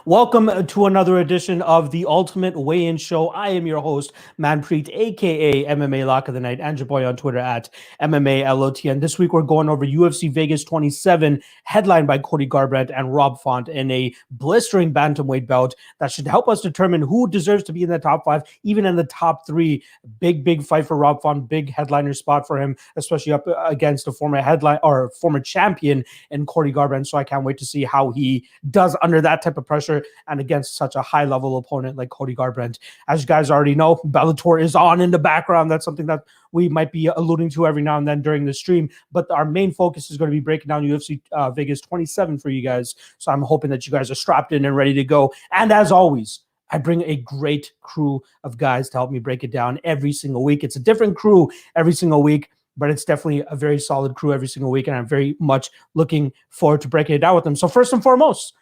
Welcome to another edition of the Ultimate Weigh-In Show. I am your host, Manpreet, aka MMA Lock of the Night, and your boy on Twitter at MMALOTN. This week we're going over UFC Vegas 27, headlined by Cody Garbrandt and Rob Font in a blistering bantamweight bout that should help us determine who deserves to be in the top 5, even in the top 3. Big fight for Rob Font, big headliner spot for him, especially up against a former champion in Cody Garbrandt. So I can't wait to see how he does under that type of pressure and against such a high-level opponent like Cody Garbrandt. As you guys already know, Bellator is on in the background. That's something that we might be alluding to every now and then during the stream, but our main focus is going to be breaking down UFC Vegas 27 for you guys. So I'm hoping that you guys are strapped in and ready to go. And as always, I bring a great crew of guys to help me break it down every single week. It's a different crew every single week, but it's definitely a very solid crew every single week, and I'm very much looking forward to breaking it down with them. So first and foremost,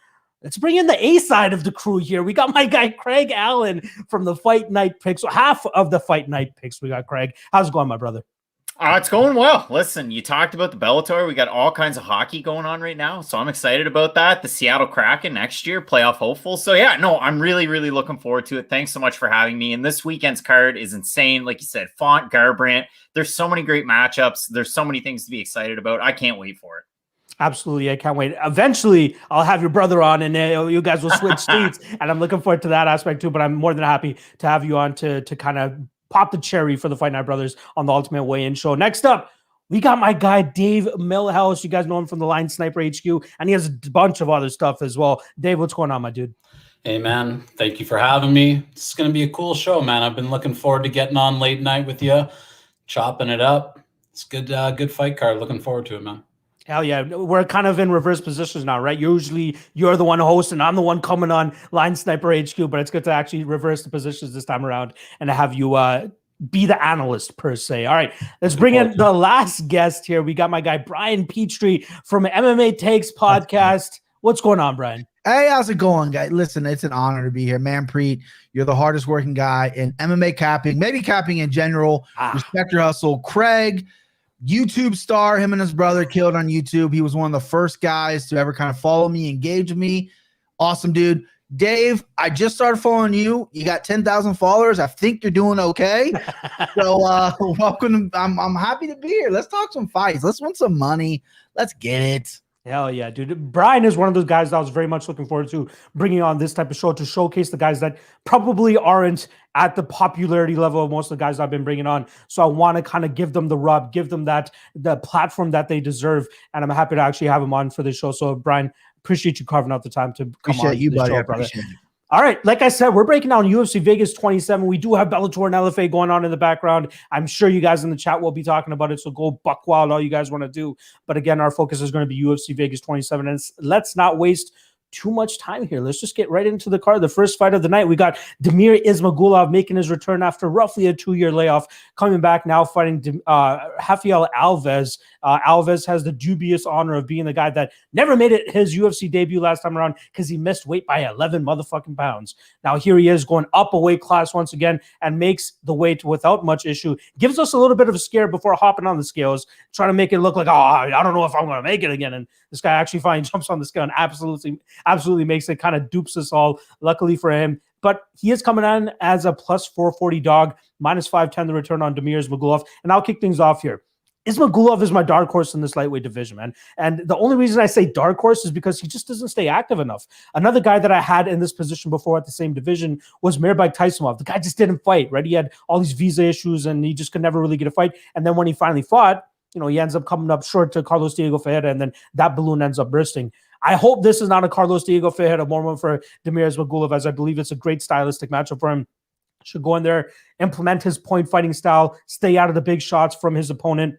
let's bring in the A side of the crew here. We got my guy Craig Allen from the Fight Night Picks. Half of the Fight Night Picks we got, Craig. How's it going, my brother? It's going well. Listen, you talked about the Bellator. We got all kinds of hockey going on right now, so I'm excited about that. The Seattle Kraken next year, playoff hopeful. So yeah, no, I'm really looking forward to it. Thanks so much for having me. And this weekend's card is insane. Like you said, Font, Garbrandt. There's so many great matchups. There's so many things to be excited about. I can't wait for it. Absolutely. I can't wait. Eventually, I'll have your brother on and you guys will switch seats. And I'm looking forward to that aspect too. But I'm more than happy to have you on to kind of pop the cherry for the Fight Night Brothers on the Ultimate Weigh-In Show. Next up, we got my guy, Dave Millhouse. You guys know him from the Line Sniper HQ. And he has a bunch of other stuff as well. Dave, what's going on, my dude? Hey, man. Thank you for having me. It's going to be a cool show, man. I've been looking forward to getting on late night with you, chopping it up. It's good, good fight card. Looking forward to it, man. Hell yeah. We're kind of in reverse positions now, right? Usually you're the one hosting. I'm the one coming on Line Sniper HQ, but it's good to actually reverse the positions this time around and to have you be the analyst per se. All right, let's bring in the last guest here. We got my guy, Brian Peachtree from MMA Takes Podcast. What's going on, Brian? Hey, how's it going, guys? Listen, it's an honor to be here. Manpreet, you're the hardest working guy in MMA capping, maybe capping in general. Respect your hustle. Craig, YouTube star, him and his brother killed on YouTube. He was one of the first guys to ever kind of follow me, engage with me. Awesome, dude. Dave, I just started following you. You got 10,000 followers. I think you're doing okay. So welcome. I'm happy to be here. Let's talk some fights. Let's win some money. Let's get it. Hell yeah, dude. Brian is one of those guys that I was very much looking forward to bringing on this type of show to showcase the guys that probably aren't at the popularity level of most of the guys I've been bringing on. So I want to kind of give them the rub, give them the platform that they deserve. And I'm happy to actually have them on for this show. So Brian, appreciate you carving out the time to come on you, buddy. Show, I appreciate you. All right, like I said, we're breaking down UFC Vegas 27. We do have Bellator and LFA going on in the background. I'm sure you guys in the chat will be talking about it, so go buck wild, all you guys want to do. But again, our focus is going to be UFC Vegas 27, and let's not waste too much time here. Let's just get right into the card. The first fight of the night, we got Damir Ismagulov making his return after roughly a 2-year layoff, coming back now fighting Rafael Alves. Alves has the dubious honor of being the guy that never made it his UFC debut last time around because he missed weight by 11 motherfucking pounds. Now here he is going up a weight class once again and makes the weight without much issue. Gives us a little bit of a scare before hopping on the scales, trying to make it look like, oh, I don't know if I'm going to make it again. And this guy actually finally jumps on the scale and absolutely makes it, kind of dupes us all, luckily for him. But he is coming in as a plus 440 dog, minus 510 the return on Damir Ismagulov. And I'll kick things off here. Ismagulov is my dark horse in this lightweight division, man. And the only reason I say dark horse is because he just doesn't stay active enough. Another guy that I had in this position before at the same division was Mirbek Taisumov. The guy just didn't fight, right? He had all these visa issues and he just could never really get a fight. And then when he finally fought, you know, he ends up coming up short to Carlos Diego Ferreira, and then that balloon ends up bursting. I hope this is not a Carlos Diego Ferreira moment for Damir Ismagulov, as I believe it's a great stylistic matchup for him. Should go in there, implement his point fighting style, stay out of the big shots from his opponent.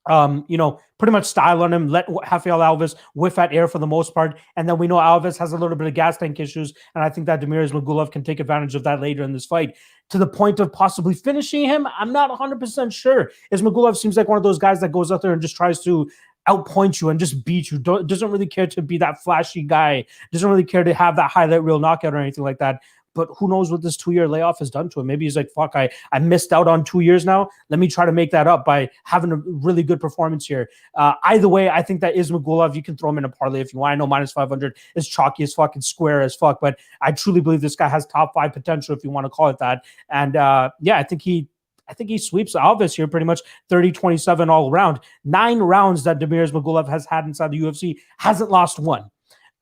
Pretty much style on him, let Rafael Alves whiff at air for the most part. And then we know Alves has a little bit of gas tank issues. And I think that Damir Ismagulov can take advantage of that later in this fight to the point of possibly finishing him. I'm not 100% sure. Ismagulov seems like one of those guys that goes out there and just tries to outpoint you and just beat you. Doesn't really care to be that flashy guy. Doesn't really care to have that highlight reel knockout or anything like that. but who knows what this 2-year layoff has done to him. Maybe he's like, fuck, I missed out on 2 years now. Let me try to make that up by having a really good performance here. Either way, I think that Ismagulov, you can throw him in a parlay if you want. I know minus 500 is chalky as fucking square as fuck, but I truly believe this guy has top 5 potential, if you want to call it that. And yeah, I think he sweeps Alves here pretty much 30-27 all around. 9 rounds that Damir Ismagulov has had inside the UFC, hasn't lost one.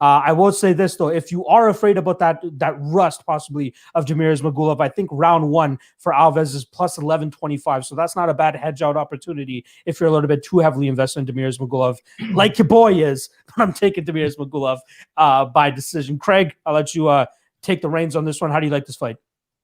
I will say this, though. If you are afraid about that rust possibly of Damir Ismagulov, I think round 1 for Alves is plus 1125. So that's not a bad hedge out opportunity if you're a little bit too heavily invested in Damir Ismagulov, like your boy is. But I'm taking Damir Ismagulov by decision. Craig, I'll let you take the reins on this one. How do you like this fight?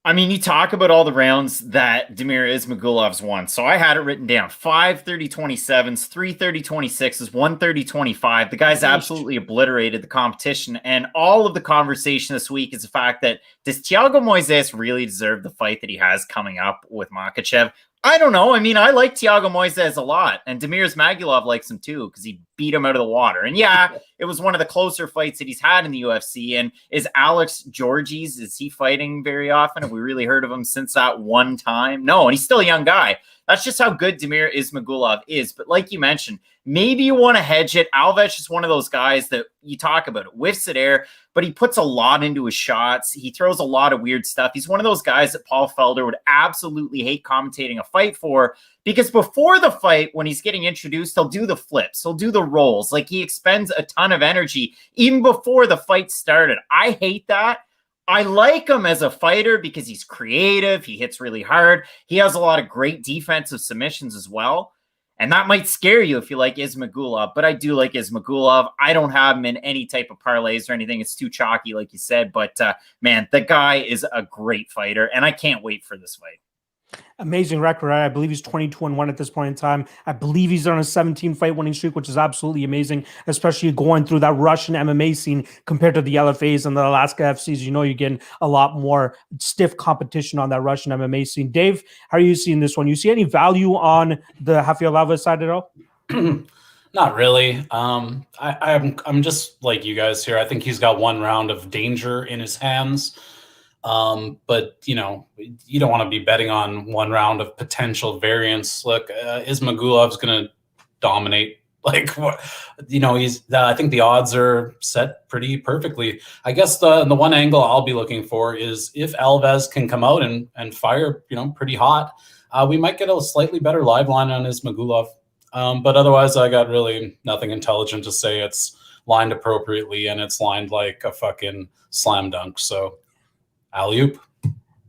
I mean, you talk about all the rounds that Damir Ismagulov's won. So I had it written down. 5 30-27s, 3 30-26s, 1 30-25. The guy's absolutely obliterated the competition. And all of the conversation this week is the fact that does Thiago Moises really deserve the fight that he has coming up with Makhachev? I don't know. I mean, I like Thiago Moises a lot, and Damir Ismagulov likes him too because he beat him out of the water. And yeah, it was one of the closer fights that he's had in the UFC. And is Alex Georges, is he fighting very often? Have we really heard of him since that one time? No, and he's still a young guy. That's just how good Damir Ismagulov is. But like you mentioned, maybe you want to hedge it. Alves is one of those guys that you talk about it, whiffs at air, but he puts a lot into his shots. He throws a lot of weird stuff. He's one of those guys that Paul Felder would absolutely hate commentating a fight for, because before the fight, when he's getting introduced, he'll do the flips, he'll do the rolls. Like, he expends a ton of energy even before the fight started. I hate that. I like him as a fighter because he's creative. He hits really hard. He has a lot of great defensive submissions as well. And that might scare you if you like Ismagulov, but I do like Ismagulov. I don't have him in any type of parlays or anything. It's too chalky, like you said. But, man, the guy is a great fighter, and I can't wait for this fight. Amazing record, right? I believe he's 22-1 at this point in time. I believe he's on a 17-fight winning streak, which is absolutely amazing, especially going through that Russian MMA scene compared to the LFAs and the Alaska FCs. You know, you're getting a lot more stiff competition on that Russian MMA scene. Dave, how are you seeing this one? You see any value on the Rafael Alves side at all? Not really. I'm just like you guys here. I think he's got one round of danger in his hands. But you know, you don't want to be betting on one round of potential variance. Look, Ismagulov's going to dominate. Like, you know, I think the odds are set pretty perfectly. I guess the one angle I'll be looking for is if Alves can come out and fire, you know, pretty hot, we might get a slightly better live line on Ismagulov. But otherwise, I got really nothing intelligent to say. It's lined appropriately and it's lined like a fucking slam dunk. So, alley-oop.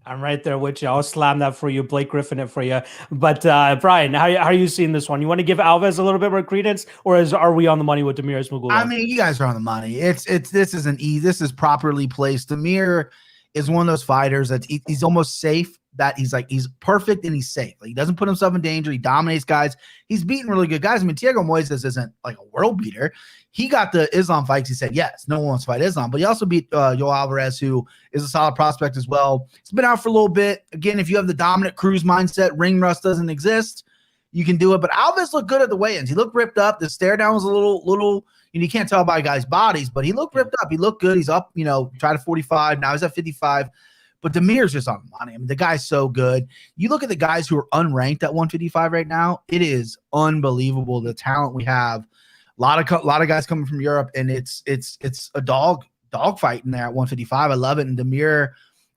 I'm right there with you. I'll slam that for you. Blake Griffin it for you. But Brian, how are you seeing this one? You want to give Alves a little bit more credence, or are we on the money with Damir Ismagulov? I mean, you guys are on the money. This is properly placed. Damir is one of those fighters that he's almost safe. That he's perfect and he's safe. Like, he doesn't put himself in danger. He dominates guys. He's beating really good guys. I mean, Thiago Moises isn't like a world beater. He got the Islam fights. He said, yes, no one wants to fight Islam. But he also beat Yoel Alvarez, who is a solid prospect as well. He's been out for a little bit. Again, if you have the dominant cruise mindset, ring rust doesn't exist, you can do it. But Alves looked good at the weigh-ins. He looked ripped up. The stare down was a little, you can't tell by guys' bodies, but he looked ripped up. He looked good. He's up, tried at 45. Now he's at 55. But Damir's just on the money. I mean, the guy's so good. You look at the guys who are unranked at 155 right now. It is unbelievable the talent we have. A lot of guys coming from Europe, and it's a dog fight in there at 155. I love it. And Damir,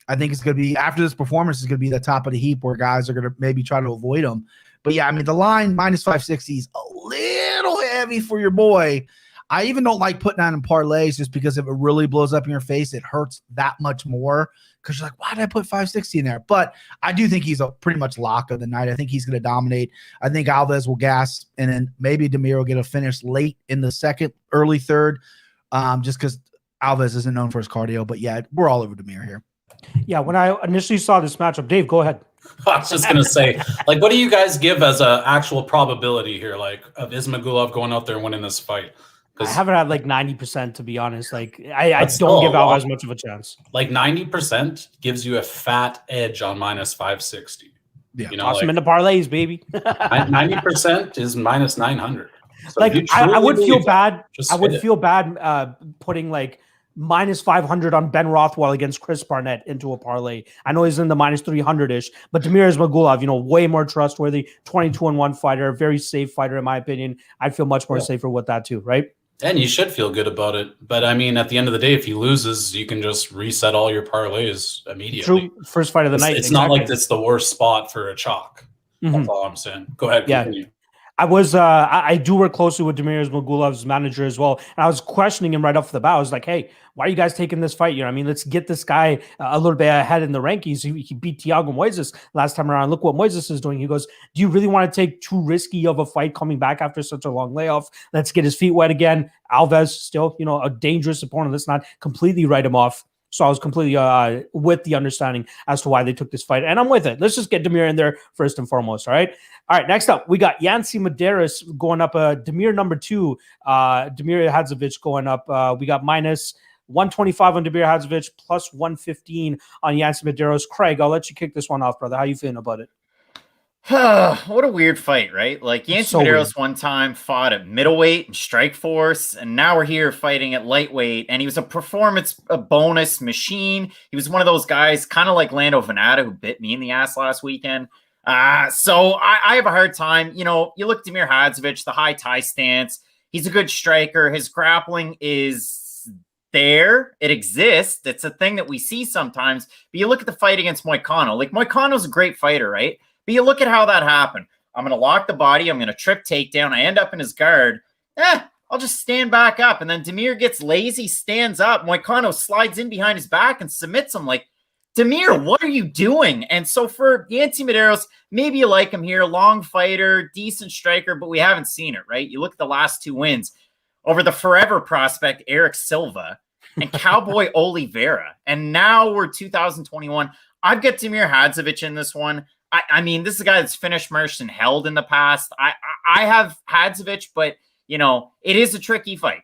I think it's going to be, after this performance, is going to be the top of the heap where guys are going to maybe try to avoid him. But yeah, I mean, the line minus 560 is a little heavy for your boy. I even don't like putting on in parlays just because if it really blows up in your face, it hurts that much more because you're like, why did I put 560 in there? But I do think he's a pretty much lock of the night. I think he's going to dominate. I think Alves will gas, and then maybe Damir will get a finish late in the second, early third, just because Alves isn't known for his cardio. But yeah, we're all over Damir here. Yeah, when I initially saw this matchup, Dave, go ahead. I was just going to say, like, what do you guys give as an actual probability here, like, of Ismagulov going out there and winning this fight? I haven't had like 90%, to be honest. Like, I don't give Alves much of a chance. Like 90% gives you a fat edge on minus 560. Yeah, toss him into parlays, baby. 90% is minus 900. So like, I would feel bad. I would feel bad putting like minus 500 on Ben Rothwell against Chris Barnett into a parlay. I know he's in the minus 300-ish, but Damir Ismagulov, way more trustworthy, 22-1 fighter, very safe fighter in my opinion. I'd feel much more safer with that too, right? And you should feel good about it. But I mean, at the end of the day, if he loses, you can just reset all your parlays immediately. True. First fight of the night. It's not like it's the worst spot for a chalk. That's all I'm saying. Go ahead. Continue. I do work closely with Damir Ismagulov's manager as well. And I was questioning him right off the bat. I was like, hey, why are you guys taking this fight? Let's get this guy a little bit ahead in the rankings. He beat Thiago Moises last time around. Look what Moises is doing. He goes, do you really want to take too risky of a fight coming back after such a long layoff? Let's get his feet wet again. Alves still, a dangerous opponent. Let's not completely write him off. So I was completely with the understanding as to why they took this fight. And I'm with it. Let's just get Damir in there first and foremost. All right. All right. Next up, we got Yancy Medeiros going up. Damir number 2. Damir Hadzovic going up. We got minus 125 on Damir Hadzovic, plus 115 on Yancy Medeiros. Craig, I'll let you kick this one off, brother. How you feeling about it? What a weird fight, right? Like Yancy Medeiros weird. one time fought at middleweight and Strikeforce, and now we're here fighting at lightweight, and he was a bonus machine. He was one of those guys, kind of like Lando Venata, who bit me in the ass last weekend. So I have a hard time. You look at Damir Hadzovic, the high tie stance. He's a good striker. His grappling is there. It exists. It's a thing that we see sometimes. But you look at the fight against Moicano. Like, Moicano's a great fighter, right? But you look at how that happened. I'm going to lock the body. I'm going to trip takedown. I end up in his guard. I'll just stand back up. And then Damir gets lazy, stands up. Moicano slides in behind his back and submits him. Like, Damir, what are you doing? And so for Yancy Medeiros, maybe you like him here. Long fighter, decent striker, but we haven't seen it, right? You look at the last 2 wins over the forever prospect, Eric Silva, and Cowboy Oliveira. And now we're 2021. I've got Damir Hadzovic in this one. I mean, this is a guy that's finished Mersh and held in the past. I have Hadzovic, but, it is a tricky fight.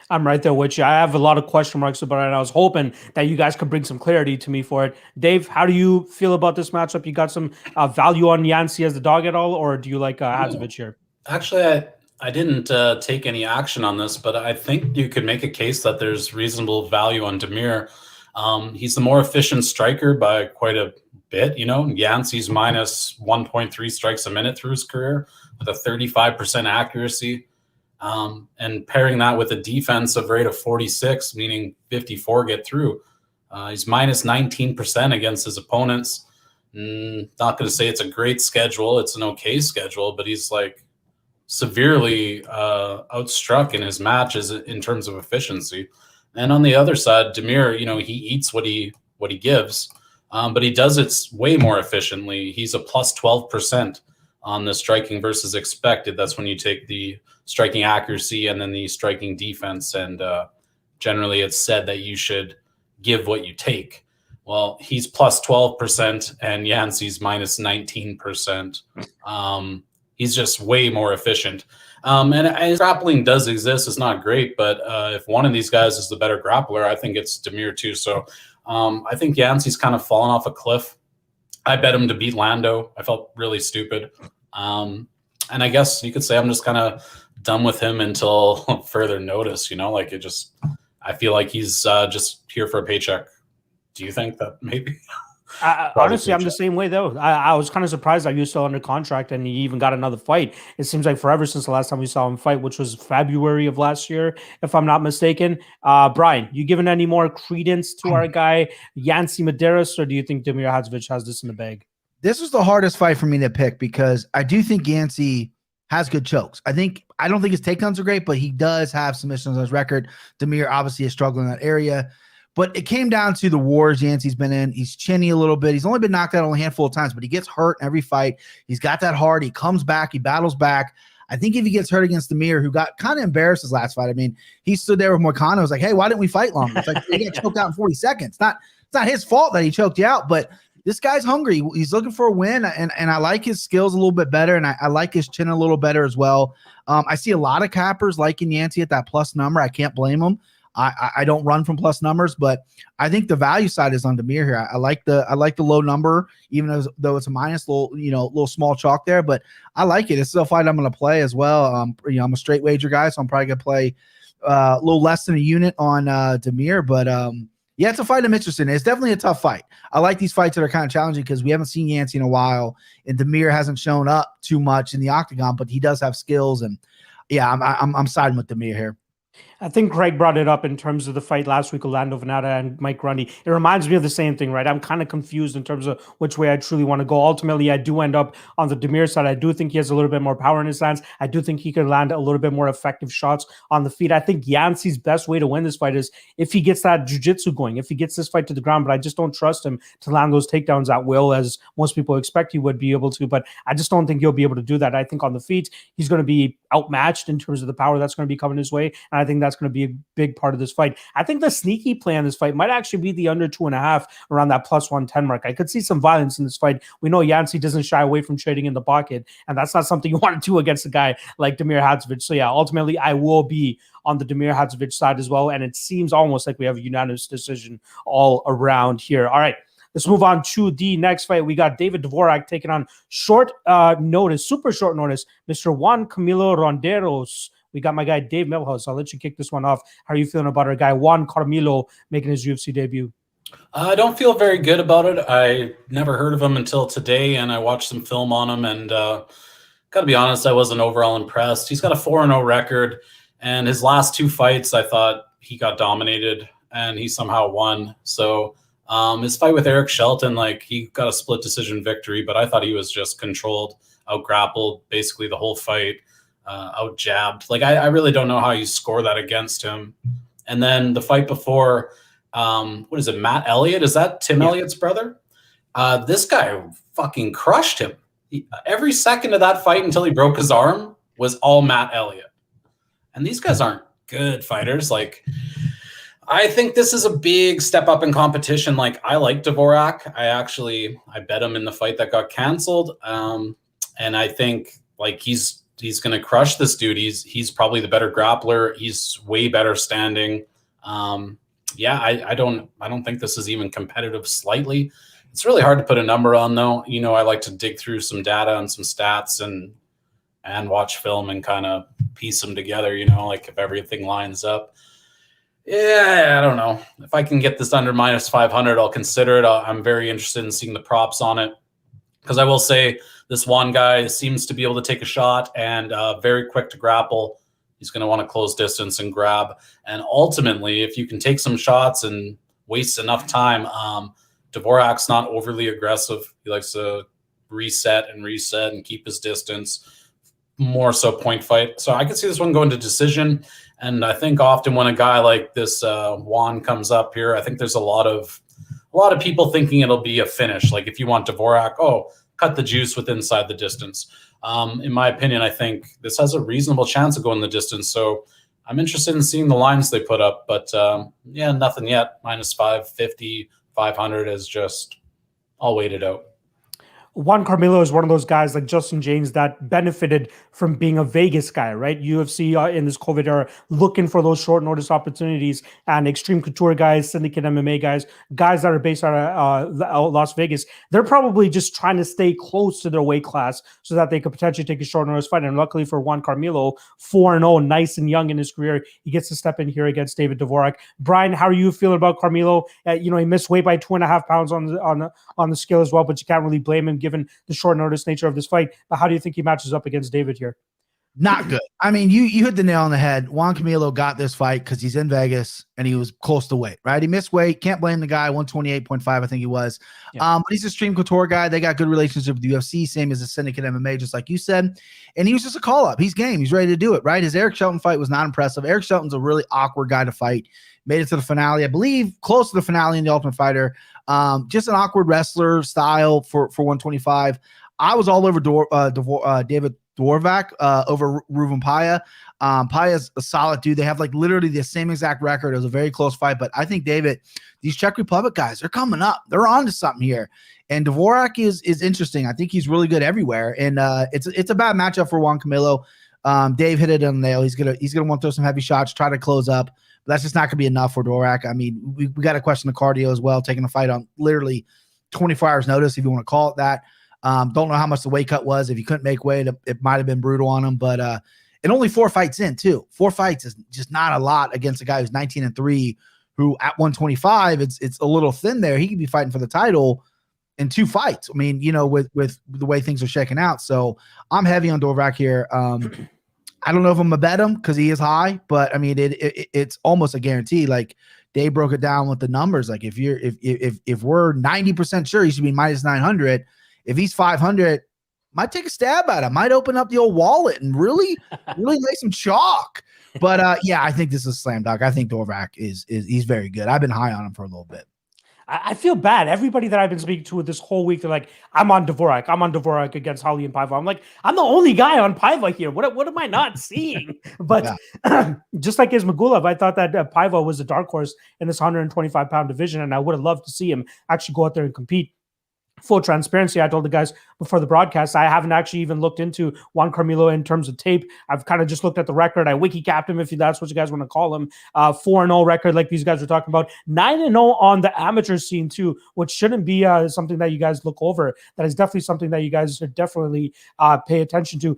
I'm right there with you. I have a lot of question marks about it, and I was hoping that you guys could bring some clarity to me for it. Dave, how do you feel about this matchup? You got some value on Yancy as the dog at all, or do you like Hadzovic here? Actually, I didn't take any action on this, but I think you could make a case that there's reasonable value on Damir. He's the more efficient striker by quite a bit. Yancy's minus 1.3 strikes a minute through his career with a 35% accuracy. And pairing that with a defensive rate of 46, meaning 54 get through. He's minus 19% against his opponents. Not going to say it's a great schedule. It's an okay schedule, but he's like severely outstruck in his matches in terms of efficiency. And on the other side, Damir, he eats what he gives, but he does it way more efficiently. He's a plus 12% on the striking versus expected. That's when you take the striking accuracy and then the striking defense. And generally it's said that you should give what you take. Well, he's plus 12% and Yancy's minus 19%. He's just way more efficient. And his grappling does exist. It's not great, but if one of these guys is the better grappler, I think it's Damir too. So I think Yancy's kind of fallen off a cliff. I bet him to beat Lando. I felt really stupid. And I guess you could say I'm just kind of done with him until further notice, I feel like he's just here for a paycheck. Do you think that maybe? Honestly, I'm the same way, though. I was kind of surprised that he was still under contract and he even got another fight. It seems like forever since the last time we saw him fight, which was February of last year, if I'm not mistaken. Brian, you giving any more credence to our guy, Yancy Medeiros, or do you think Damir Hadzovic has this in the bag? This was the hardest fight for me to pick because I do think Yancy has good chokes. I don't think his takedowns are great, but he does have submissions on his record. Damir obviously is struggling in that area. But it came down to the wars Yancy's been in. He's chinny a little bit. He's only been knocked out only a handful of times, but he gets hurt in every fight. He's got that heart. He comes back. He battles back. I think if he gets hurt against Damir, who got kind of embarrassed his last fight, I mean, he stood there with Moicano. Was like, hey, why didn't we fight longer? It's like, he got choked out in 40 seconds. It's not his fault that he choked you out, but this guy's hungry. He's looking for a win, and I like his skills a little bit better, and I like his chin a little better as well. I see a lot of cappers liking Yancy at that plus number. I can't blame them. I don't run from plus numbers, but I think the value side is on Damir here. I like the low number, even though it's a minus, little small chalk there. But I like it. It's still a fight I'm going to play as well. I'm a straight wager guy, so I'm probably going to play a little less than a unit on Damir, but yeah, it's a fight I'm interested in. It's definitely a tough fight. I like these fights that are kind of challenging because we haven't seen Yancy in a while, and Damir hasn't shown up too much in the octagon, but he does have skills, and yeah, I'm siding with Damir here. I think Craig brought it up in terms of the fight last week, Orlando Venata and Mike Grundy. It reminds me of the same thing, right? I'm kind of confused in terms of which way I truly want to go. Ultimately, I do end up on the Damir side. I do think he has a little bit more power in his hands. I do think he could land a little bit more effective shots on the feet. I think Yancy's best way to win this fight is if he gets that jiu-jitsu going, if he gets this fight to the ground, but I just don't trust him to land those takedowns at will, as most people expect he would be able to, but I just don't think he'll be able to do that. I think on the feet, he's going to be outmatched in terms of the power that's going to be coming his way, and I think that's going to be a big part of this fight. I think the sneaky play on this fight might actually be the under 2.5 around that plus 110 mark. I could see some violence in this fight. We know Yancy doesn't shy away from trading in the pocket, and that's not something you want to do against a guy like Damir Hadzovic. So yeah, ultimately I will be on the Damir Hadzovic side as well, and it seems almost like we have a unanimous decision all around here. All right, let's move on to the next fight. We got David Dvorak taking on super short notice, Mr. Juancarmilo Ronderos. We got my guy Dave Milhouse. I'll let you kick this one off. How are you feeling about our guy Juancarmilo making his UFC debut? I don't feel very good about it. I never heard of him until today, and I watched some film on him, and gotta be honest, I wasn't overall impressed. He's got a 4-0 record, and his last 2 fights, I thought he got dominated, and he somehow won. So his fight with Eric Shelton, like, he got a split decision victory, but I thought he was just controlled, out-grappled basically the whole fight. Out jabbed. Like, I really don't know how you score that against him. And then the fight before, what is it, Matt Elliott? Is that Tim Elliott's brother? This guy fucking crushed him. Every second of that fight until he broke his arm was all Matt Elliott. And these guys aren't good fighters. Like, I think this is a big step up in competition. Like, I like Dvorak. I bet him in the fight that got canceled. And I think, like, he's going to crush this dude. He's probably the better grappler. He's way better standing. I don't think this is even competitive slightly. It's really hard to put a number on, though. You know, I like to dig through some data and some stats and watch film and kind of piece them together, you know, like if everything lines up. Yeah, I don't know. If I can get this under minus 500, I'll consider it. I'm very interested in seeing the props on it, because I will say this one guy seems to be able to take a shot and very quick to grapple. He's going to want to close distance and grab. And ultimately, if you can take some shots and waste enough time, Dvorak's not overly aggressive. He likes to reset and keep his distance, more so point fight. So I could see this one going to decision. And I think often when a guy like this Juan comes up here, I think there's a lot of people thinking it'll be a finish. Like, if you want Dvorak, cut the juice with inside the distance. In my opinion, I think this has a reasonable chance of going the distance. So I'm interested in seeing the lines they put up. But nothing yet. Minus 550, 500 is just, I'll wait it out. Juancarmilo is one of those guys like Justin James that benefited from being a Vegas guy, right? UFC in this COVID era, looking for those short notice opportunities, and Extreme Couture guys, Syndicate MMA guys that are based out of Las Vegas. They're probably just trying to stay close to their weight class so that they could potentially take a short notice fight. And luckily for Juancarmilo, 4-0, nice and young in his career, he gets to step in here against David Dvorak. Brian, how are you feeling about Carmilo? He missed weight by 2.5 pounds on the scale as well, but you can't really blame him given the short notice nature of this fight. But how do you think he matches up against David here? Not good. I mean, you hit the nail on the head. Juancarmilo got this fight because he's in Vegas and he was close to weight, right? He missed weight. Can't blame the guy. 128.5, I think he was. Yeah. But he's a Extreme Couture guy. They got good relationship with the UFC, same as the Syndicate MMA, just like you said. And he was just a call-up. He's game. He's ready to do it, right? His Eric Shelton fight was not impressive. Eric Shelton's a really awkward guy to fight. Made it to the finale, I believe, close to the finale in The Ultimate Fighter. Just an awkward wrestler style for 125. I was all over David Dvorak over Ruben Paya. Paya's a solid dude. They have like literally the same exact record. It was a very close fight, but I think these Czech Republic guys, they're coming up. They're on to something here. And Dvorak is interesting. I think he's really good everywhere. And it's a bad matchup for Juancarmilo. Dave hit it on the nail. He's gonna want to throw some heavy shots, try to close up. But that's just not going to be enough for Dvorak. I mean, we got to question the cardio as well, taking the fight on literally 24 hours notice, if you want to call it that. Don't know how much the weight cut was. If you couldn't make weight, it might have been brutal on him. But and only 4 fights in too. 4 fights is just not a lot against a guy who's 19-3, who at 125, it's a little thin there. He could be fighting for the title in 2 fights. I mean, with the way things are shaking out. So I'm heavy on Dvorak here. I don't know if I'm gonna bet him because he is high, but I mean, it's almost a guarantee. Like Dave broke it down with the numbers. Like if we're 90% sure he should be minus 900, if he's 500, might take a stab at him. Might open up the old wallet and really lay some chalk. But yeah, I think this is a slam dunk. I think Dvorak he's very good. I've been high on him for a little bit. I feel bad. Everybody that I've been speaking to this whole week, they're like, I'm on Dvorak. I'm on Dvorak against Holly and Paiva. I'm like, I'm the only guy on Paiva here. What am I not seeing? But just like Ismagulov, I thought that Paiva was a dark horse in this 125-pound division, and I would have loved to see him actually go out there and compete. Full transparency, I told the guys before the broadcast, I haven't actually even looked into Juancarmilo in terms of tape. I've kind of just looked at the record. I wiki-capped him, if that's what you guys want to call him. 4-0 record, like these guys were talking about. 9-0 on the amateur scene, too, which shouldn't be something that you guys look over. That is definitely something that you guys should definitely pay attention to.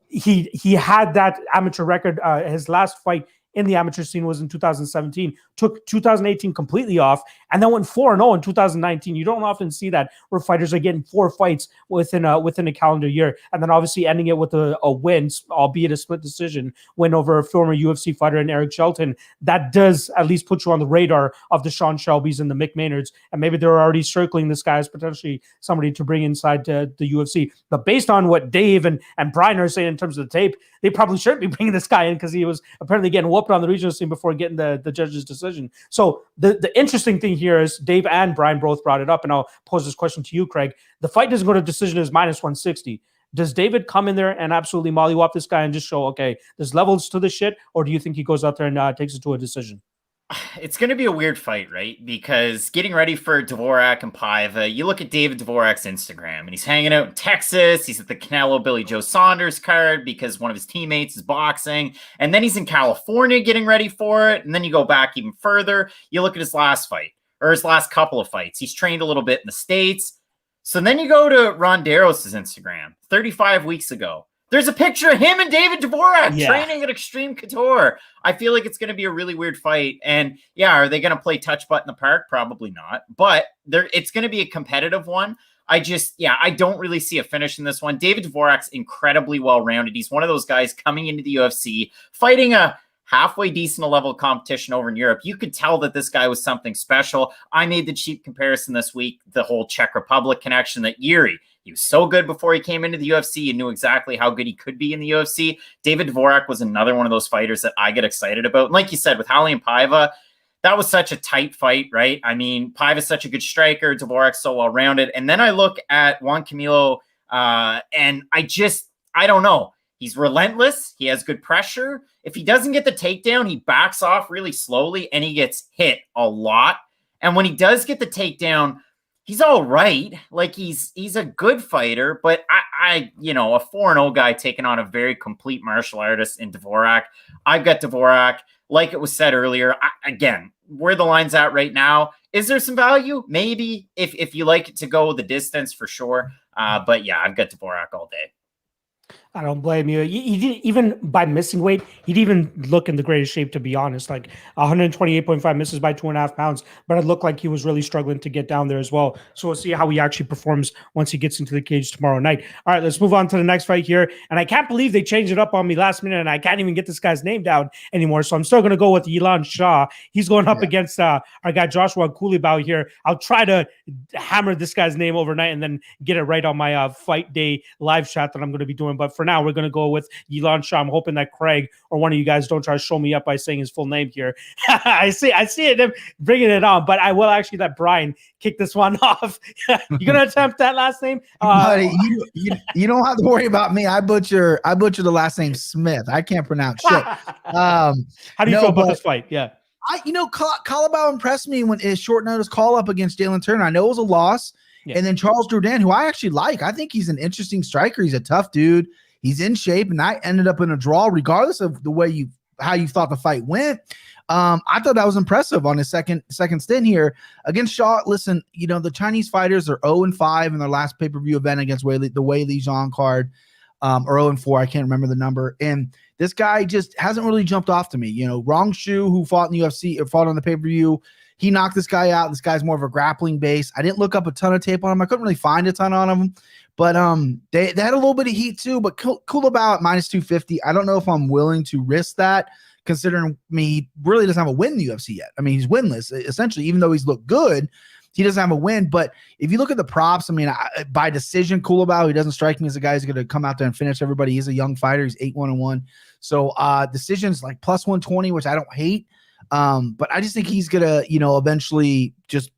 He had that amateur record. His last fight in the amateur scene was in 2017, took 2018 completely off, and then went 4-0 in 2019. You don't often see that where fighters are getting 4 fights within a calendar year, and then obviously ending it with a win, albeit a split decision win over a former UFC fighter in Eric Shelton. That does at least put you on the radar of the Sean Shelbys and the Mick Maynards, and maybe they're already circling this guy as potentially somebody to bring inside the UFC. But based on what Dave and Brian are saying in terms of the tape, they probably shouldn't be bringing this guy in because he was apparently getting whooped on the regional scene before getting the judge's decision. So the interesting thing here is Dave and Brian both brought it up, and I'll pose this question to you, Craig. The fight doesn't go to decision, is minus 160. Does David come in there and absolutely mollywop this guy and just show, okay, there's levels to this shit, or do you think he goes out there and takes it to a decision? It's going to be a weird fight, right? Because getting ready for Dvorak and Paiva, you look at David Dvorak's Instagram, and he's hanging out in Texas. He's at the Canelo Billy Joe Saunders card because one of his teammates is boxing. And then he's in California getting ready for it. And then you go back even further. You look at his last fight, or his last couple of fights. He's trained a little bit in the States. So then you go to Ronderos' Instagram 35 weeks ago. There's a picture of him and David Dvorak training at Extreme Couture. I feel like it's going to be a really weird fight. And yeah, are they going to play touch butt in the park? Probably not. But it's going to be a competitive one. I don't really see a finish in this one. David Dvorak's incredibly well-rounded. He's one of those guys coming into the UFC, fighting a halfway decent level of competition over in Europe. You could tell that this guy was something special. I made the cheap comparison this week, the whole Czech Republic connection, that Yuri, he was so good before he came into the UFC and knew exactly how good he could be in the UFC. David Dvorak was another one of those fighters that I get excited about. And like you said, with Holly and Paiva, that was such a tight fight, right? I mean, Paiva's such a good striker. Dvorak's so well-rounded. And then I look at Juancarmilo, and I don't know. He's relentless. He has good pressure. If he doesn't get the takedown, he backs off really slowly and he gets hit a lot. And when he does get the takedown, he's all right. Like he's a good fighter, but a 4-0 guy taking on a very complete martial artist in Dvorak. I've got Dvorak. Like it was said earlier, again, where the line's at right now, is there some value? Maybe if you like it to go the distance, for sure. But yeah, I've got Dvorak all day. I don't blame you. He didn't, even by missing weight, he'd even look in the greatest shape, to be honest. Like 128.5 misses by 2.5 pounds, but it looked like he was really struggling to get down there as well. So we'll see how he actually performs once he gets into the cage tomorrow night. All right, let's move on to the next fight here. And I can't believe they changed it up on me last minute, and I can't even get this guy's name down anymore. So I'm still going to go with Yilan Shah. He's going up against our guy Joshua Culibao here. I'll try to hammer this guy's name overnight and then get it right on my fight day live chat that I'm going to be doing. But for now, we're going to go with Yilan Shah. I'm hoping that Craig or one of you guys don't try to show me up by saying his full name here. I see it bringing it on, but I will actually let Brian kick this one off. You going to attempt that last name? Buddy, you don't have to worry about me. I butcher the last name Smith. I can't pronounce shit. How do you feel about this fight? Yeah. Culibao impressed me when his short notice call up against Jalen Turner. I know it was a loss. Yeah. And then Charles Jourdain, who I actually like. I think he's an interesting striker. He's a tough dude. He's in shape, and I ended up in a draw, regardless of the way how you thought the fight went. I thought that was impressive on his second stint here against Shaw. Listen, the Chinese fighters are 0-5 in their last pay-per-view event against the Weili Zhang card. or 0-4. I can't remember the number. And this guy just hasn't really jumped off to me. You know, Rong Shu, who fought in the UFC or fought on the pay-per-view, he knocked this guy out. This guy's more of a grappling base. I didn't look up a ton of tape on him. I couldn't really find a ton on him, but they had a little bit of heat too. But Culibao at -250. I don't know if I'm willing to risk that, considering he really doesn't have a win in the UFC yet. I mean, he's winless essentially, even though he's looked good. He doesn't have a win. But if you look at the props, I mean, by decision, Culibao, he doesn't strike me as a guy who's going to come out there and finish everybody. He's a young fighter. He's 8-1-1. So decisions like +120, which I don't hate. But I just think he's gonna, eventually just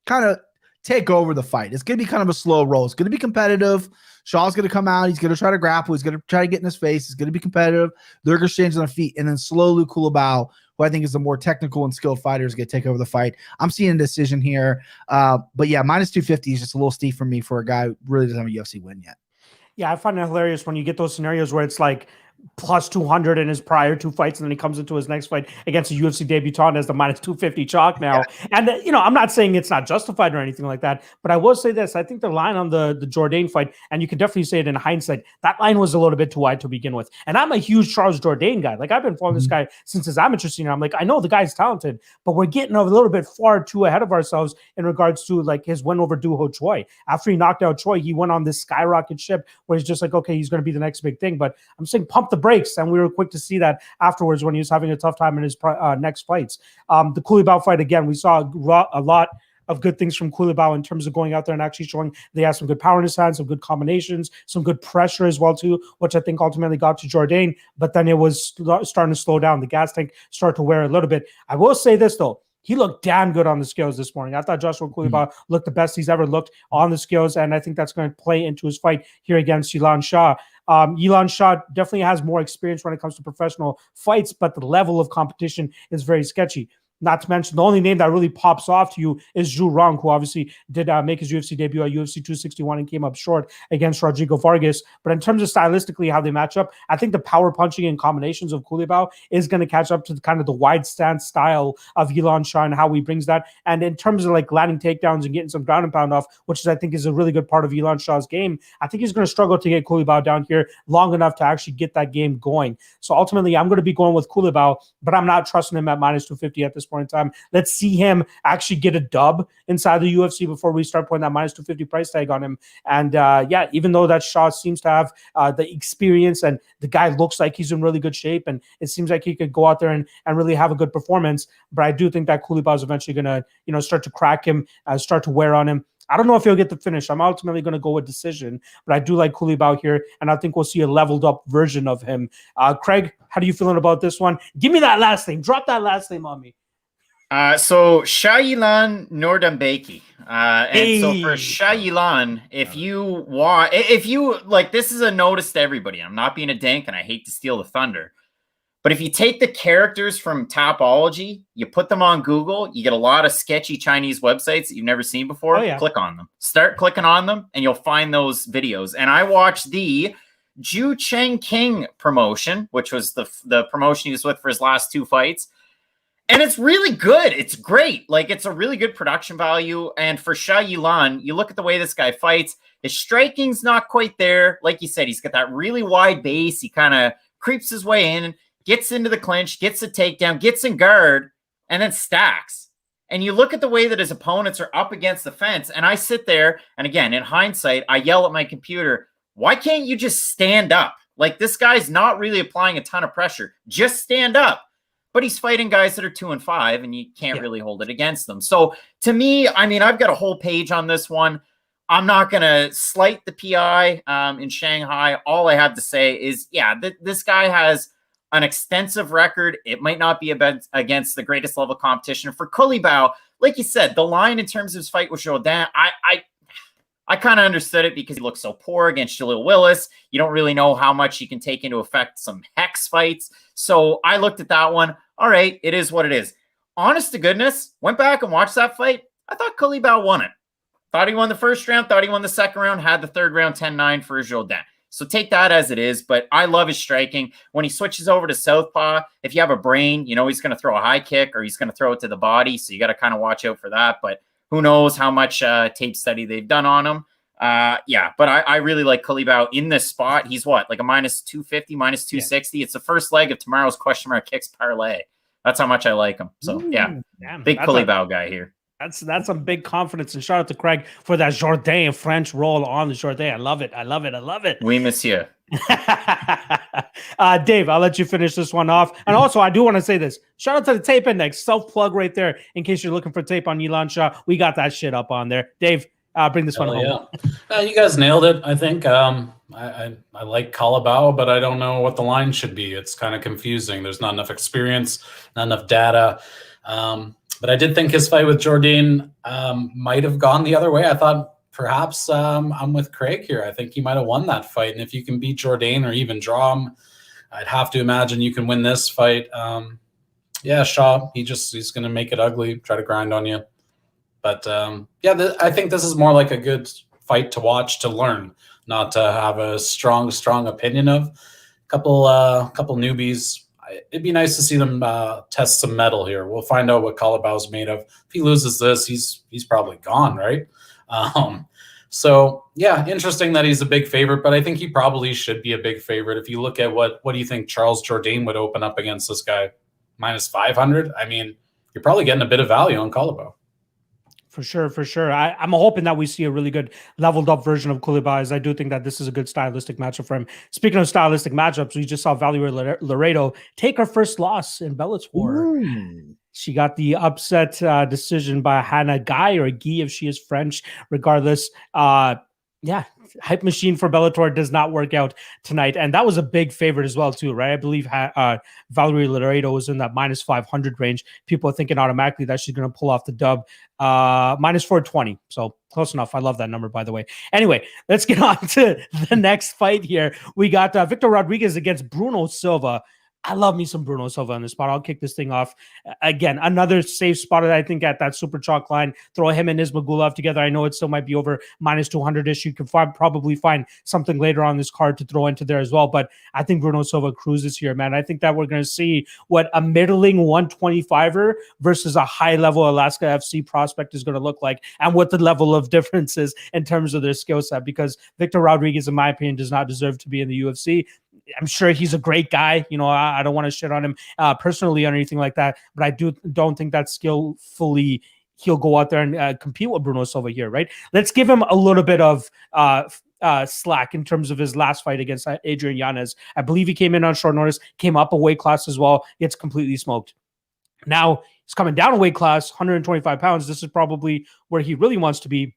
kind of take over the fight. It's gonna be kind of a slow roll. It's gonna be competitive. Shaw's gonna come out. He's gonna try to grapple. He's gonna try to get in his face. It's gonna be competitive. They're gonna exchange on their feet, and then slowly Culibao, who I think is the more technical and skilled fighter, is gonna take over the fight. I'm seeing a decision here. But yeah, -250 is just a little steep for me for a guy who really doesn't have a UFC win yet. Yeah, I find it hilarious when you get those scenarios where it's like +200 in his prior 2 fights, and then he comes into his next fight against a UFC debutant as the -250 chalk now. Yeah. And I'm not saying it's not justified or anything like that, but I will say this: I think the line on the Jourdain fight, and you can definitely say it in hindsight, that line was a little bit too wide to begin with. And I'm a huge Charles Jourdain guy. Like, I've been following this guy since his amateur scene. I'm like, I know the guy's talented, but we're getting a little bit far too ahead of ourselves in regards to like his win over Doo Ho Choi. After he knocked out Choi, he went on this skyrocket ship where he's just like, okay, he's going to be the next big thing. But I'm saying pump the brakes, and we were quick to see that afterwards when he was having a tough time in his next fights. The Culibao fight, again, we saw a lot of good things from Culibao in terms of going out there and actually showing they have some good power in his hands, some good combinations, some good pressure as well too, which I think ultimately got to Jourdain, but then it was starting to slow down. The gas tank started to wear a little bit. I will say this though, he looked damn good on the scales this morning. I thought Joshua Culibao looked the best he's ever looked on the scales, and I think that's going to play into his fight here against Yilan Shah. Yilan Shah definitely has more experience when it comes to professional fights, but the level of competition is very sketchy. Not to mention, the only name that really pops off to you is Zhu Rong, who obviously did make his UFC debut at UFC 261 and came up short against Rodrigo Vargas. But in terms of stylistically how they match up, I think the power punching and combinations of Culibao is going to catch up to kind of the wide stance style of Yilan Shah and how he brings that. And in terms of like landing takedowns and getting some ground and pound off, which is, I think, is a really good part of Yilan Shah's game, I think he's going to struggle to get Culibao down here long enough to actually get that game going. So ultimately, I'm going to be going with Culibao, but I'm not trusting him at -250 at this point in time. Let's see him actually get a dub inside the UFC before we start putting that -250 price tag on him. And yeah, even though that Shah seems to have the experience and the guy looks like he's in really good shape and it seems like he could go out there and really have a good performance, but I do think that Culibao is eventually going to start to crack him, start to wear on him. I don't know if he'll get the finish. I'm ultimately going to go with decision, but I do like Culibao here, and I think we'll see a leveled up version of him. Craig, how are you feeling about this one? Give me that last name. Drop that last name on me. So Shayilan Nordambeki. So for Shayilan, if you like, this is a notice to everybody. I'm not being a dink, and I hate to steal the thunder, but if you take the characters from Tapology, you put them on Google, you get a lot of sketchy Chinese websites that you've never seen before. Oh, yeah. Click on them. Start clicking on them, and you'll find those videos. And I watched the Ju Cheng King promotion, which was the promotion he was with for his last 2 fights. And it's really good. It's great. Like, it's a really good production value. And for Shah Yilan, you look at the way this guy fights, his striking's not quite there. Like you said, he's got that really wide base. He kind of creeps his way in, gets into the clinch, gets a takedown, gets in guard, and then stacks. And you look at the way that his opponents are up against the fence, and I sit there, and again, in hindsight, I yell at my computer, why can't you just stand up? Like, this guy's not really applying a ton of pressure. Just stand up. But he's fighting guys that are 2-5, and you can't really hold it against them. So to me, I mean, I've got a whole page on this one. I'm not going to slight the PI in Shanghai. All I have to say is, yeah, this guy has an extensive record. It might not be against the greatest level competition. For Culibao, like you said, the line in terms of his fight with Jourdain, I kind of understood it because he looks so poor against Jaleel Willis. You don't really know how much he can take into effect some hex fights. So I looked at that one. All right, it is what it is. Honest to goodness, went back and watched that fight. I thought Culibao won it. Thought he won the first round, thought he won the second round, had the third round 10-9 for Jourdain. So take that as it is, but I love his striking. When he switches over to southpaw, if you have a brain, you know he's going to throw a high kick or he's going to throw it to the body, so you got to kind of watch out for that, but who knows how much tape study they've done on him. Yeah, but I really like Culibao in this spot. He's what, like a minus 250, minus 260. Yeah. It's the first leg of tomorrow's question mark kicks parlay. That's how much I like him. So yeah, big Culibao guy here. That's some big confidence, and shout out to Craig for that Jourdain French roll on the Jourdain. I love it. Oui, monsieur. Dave, I'll let you finish this one off. And also, I do want to say this. Shout out to the tape index. Self-plug right there in case you're looking for tape on Yilan Shah. We got that shit up on there. Dave, bring this one home. Yeah. You guys nailed it, I think. I like Culibao, but I don't know what the line should be. It's kind of confusing. There's not enough experience, not enough data. But I did think his fight with Jourdain might have gone the other way. I thought perhaps I'm with Craig here. I think he might have won that fight. And if you can beat Jourdain or even draw him, I'd have to imagine you can win this fight. Yeah, Shaw, he's going to make it ugly, try to grind on you. But I think this is more like a good fight to watch, to learn, not to have a strong opinion of. Couple newbies. It'd be nice to see them test some metal here. We'll find out what Culibao's made of. If he loses this, he's probably gone, right? So yeah, interesting that he's a big favorite, but I think he probably should be a big favorite. If you look at what do you think Charles Jourdain would open up against this guy? Minus 500. I mean, you're probably getting a bit of value on Culibao. For sure. I'm hoping that we see a really good leveled up version of Culibao, as I do think that this is a good stylistic matchup for him. Speaking of stylistic matchups, we just saw Valerie Laredo take her first loss in Bellator. Ooh. She got the upset decision by Hannah Guy, or Guy if she is French. Regardless, hype machine for Bellator does not work out tonight, and that was a big favorite as well too, right? I believe Valerie Laredo was in that minus 500 range. People are thinking automatically that she's going to pull off the dub. Minus 420, so close enough. I love that number, by the way. Anyway, let's get on to the next fight here. We got Victor Rodriguez against Bruno Silva. I love me some Bruno Silva on this spot. I'll kick this thing off. Again, another safe spot, I think, at that super chalk line. Throw him and Ismagulov together. I know it still might be over minus 200-ish. You can probably find something later on this card to throw into there as well. But I think Bruno Silva cruises here, man. I think that we're going to see what a middling 125er versus a high-level Alaska FC prospect is going to look like, and what the level of difference is in terms of their skill set, because Victor Rodriguez, in my opinion, does not deserve to be in the UFC. I'm sure he's a great guy. You know, I don't want to shit on him personally or anything like that, but I don't think that skillfully he'll go out there and compete with Bruno Silva here, right? Let's give him a little bit of slack in terms of his last fight against Adrian Yanez. I believe he came in on short notice, came up a weight class as well, gets completely smoked. Now he's coming down a weight class, 125 pounds. This is probably where he really wants to be.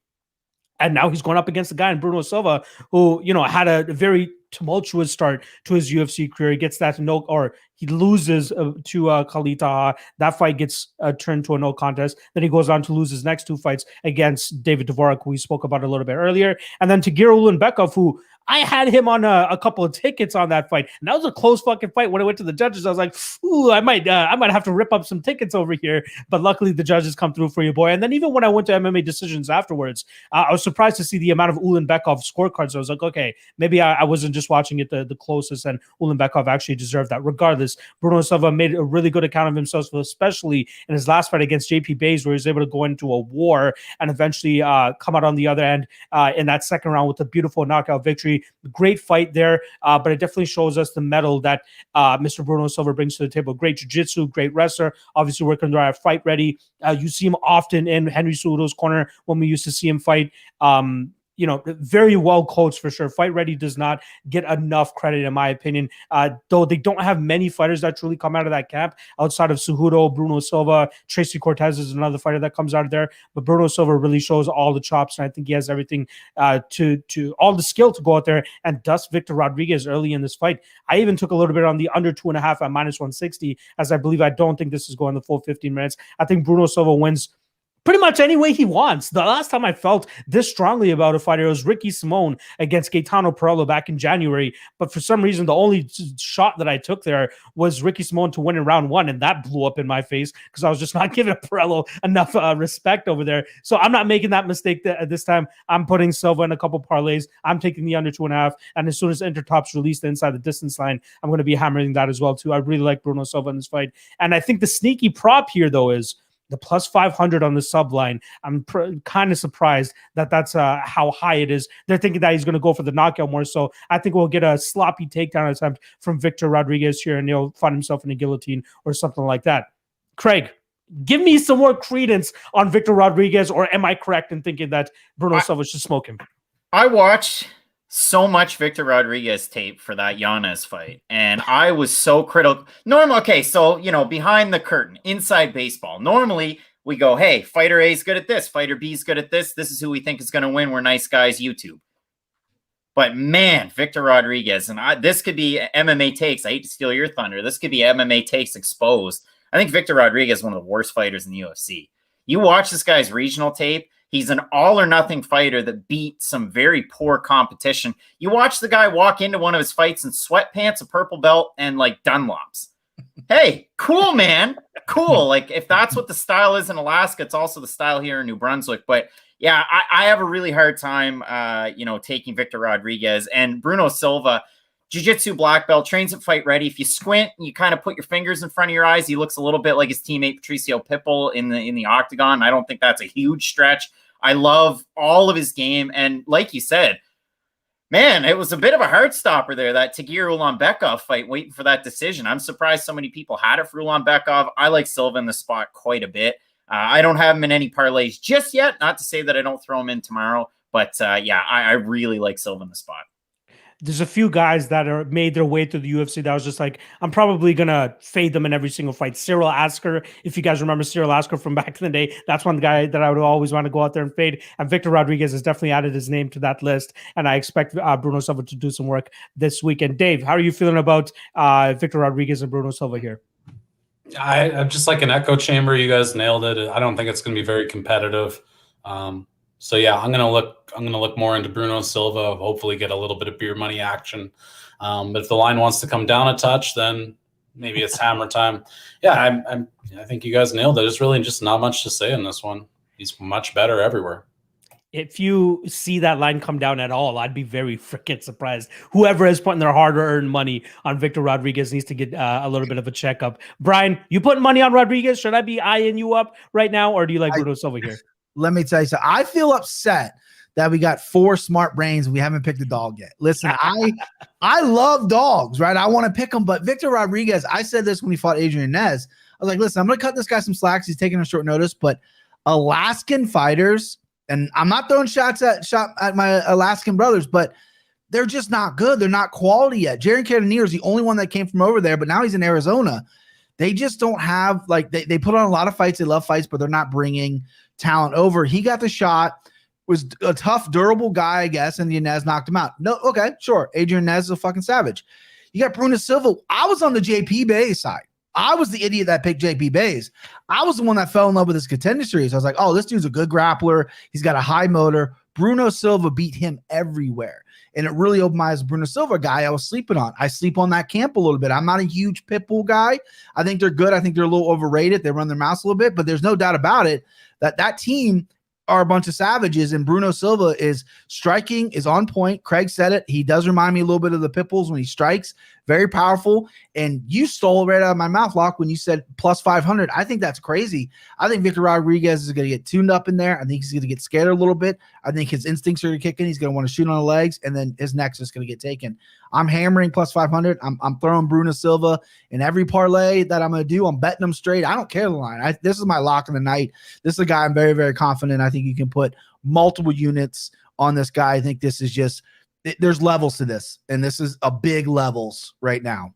And now he's going up against a guy in Bruno Silva who, you know, had a very tumultuous start to his UFC career. He gets that he loses to Khalita. That fight gets turned to a no contest. Then he goes on to lose his next two fights against David Dvorak, who we spoke about a little bit earlier. And then Tagir Ulanbekov, who I had him on a couple of tickets on that fight. And that was a close fucking fight. When I went to the judges, I was like, ooh, I might have to rip up some tickets over here. But luckily the judges come through for you, boy. And then even when I went to MMA decisions afterwards, I was surprised to see the amount of Ulanbekov scorecards. So I was like, okay, maybe I wasn't just watching it the closest, and Ulanbekov actually deserved that. Regardless, Bruno Silva made a really good account of himself, especially in his last fight against JP Bays, where he was able to go into a war and eventually come out on the other end in that second round with a beautiful knockout victory. Great fight there, but it definitely shows us the mettle that Mr. Bruno Silva brings to the table. Great jiu-jitsu, great wrestler, obviously working to fight ready. You see him often in Henry Cejudo's corner when we used to see him fight. You know, very well coached for sure. Fight Ready does not get enough credit, in my opinion, though they don't have many fighters that truly come out of that camp outside of Cejudo. Bruno Silva, Tracy Cortez is another fighter that comes out of there, but Bruno Silva really shows all the chops, and I think he has everything to all the skill to go out there and dust Victor Rodriguez early in this fight. I even took a little bit on the under 2.5 at minus 160, as I don't think this is going the full 15 minutes. I think Bruno Silva wins pretty much any way he wants. The last time I felt this strongly about a fighter was Ricky Simone against Gaetano Perello back in January. But for some reason, the only shot that I took there was Ricky Simone to win in round one, and that blew up in my face because I was just not giving Perello enough respect over there. So I'm not making that mistake this time. I'm putting Silva in a couple parlays. I'm taking the under 2.5, and as soon as Intertop's released inside the distance line, I'm going to be hammering that as well too. I really like Bruno Silva in this fight, and I think the sneaky prop here though is The plus 500 on the sub line. I'm kind of surprised that that's how high it is. They're thinking that he's going to go for the knockout more. So I think we'll get a sloppy takedown attempt from Victor Rodriguez here, and he'll find himself in a guillotine or something like that. Craig, give me some more credence on Victor Rodriguez, or am I correct in thinking that Bruno Silva should smoke him? I watched so much Victor Rodriguez tape for that Yanez fight, and I was so critical. Okay, so, behind the curtain, inside baseball, normally we go, hey, fighter A is good at this, fighter B is good at this, this is who we think is going to win, we're nice guys, YouTube. But man, Victor Rodriguez, and this could be MMA takes, I hate to steal your thunder, this could be MMA takes exposed. I think Victor Rodriguez is one of the worst fighters in the UFC. You watch this guy's regional tape, he's an all-or-nothing fighter that beat some very poor competition. You watch the guy walk into one of his fights in sweatpants, a purple belt, and, Dunlops. Hey, cool, man. Cool. If that's what the style is in Alaska, it's also the style here in New Brunswick. But, yeah, I have a really hard time, taking Victor Rodriguez. And Bruno Silva, jiu-jitsu black belt, trains at Fight Ready. If you squint and you kind of put your fingers in front of your eyes, he looks a little bit like his teammate Patricio Pitbull in the octagon. I don't think that's a huge stretch. I love all of his game. And like you said, man, it was a bit of a heart stopper there, that Tagir Ulanbekov fight, waiting for that decision. I'm surprised so many people had it for Ulanbekov. I like Silva in the spot quite a bit. I don't have him in any parlays just yet. Not to say that I don't throw him in tomorrow, but I really like Silva in the spot. There's a few guys that are made their way through the UFC that I was just like, I'm probably going to fade them in every single fight. Cyril Asker, if you guys remember Cyril Asker from back in the day, that's one guy that I would always want to go out there and fade. And Victor Rodriguez has definitely added his name to that list. And I expect Bruno Silva to do some work this weekend. Dave, how are you feeling about Victor Rodriguez and Bruno Silva here? I'm just like an echo chamber. You guys nailed it. I don't think it's going to be very competitive. So yeah, I'm gonna look more into Bruno Silva. Hopefully, get a little bit of beer money action. But if the line wants to come down a touch, then maybe it's hammer time. Yeah, I think you guys nailed it. There's really just not much to say in this one. He's much better everywhere. If you see that line come down at all, I'd be very freaking surprised. Whoever is putting their hard-earned money on Victor Rodriguez needs to get a little bit of a checkup. Brian, you putting money on Rodriguez? Should I be eyeing you up right now, or do you like Bruno Silva here? Let me tell you something. I feel upset that we got 4 smart brains and we haven't picked a dog yet. Listen, I love dogs, right? I want to pick them, but Victor Rodriguez, I said this when he fought Adrian Nez. I was like, listen, I'm going to cut this guy some slack. He's taking a short notice, but Alaskan fighters, and I'm not throwing shot at my Alaskan brothers, but they're just not good. They're not quality yet. Jaron Cannonier is the only one that came from over there, but now he's in Arizona. They just don't have, they put on a lot of fights. They love fights, but they're not bringing talent over. He got the shot, was a tough, durable guy, I guess, and Yanez knocked him out. No, okay, sure. Adrian Nez is a fucking savage. You got Bruno Silva. I was on the JP Bays side. I was the idiot that picked JP Bays. I was the one that fell in love with his contender series. I was like, oh, this dude's a good grappler. He's got a high motor. Bruno Silva beat him everywhere. And it really opened my eyes. Bruno Silva guy I was sleeping on. I sleep on that camp a little bit. I'm not a huge Pitbull guy. I think they're good. I think they're a little overrated. They run their mouths a little bit, but there's no doubt about it that team are a bunch of savages, and Bruno Silva is striking, is on point. Craig said it. He does remind me a little bit of the Pitbulls when he strikes. Very powerful. And you stole it right out of my mouth, Locke, when you said plus 500. I think that's crazy. I think Victor Rodriguez is going to get tuned up in there. I think he's going to get scared a little bit. I think his instincts are going to kick in. He's going to want to shoot on the legs, and then his neck's just going to get taken. I'm hammering plus 500. I'm throwing Bruno Silva in every parlay that I'm going to do. I'm betting him straight. I don't care the line. This is my lock of the night. This is a guy I'm very, very confident. I think you can put multiple units on this guy. I think this is just there's levels to this, and this is a big levels right now.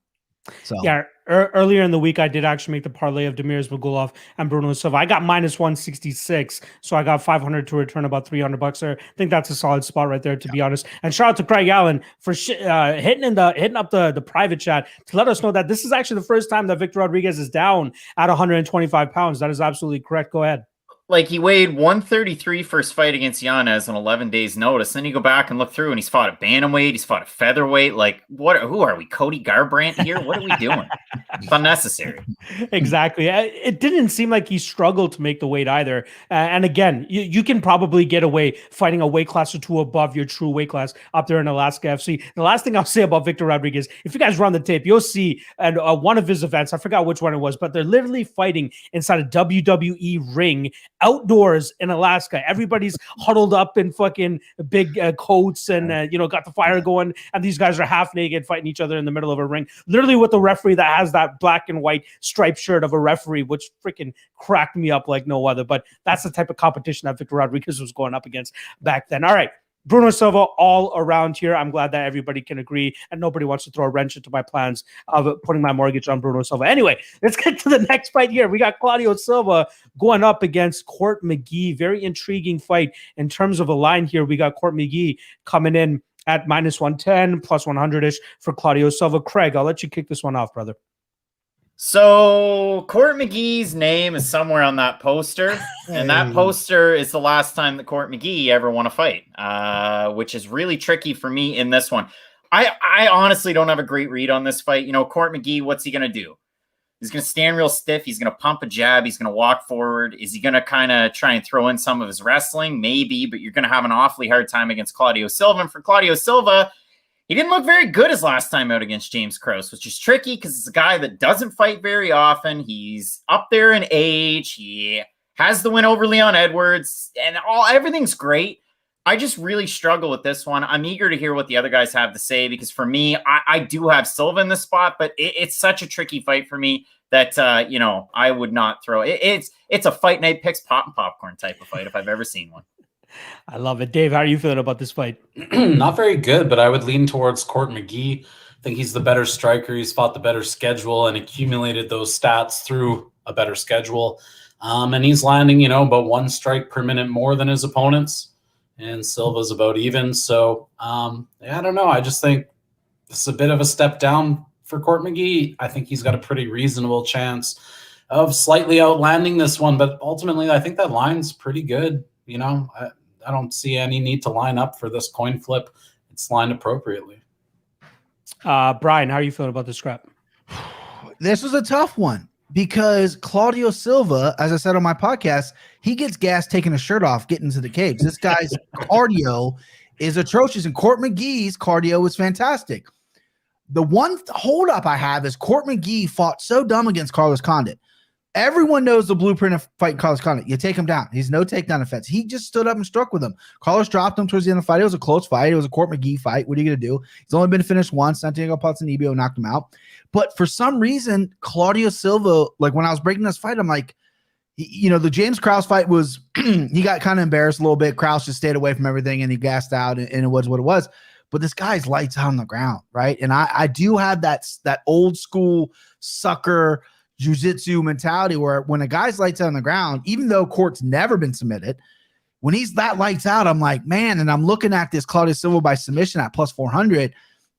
So yeah, earlier in the week, I did actually make the parlay of Damir Ismagulov and Bruno Silva. I got minus 166, so I got 500 to return about $300 there. I think that's a solid spot right there, to be honest. And shout out to Craig Allen for hitting up the private chat to let us know that this is actually the first time that Victor Rodriguez is down at 125 pounds. That is absolutely correct. Go ahead. like he weighed 133 first fight against Yanez on 11 days notice. Then you go back and look through and he's fought at bantamweight. He's fought at featherweight. Like who are we? Cody Garbrandt here? What are we doing? It's unnecessary. Exactly. It didn't seem like he struggled to make the weight either. And again, you can probably get away fighting a weight class or two above your true weight class up there in Alaska FC. The last thing I'll say about Victor Rodriguez, if you guys run the tape, you'll see at one of his events, I forgot which one it was, but they're literally fighting inside a WWE ring outdoors in Alaska. Everybody's huddled up in fucking big coats and got the fire going, and these guys are half naked fighting each other in the middle of a ring, literally with the referee that has that black and white striped shirt of a referee, which freaking cracked me up like no other. But that's the type of competition that Victor Rodriguez was going up against back then. All right, Bruno Silva all around here. I'm glad that everybody can agree and nobody wants to throw a wrench into my plans of putting my mortgage on Bruno Silva. Anyway, let's get to the next fight here. We got Claudio Silva going up against Court McGee. Very intriguing fight in terms of a line here. We got Court McGee coming in at -110, plus 100-ish for Claudio Silva. Craig, I'll let you kick this one off, brother. So Court McGee's name is somewhere on that poster, and that poster is the last time that Court McGee ever won a fight, which is really tricky for me in this one. I honestly don't have a great read on this fight. Court McGee, what's he going to do? He's going to stand real stiff. He's going to pump a jab. He's going to walk forward. Is he going to kind of try and throw in some of his wrestling? Maybe, but you're going to have an awfully hard time against Claudio Silva. And for Claudio Silva, he didn't look very good his last time out against James Krause, which is tricky because it's a guy that doesn't fight very often. He's up there in age. He has the win over Leon Edwards, and everything's great. I just really struggle with this one. I'm eager to hear what the other guys have to say because for me, I do have Silva in this spot, but it's such a tricky fight for me that I would not throw it. It's a fight night picks pop and popcorn type of fight if I've ever seen one. I love it. Dave, how are you feeling about this fight? Not very good, but I would lean towards Court McGee. I think he's the better striker. He's fought the better schedule and accumulated those stats through a better schedule. And he's landing, about 1 strike per minute more than his opponents. And Silva's about even. So, I don't know. I just think this is a bit of a step down for Court McGee. I think he's got a pretty reasonable chance of slightly outlanding this one. But ultimately, I think that line's pretty good. I don't see any need to line up for this coin flip. It's lined appropriately. Brian, how are you feeling about this scrap? This was a tough one because Claudio Silva, as I said on my podcast, he gets gas taking his shirt off, getting into the cage. This guy's cardio is atrocious, and Court McGee's cardio is fantastic. The one holdup I have is Court McGee fought so dumb against Carlos Condit. Everyone knows the blueprint of fighting Carlos Condit. You take him down. He's no takedown offense. He just stood up and struck with him. Carlos dropped him towards the end of the fight. It was a close fight. It was a Court McGee fight. What are you going to do? He's only been finished once. Santiago Ponzinibbio knocked him out. But for some reason, Claudio Silva, like when I was breaking this fight, I'm like, the James Krause fight was, he got kind of embarrassed a little bit. Krause just stayed away from everything and he gassed out and it was what it was. But this guy's lights out on the ground, right? And I do have that old school sucker jiu-jitsu mentality where when a guy's lights out on the ground, even though Court's never been submitted, when he's that lights out, I'm like, man, and I'm looking at this Claudio Silva by submission at plus 400.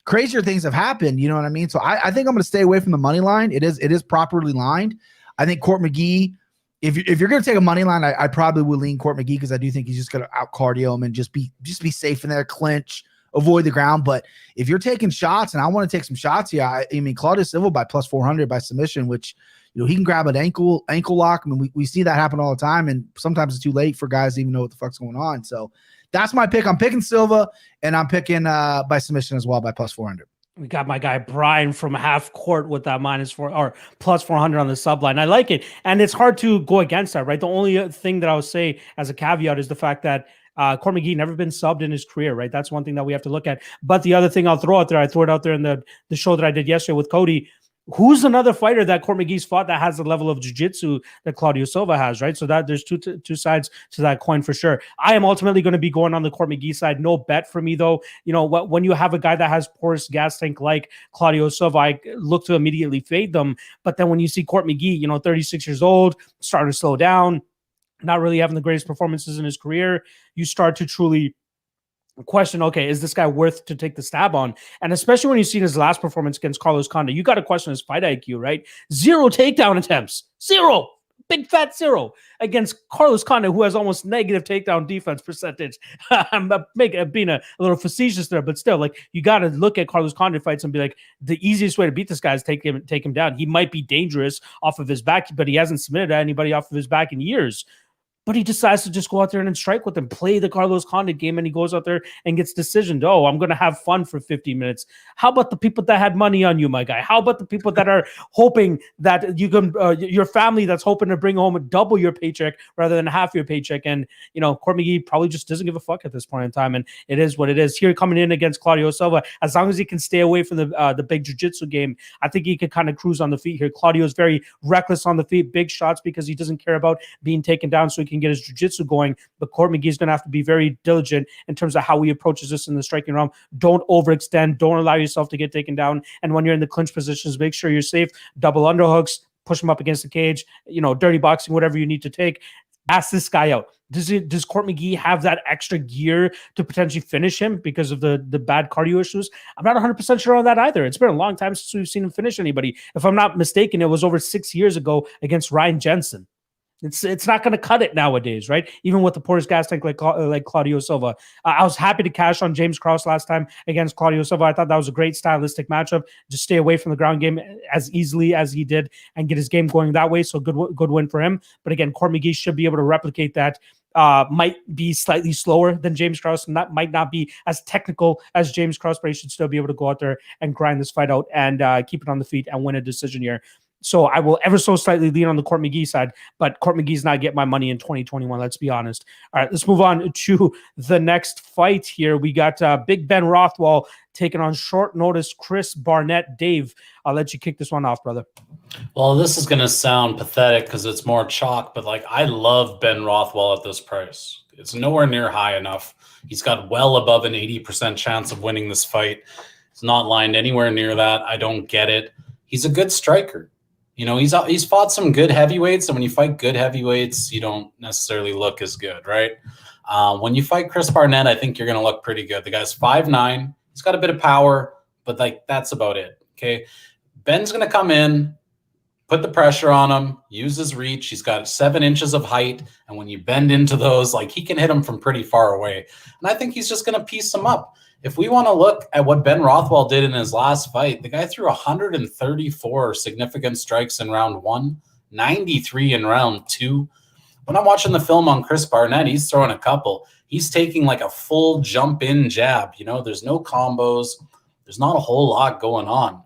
Crazier things have happened, you know what I mean? So I think I'm going to stay away from the money line. It is properly lined. I think Court McGee, if you're going to take a money line, I probably would lean Court McGee because I do think he's just going to out cardio him and just be safe in there, clinch, avoid the ground. But if you're taking shots, and I want to take some shots here, I mean, Claudio Silva by plus 400 by submission, which, he can grab an ankle lock. I mean, we see that happen all the time, and sometimes it's too late for guys to even know what the fuck's going on. So that's my pick. I'm picking Silva, and I'm picking by submission as well by plus 400. We got my guy Brian from half court with that -4 or plus 400 on the sub line. I like it, and it's hard to go against that, right? The only thing that I would say as a caveat is the fact that Court McGee never been subbed in his career, right? That's one thing that we have to look at. But the other thing I'll throw out there, I threw it out there in the show that I did yesterday with Cody. Who's another fighter that Court McGee's fought that has the level of jiu-jitsu that Claudio Silva has, right? So that there's two sides to that coin for sure. I am ultimately going to be going on the Court McGee side. No bet for me, though. When you have a guy that has porous gas tank like Claudio Silva, I look to immediately fade them. But then when you see Court McGee, 36 years old, starting to slow down, not really having the greatest performances in his career, you start to truly question, okay, is this guy worth to take the stab on? And especially when you've seen his last performance against Carlos Condit, you got to question his fight IQ, right? 0 takedown attempts. 0. Big fat 0 against Carlos Condit, who has almost negative takedown defense percentage. I'm being a little facetious there, but still, like, you got to look at Carlos Condit fights and be like, the easiest way to beat this guy is take him down. He might be dangerous off of his back, but he hasn't submitted anybody off of his back in years. But he decides to just go out there and strike with him, play the Carlos Condit game, and he goes out there and gets decisioned. Oh, I'm going to have fun for 50 minutes. How about the people that had money on you, my guy? How about the people that are hoping that you can, your family that's hoping to bring home double your paycheck rather than half your paycheck? And, Court McGee probably just doesn't give a fuck at this point in time, and it is what it is. Here coming in against Claudio Silva, as long as he can stay away from the big jiu-jitsu game, I think he could kind of cruise on the feet here. Claudio is very reckless on the feet, big shots because he doesn't care about being taken down so he can get his jiu-jitsu going. But Court McGee is going to have to be very diligent in terms of how he approaches this in the striking realm. Don't overextend. Don't allow yourself to get taken down. And when you're in the clinch positions, make sure you're safe. Double underhooks, push him up against the cage, dirty boxing, whatever you need to take. Ask this guy out. Does Court McGee have that extra gear to potentially finish him because of the bad cardio issues? I'm not 100% sure on that either. It's been a long time since we've seen him finish anybody. If I'm not mistaken, it was over 6 years ago against Ryan Jensen. It's not going to cut it nowadays, right? Even with the poorest gas tank like Claudio Silva. I was happy to cash on James Krause last time against Claudio Silva. I thought that was a great stylistic matchup. Just stay away from the ground game as easily as he did and get his game going that way. So good win for him. But again, Court McGee should be able to replicate that. Might be slightly slower than James Krause, and that might not be as technical as James Krause, but he should still be able to go out there and grind this fight out and keep it on the feet and win a decision here. So I will ever so slightly lean on the Court McGee side, but Court McGee's not getting my money in 2021. Let's be honest. All right, let's move on to the next fight here. We got Big Ben Rothwell taking on short notice Chris Barnett. Dave, I'll let you kick this one off, brother. Well, this is going to sound pathetic because it's more chalk, but I love Ben Rothwell at this price. It's nowhere near high enough. He's got well above an 80% chance of winning this fight. It's not lined anywhere near that. I don't get it. He's a good striker. He's fought some good heavyweights, and when you fight good heavyweights, you don't necessarily look as good, right? When you fight Chris Barnett, I think you're going to look pretty good. The guy's 5'9". He's got a bit of power, but that's about it, okay? Ben's going to come in, put the pressure on him, use his reach. He's got 7 inches of height, and when you bend into those, he can hit him from pretty far away. And I think he's just going to piece him up. If we want to look at what Ben Rothwell did in his last fight, the guy threw 134 significant strikes in round 1, 93 in round 2. When I'm watching the film on Chris Barnett, he's throwing a couple. He's taking a full jump in jab. There's no combos. There's not a whole lot going on.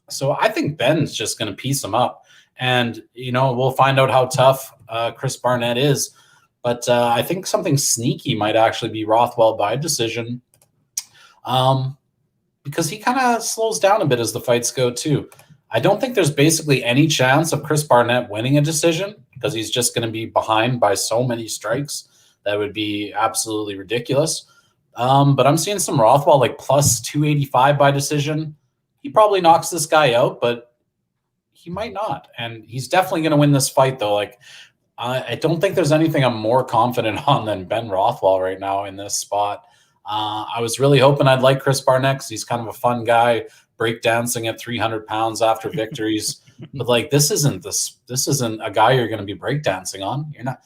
So I think Ben's just going to piece him up. And, we'll find out how tough Chris Barnett is. But I think something sneaky might actually be Rothwell by decision. Because he kind of slows down a bit as the fights go too. I don't think there's basically any chance of Chris Barnett winning a decision because he's just going to be behind by so many strikes. That would be absolutely ridiculous. But I'm seeing some Rothwell plus 285 by decision. He probably knocks this guy out, but he might not. And he's definitely going to win this fight though. I don't think there's anything I'm more confident on than Ben Rothwell right now in this spot. I was really hoping I'd like Chris Barnett because he's kind of a fun guy, breakdancing at 300 pounds after victories. But this isn't a guy you're going to be breakdancing on. You're not.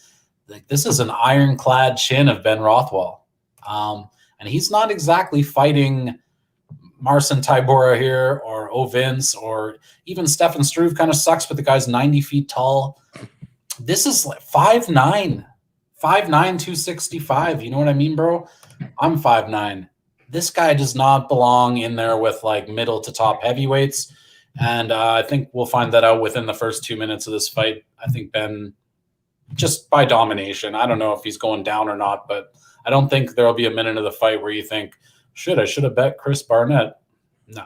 This is an ironclad chin of Ben Rothwell, and he's not exactly fighting Marcin Tybura here or Vince or even Stefan Struve. Kind of sucks, but the guy's 90 feet tall. This is 5'9", 265. You know what I mean, bro? I'm 5'9". This guy does not belong in there with middle to top heavyweights. And I think we'll find that out within the first 2 minutes of this fight. I think Ben, just by domination, I don't know if he's going down or not, but I don't think there'll be a minute of the fight where you think, I should have bet Chris Barnett. No.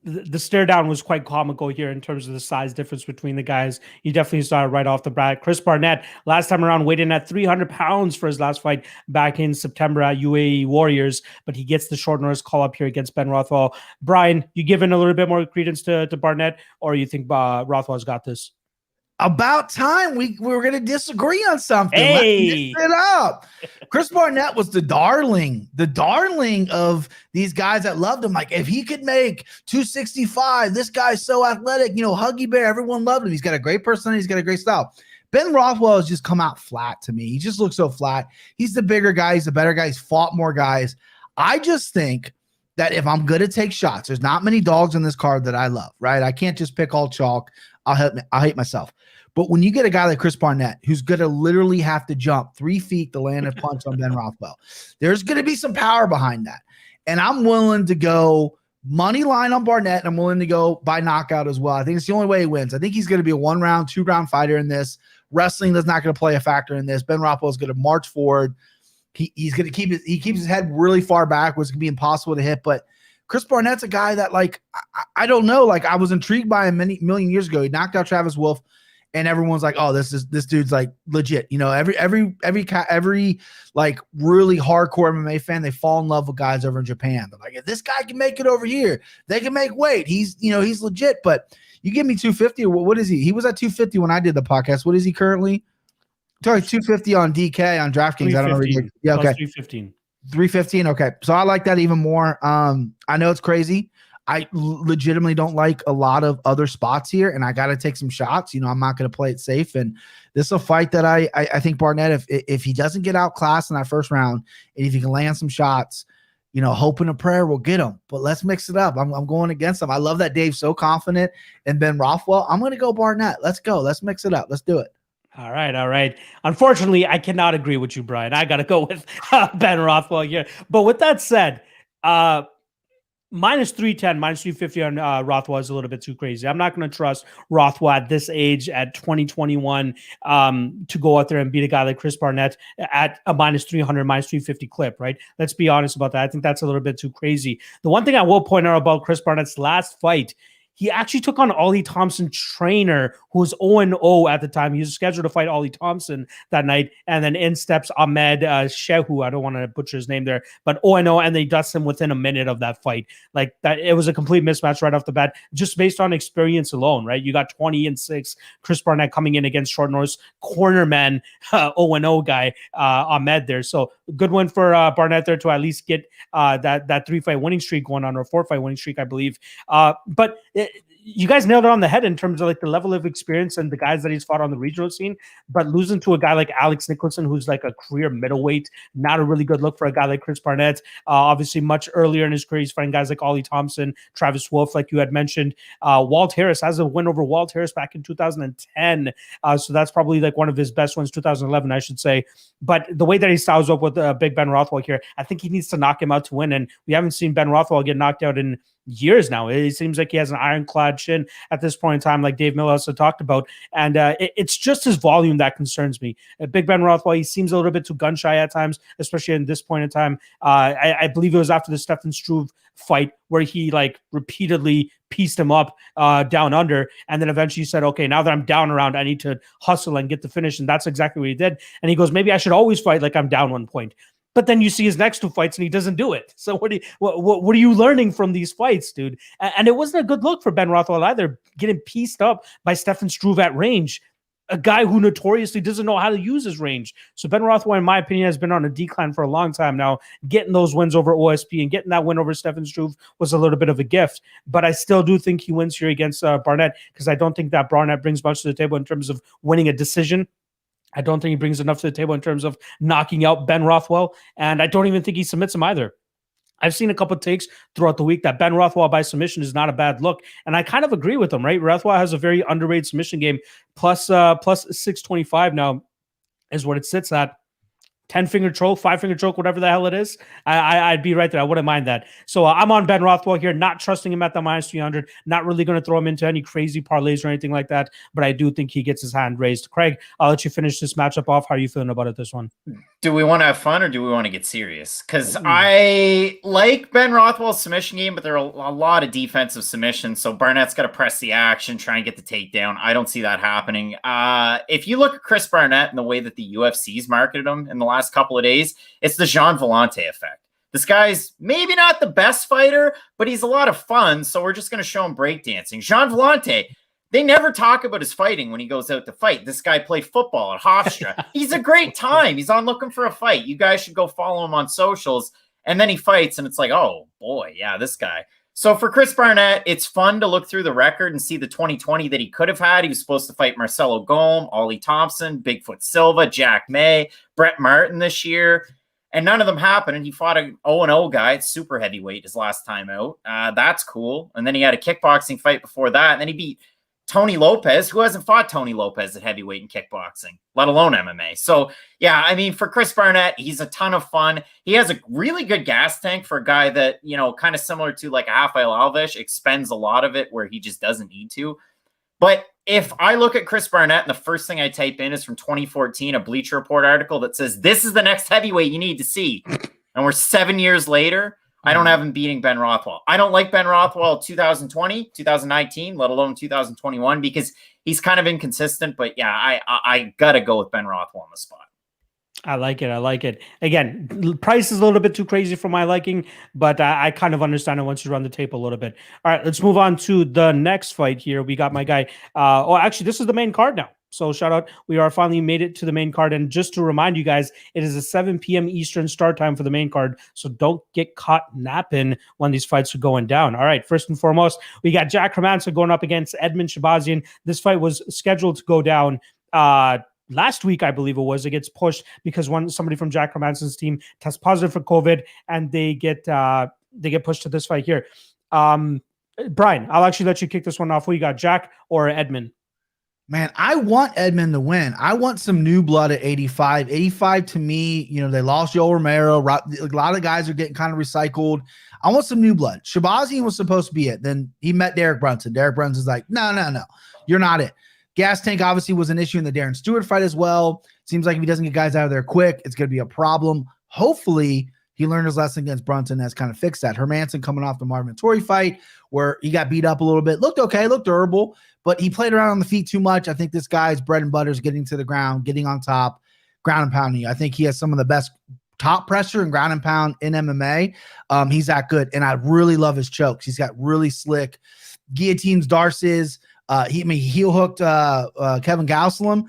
The stare down was quite comical here in terms of the size difference between the guys. You definitely saw it right off the bat. Chris Barnett, last time around, weighed in at 300 pounds for his last fight back in September at UAE Warriors, but he gets the short notice call up here against Ben Rothwell. Brian, you giving a little bit more credence to Barnett, or you think Rothwell's got this? About time we were going to disagree on something. Hey, Let's mix it up. Chris Barnett was the darling of these guys that loved him. Like, if he could make 265, this guy's so athletic, Huggy Bear, everyone loved him. He's got a great personality. He's got a great style. Ben Rothwell has just come out flat to me. He just looks so flat. He's the bigger guy. He's the better guy. He's fought more guys. I just think that if I'm going to take shots, there's not many dogs in this card that I love, right? I can't just pick all chalk. I'll hate myself. But when you get a guy like Chris Barnett, who's going to literally have to jump 3 feet to land a punch on Ben Rothwell, there's going to be some power behind that. And I'm willing to go money line on Barnett, and I'm willing to go by knockout as well. I think it's the only way he wins. I think he's going to be a 1-round, 2-round fighter in this. Wrestling is not going to play a factor in this. Ben Rothwell is going to march forward. He's going to keeps his head really far back, which is going to be impossible to hit. But Chris Barnett's a guy that, like, I don't know. Like, I was intrigued by him million years ago. He knocked out Travis Wolff, and everyone's like, "Oh, this dude's like legit." Every like really hardcore MMA fan, they fall in love with guys over in Japan. They're like, if this guy can make it over here, they can make weight. He's legit. But you give me 250, or what is he? He was at 250 when I did the podcast. What is he currently? Sorry, 250 on DK on DraftKings. I don't know. Yeah, okay. 315. 315. Okay. So I like that even more. I know it's crazy. I legitimately don't like a lot of other spots here, and I got to take some shots. I'm not going to play it safe. And this is a fight that I think Barnett, if he doesn't get outclassed in that first round, and if he can land some shots, hope and a prayer will get him. But let's mix it up. I'm going against him. I love that Dave's so confident in Ben Rothwell. I'm going to go Barnett. Let's go. Let's mix it up. Let's do it. All right. Unfortunately, I cannot agree with you, Brian. I got to go with Ben Rothwell here. But with that said, minus 310, minus 350 on Rothwell is a little bit too crazy. I'm not going to trust Rothwell at this age, at 2021, to go out there and beat a guy like Chris Barnett at a minus 300, minus 350 clip, right? Let's be honest about that. I think that's a little bit too crazy. The one thing I will point out about Chris Barnett's last fight, he actually took on Ollie Thompson trainer, who was 0-0 at the time. He was scheduled to fight Ollie Thompson that night, and then in steps Ahmed Shehu. I don't want to butcher his name there, but 0-0, and they dust him within a minute of that fight. Like that, it was a complete mismatch right off the bat, just based on experience alone, right? You got 20-6, Chris Barnett coming in against short notice cornerman 0-0 guy Ahmed there. So good win for Barnett there to at least get that 3-fight winning streak going on, or 4-fight winning streak, I believe. But you guys nailed it on the head in terms of like the level of experience and the guys that he's fought on the regional scene. But losing to a guy like Alex Nicholson, who's like a career middleweight, not a really good look for a guy like Chris Barnett. Obviously, much earlier in his career, he's fighting guys like Ollie Thompson, Travis Wolff, like you had mentioned. Walt Harris has a win over Walt Harris back in 2010. So that's probably like one of his best wins, 2011, I should say. But the way that he styles up with Big Ben Rothwell here, I think he needs to knock him out to win. And we haven't seen Ben Rothwell get knocked out in years now. It seems like he has an ironclad chin at this point in time, like Dave Miller also talked about. And it's just his volume that concerns me. Big Ben Rothwell, he seems a little bit too gun shy at times, especially in this point in time. I believe it was after the Stefan Struve fight where he like repeatedly pieced him up down under, and then eventually said, okay, now that I'm down around, I need to hustle and get the finish. And that's exactly what he did. And he goes, maybe I should always fight like I'm down 1 point. But then you see his next 2 fights and he doesn't do it. So what are you learning from these fights, dude? And it wasn't a good look for Ben Rothwell either, getting pieced up by Stefan Struve at range, a guy who notoriously doesn't know how to use his range. So Ben Rothwell, in my opinion, has been on a decline for a long time now. Getting those wins over OSP and getting that win over Stefan Struve was a little bit of a gift. But I still do think he wins here against Barnett, because I don't think that Barnett brings much to the table in terms of winning a decision. I don't think he brings enough to the table in terms of knocking out Ben Rothwell, and I don't even think he submits him either. I've seen a couple of takes throughout the week that Ben Rothwell by submission is not a bad look, and I kind of agree with them, right? Rothwell has a very underrated submission game, plus 625 now is what it sits at. 10-finger choke, 5-finger choke, whatever the hell it is, I'd be right there. I wouldn't mind that. So I'm on Ben Rothwell here, not trusting him at the minus 300, not really going to throw him into any crazy parlays or anything like that, but I do think he gets his hand raised. Craig, I'll let you finish this matchup off. How are you feeling about it, this one? Do we want to have fun or do we want to get serious? Because I like Ben Rothwell's submission game, but there are a lot of defensive submissions, so Barnett's got to press the action, try and get the takedown. I don't see that happening. If you look at Chris Barnett and the way that the UFC's marketed him in the last couple of days, it's the Jean Vellante effect. This guy's maybe not the best fighter, but he's a lot of fun, so we're just going to show him breakdancing. Jean Vellante, They never talk about his fighting when he goes out to fight. This guy played football at Hofstra. He's a great time. He's on Looking for a Fight. You guys should go follow him on socials. And then he fights, and it's like, oh, boy, yeah, this guy. So for Chris Barnett, it's fun to look through the record and see the 2020 that he could have had. He was supposed to fight Marcelo Gome, Ollie Thompson, Bigfoot Silva, Jack May, Brett Martin this year. And none of them happened. And he fought an 0-0 guy at super heavyweight his last time out. That's cool. And then he had a kickboxing fight before that. And then he beat Tony Lopez, who hasn't fought Tony Lopez at heavyweight in kickboxing, let alone MMA. So, yeah, I mean, for Chris Barnett, he's a ton of fun. He has a really good gas tank for a guy that, you know, kind of similar to like a Rafael Alves, expends a lot of it where he just doesn't need to. But if I look at Chris Barnett and the first thing I type in is from 2014, a Bleacher Report article that says, this is the next heavyweight you need to see. And we're 7 years later, I don't have him beating Ben Rothwell. I don't like Ben Rothwell 2020, 2019, let alone 2021, because he's kind of inconsistent. But yeah, I got to go with Ben Rothwell on the spot. I like it. I like it. Again, price is a little bit too crazy for my liking, but I kind of understand it once you run the tape a little bit. All right, let's move on to the next fight here. We got my guy. Actually, this is the main card now. So shout out. We are finally made it to the main card. And just to remind you guys, it is a 7 p.m. Eastern start time for the main card. So don't get caught napping when these fights are going down. All right. First and foremost, we got Jack Hermansson going up against Edmen Shahbazyan. This fight was scheduled to go down last week, I believe it was. It gets pushed because somebody from Jack Hermansson's team tests positive for COVID, and they get pushed to this fight here. Brian, I'll actually let you kick this one off. Who you got, Jack or Edmen? Man, I want Edmen to win. I want some new blood at 85. 85 to me, you know, they lost Joel Romero. A lot of guys are getting kind of recycled. I want some new blood. Shahbazyan was supposed to be it. Then he met Derek Brunson. Derek Brunson's like, no, you're not it. Gas tank obviously was an issue in the Darren Stewart fight as well. Seems like if he doesn't get guys out of there quick, it's going to be a problem. Hopefully, he learned his lesson against Brunson, has kind of fixed that. Hermansson coming off the Marvin Vettori fight where he got beat up a little bit. Looked okay, looked durable, but he played around on the feet too much. I think this guy's bread and butter is getting to the ground, getting on top, ground and pounding. I think he has some of the best top pressure and ground and pound in MMA. He's that good, and I really love his chokes. He's got really slick guillotines, Darces. He heel hooked Kevin Gastelum.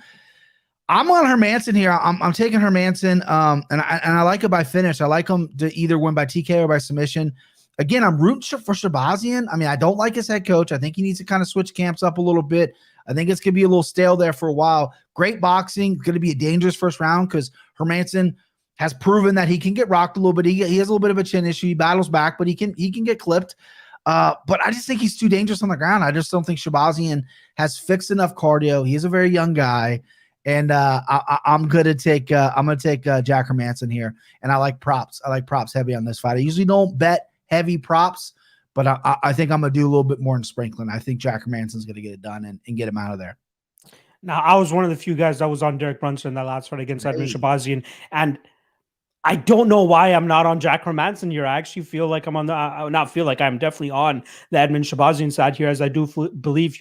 I'm on Hermansson here. I'm taking Hermansson, and I like it by finish. I like him to either win by TK or by submission. Again, I'm rooting for Shahbazyan. I mean, I don't like his head coach. I think he needs to kind of switch camps up a little bit. I think it's going to be a little stale there for a while. Great boxing. Going to be a dangerous first round because Hermansson has proven that he can get rocked a little bit. He has a little bit of a chin issue. He battles back, but he can get clipped. But I just think he's too dangerous on the ground. I just don't think Shahbazyan has fixed enough cardio. He's a very young guy. And I'm gonna take Jack Hermansson here, and I like props. I like props heavy on this fight. I usually don't bet heavy props, but I think I'm gonna do a little bit more in sprinkling. I think Jack Hermansson's gonna get it done and get him out of there. Now, I was one of the few guys that was on Derek Brunson in that last fight against Edmen Shahbazyan, and I don't know why I'm not on Jack Hermansson here. I actually feel like I'm on I'm definitely on the Edmen Shahbazyan side here, as I do believe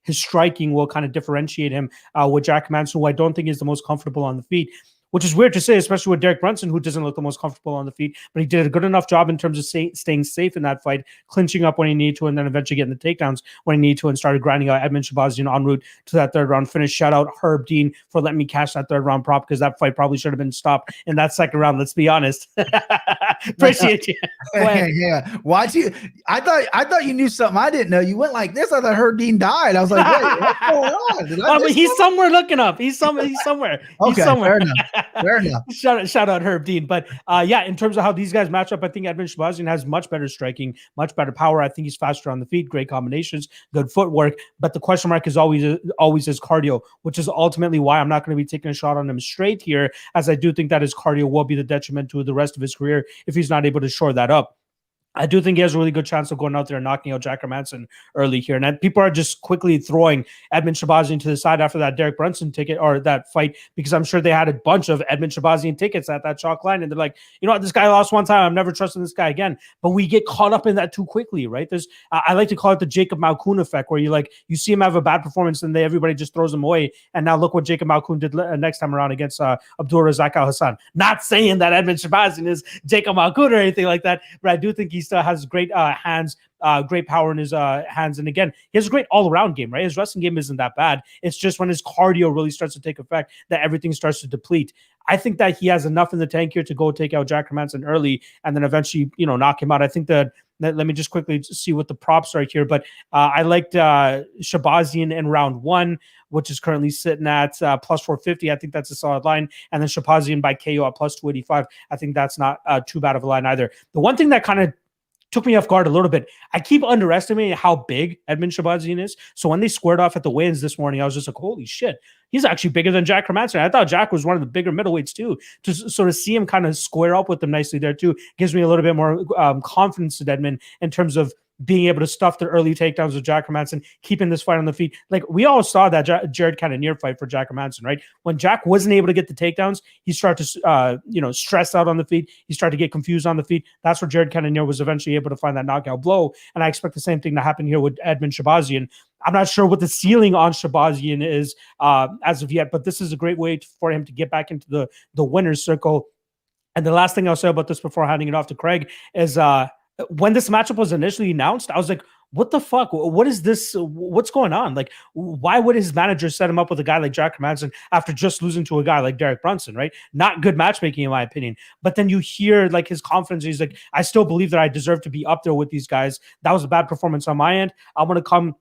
his striking will kind of differentiate him with Jack Hermansson, who I don't think is the most comfortable on the feet, which is weird to say, especially with Derek Brunson, who doesn't look the most comfortable on the feet, but he did a good enough job in terms of staying safe in that fight, clinching up when he needed to, and then eventually getting the takedowns when he needed to, and started grinding out Edmen Shahbazyan en route to that third round finish. Shout out Herb Dean for letting me cash that third round prop, because that fight probably should have been stopped in that second round. Let's be honest. Appreciate you. Yeah. Why'd you? I thought you knew something I didn't know. You went like this. I thought Herb Dean died. I was like, wait, what's going on? But he's somewhere looking up. He's somewhere. Okay, He's somewhere. Fair enough. Shout out Herb Dean. But yeah, in terms of how these guys match up, I think Edmen Shahbazyan has much better striking, much better power. I think he's faster on the feet, great combinations, good footwork. But the question mark is always his cardio, which is ultimately why I'm not going to be taking a shot on him straight here, as I do think that his cardio will be the detriment to the rest of his career if he's not able to shore that up. I do think he has a really good chance of going out there and knocking out Jack Hermansson early here. And people are just quickly throwing Edmen Shahbazyan to the side after that Derek Brunson ticket or that fight, because I'm sure they had a bunch of Edmen Shahbazyan tickets at that chalk line. And they're like, you know what, this guy lost one time. I'm never trusting this guy again. But we get caught up in that too quickly, right? There's, I like to call it the Jacob Malkoun effect, where you see him have a bad performance and everybody just throws him away. And now look what Jacob Malkoun did next time around against Abdul Razak Al Hassan. Not saying that Edmen Shahbazyan is Jacob Malkoun or anything like that, but I do think he still has great hands, great power in his hands. And again, he has a great all-around game, right? His wrestling game isn't that bad. It's just when his cardio really starts to take effect that everything starts to deplete. I think that he has enough in the tank here to go take out Jack Hermansson early and then eventually, knock him out. I think that let me just quickly see what the props are here. But I liked Shahbazyan in round 1, which is currently sitting at plus 450. I think that's a solid line. And then Shahbazyan by KO at plus 285. I think that's not too bad of a line either. The one thing that kind of took me off guard a little bit, I keep underestimating how big Edmen Shahbazyan is. So when they squared off at the weigh-ins this morning, I was just like, holy shit, he's actually bigger than Jack Hermansson. I thought Jack was one of the bigger middleweights too. To sort of see him kind of square up with them nicely there too gives me a little bit more confidence in Edmen in terms of being able to stuff the early takedowns with Jack Hermansson, keeping this fight on the feet. Like we all saw that Jared kind of near fight for Jack Hermansson, right? When Jack wasn't able to get the takedowns, he started to, stress out on the feet. He started to get confused on the feet. That's where Jared Cannonier was eventually able to find that knockout blow. And I expect the same thing to happen here with Edmen Shahbazyan. I'm not sure what the ceiling on Shahbazyan is as of yet, but this is a great way for him to get back into the winner's circle. And the last thing I'll say about this before handing it off to Craig is when this matchup was initially announced, I was like, what the fuck? What is this? What's going on? Like, why would his manager set him up with a guy like Jack Hermansson after just losing to a guy like Derek Brunson, right? Not good matchmaking, in my opinion. But then you hear like his confidence. He's like, I still believe that I deserve to be up there with these guys. That was a bad performance on my end. I want to come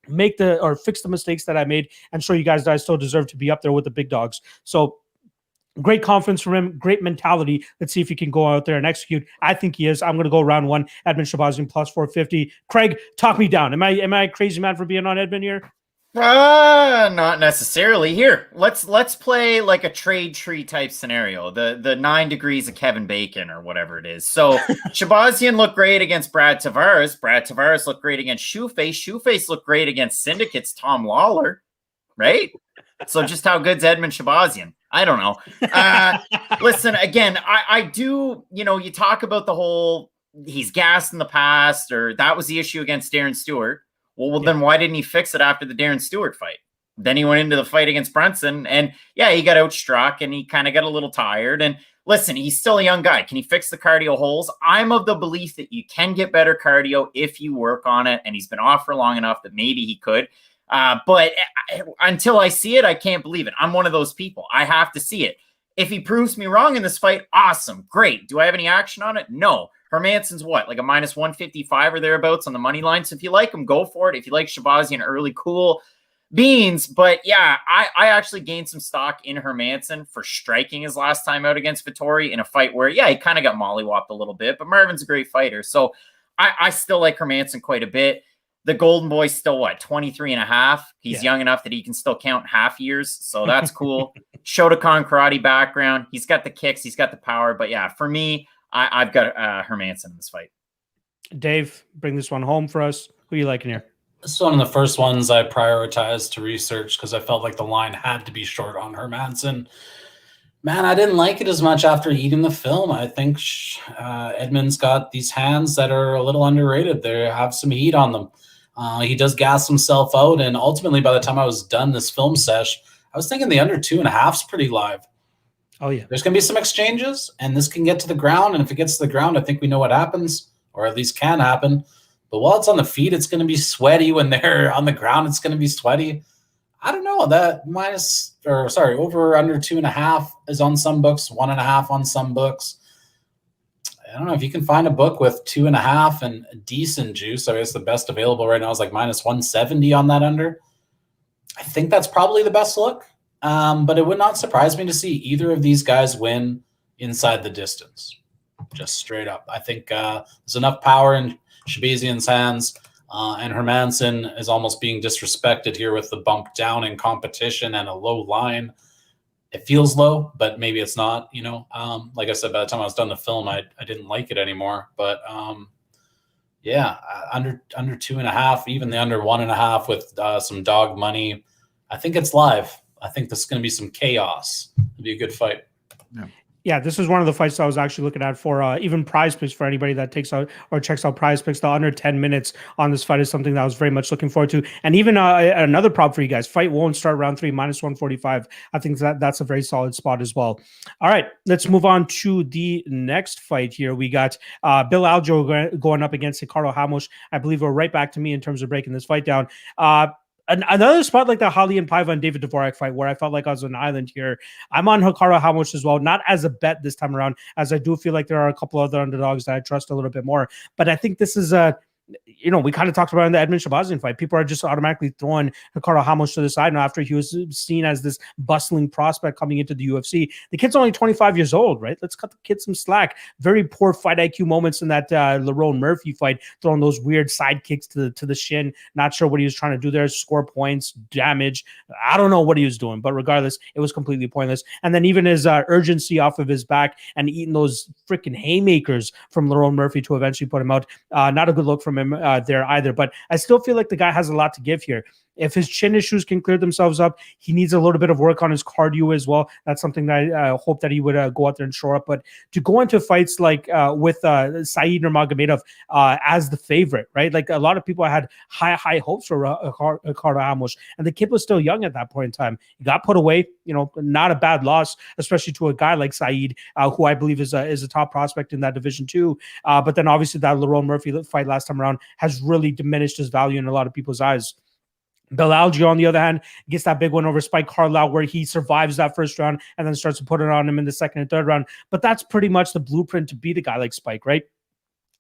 fix the mistakes that I made and show you guys that I still deserve to be up there with the big dogs. So great confidence from him, great mentality. Let's see if he can go out there and execute. I think he is. I'm going to go round 1, Edmen Shahbazyan plus 450. Craig, talk me down. Am I a crazy man for being on Edmen here? Not necessarily. Here, let's play like a trade tree type scenario. The 9 degrees of Kevin Bacon or whatever it is. So Shahbazyan looked great against Brad Tavares. Brad Tavares looked great against Shoeface. Shoeface looked great against Syndicate's Tom Lawler, right? So just how good's Edmen Shahbazyan? I don't know. Listen, again, I do, you talk about the whole, he's gassed in the past, or that was the issue against Darren Stewart. Well, then why didn't he fix it after the Darren Stewart fight? Then he went into the fight against Brunson, and yeah, he got outstruck, and he kind of got a little tired. And listen, he's still a young guy. Can he fix the cardio holes? I'm of the belief that you can get better cardio if you work on it, and he's been off for long enough that maybe he could. But until I see it, I can't believe it. I'm one of those people. I have to see it. If he proves me wrong in this fight, awesome, great. Do I have any action on it? No. Hermansson's what, like a minus 155 or thereabouts on the money line. So if you like him, go for it. If you like Shahbazyan early, cool beans. But yeah, I actually gained some stock in Hermansson for striking his last time out against Vettori in a fight where, yeah, he kind of got mollywopped a little bit, but Marvin's a great fighter. So I still like Hermansson quite a bit. The Golden Boy's still, what, 23 and a half? He's young enough that he can still count half years, so that's cool. Shotokan karate background. He's got the kicks. He's got the power. But, yeah, for me, I've got Hermansson in this fight. Dave, bring this one home for us. Who are you liking here? This is one of the first ones I prioritized to research because I felt like the line had to be short on Hermansson. Man, I didn't like it as much after eating the film. I think Edmen's got these hands that are a little underrated. They have some heat on them. He does gas himself out, and ultimately, by the time I was done this film sesh, I was thinking the under 2.5 is pretty live. Oh, yeah. There's going to be some exchanges, and this can get to the ground, and if it gets to the ground, I think we know what happens, or at least can happen. But while it's on the feet, it's going to be sweaty. When they're on the ground, it's going to be sweaty. I don't know. That over under 2.5 is on some books, 1.5 on some books. I don't know if you can find a book with 2.5 and decent juice. I guess the best available right now is like minus 170 on that under. I think that's probably the best look. But it would not surprise me to see either of these guys win inside the distance. Just straight up. I think there's enough power in Shahbazyan's hands, and Hermansson is almost being disrespected here with the bump down in competition and a low line. It feels low, but maybe it's not, like I said, by the time I was done the film, I didn't like it anymore. But yeah, under 2.5, even the under 1.5 with some dog money. I think it's live. I think this is going to be some chaos. It'll be a good fight. Yeah, this is one of the fights I was actually looking at for even prize picks for anybody that takes out or checks out prize picks. The under 10 minutes on this fight is something that I was very much looking forward to. And even another prop for you guys, fight won't start round 3, -145. I think that's a very solid spot as well. All right, let's move on to the next fight here. We got Bill Algeo going up against Ricardo Ramos. I believe we're right back to me in terms of breaking this fight down. Another spot like the Holly and Paiva and David Dvorak fight where I felt like I was on an island here. I'm on Ricardo Ramos as well, not as a bet this time around, as I do feel like there are a couple other underdogs that I trust a little bit more. But I think this is we kind of talked about in the Edmen Shahbazyan fight. People are just automatically throwing Ricardo Ramos to the side now after he was seen as this bustling prospect coming into the UFC. The kid's only 25 years old, right? Let's cut the kid some slack. Very poor fight IQ moments in that Lerone Murphy fight, throwing those weird side kicks to the shin. Not sure what he was trying to do there. Score points, damage. I don't know what he was doing, but regardless, it was completely pointless. And then even his urgency off of his back and eating those freaking haymakers from Lerone Murphy to eventually put him out. Not a good look from him there either, but I still feel like the guy has a lot to give here. If his chin issues can clear themselves up, he needs a little bit of work on his cardio as well. That's something that I hope that he would go out there and shore up. But to go into fights like with Saeed Nurmagomedov as the favorite, right? Like a lot of people had high hopes for Ricardo Ramos, and the kid was still young at that point in time. He got put away, not a bad loss, especially to a guy like Saeed, who I believe is a top prospect in that division too. But then obviously that Lerone Murphy fight last time around has really diminished his value in a lot of people's eyes. Bill Algeo, on the other hand, gets that big one over Spike Carlisle where he survives that first round and then starts to put it on him in the second and third round. But that's pretty much the blueprint to beat a guy like Spike, right?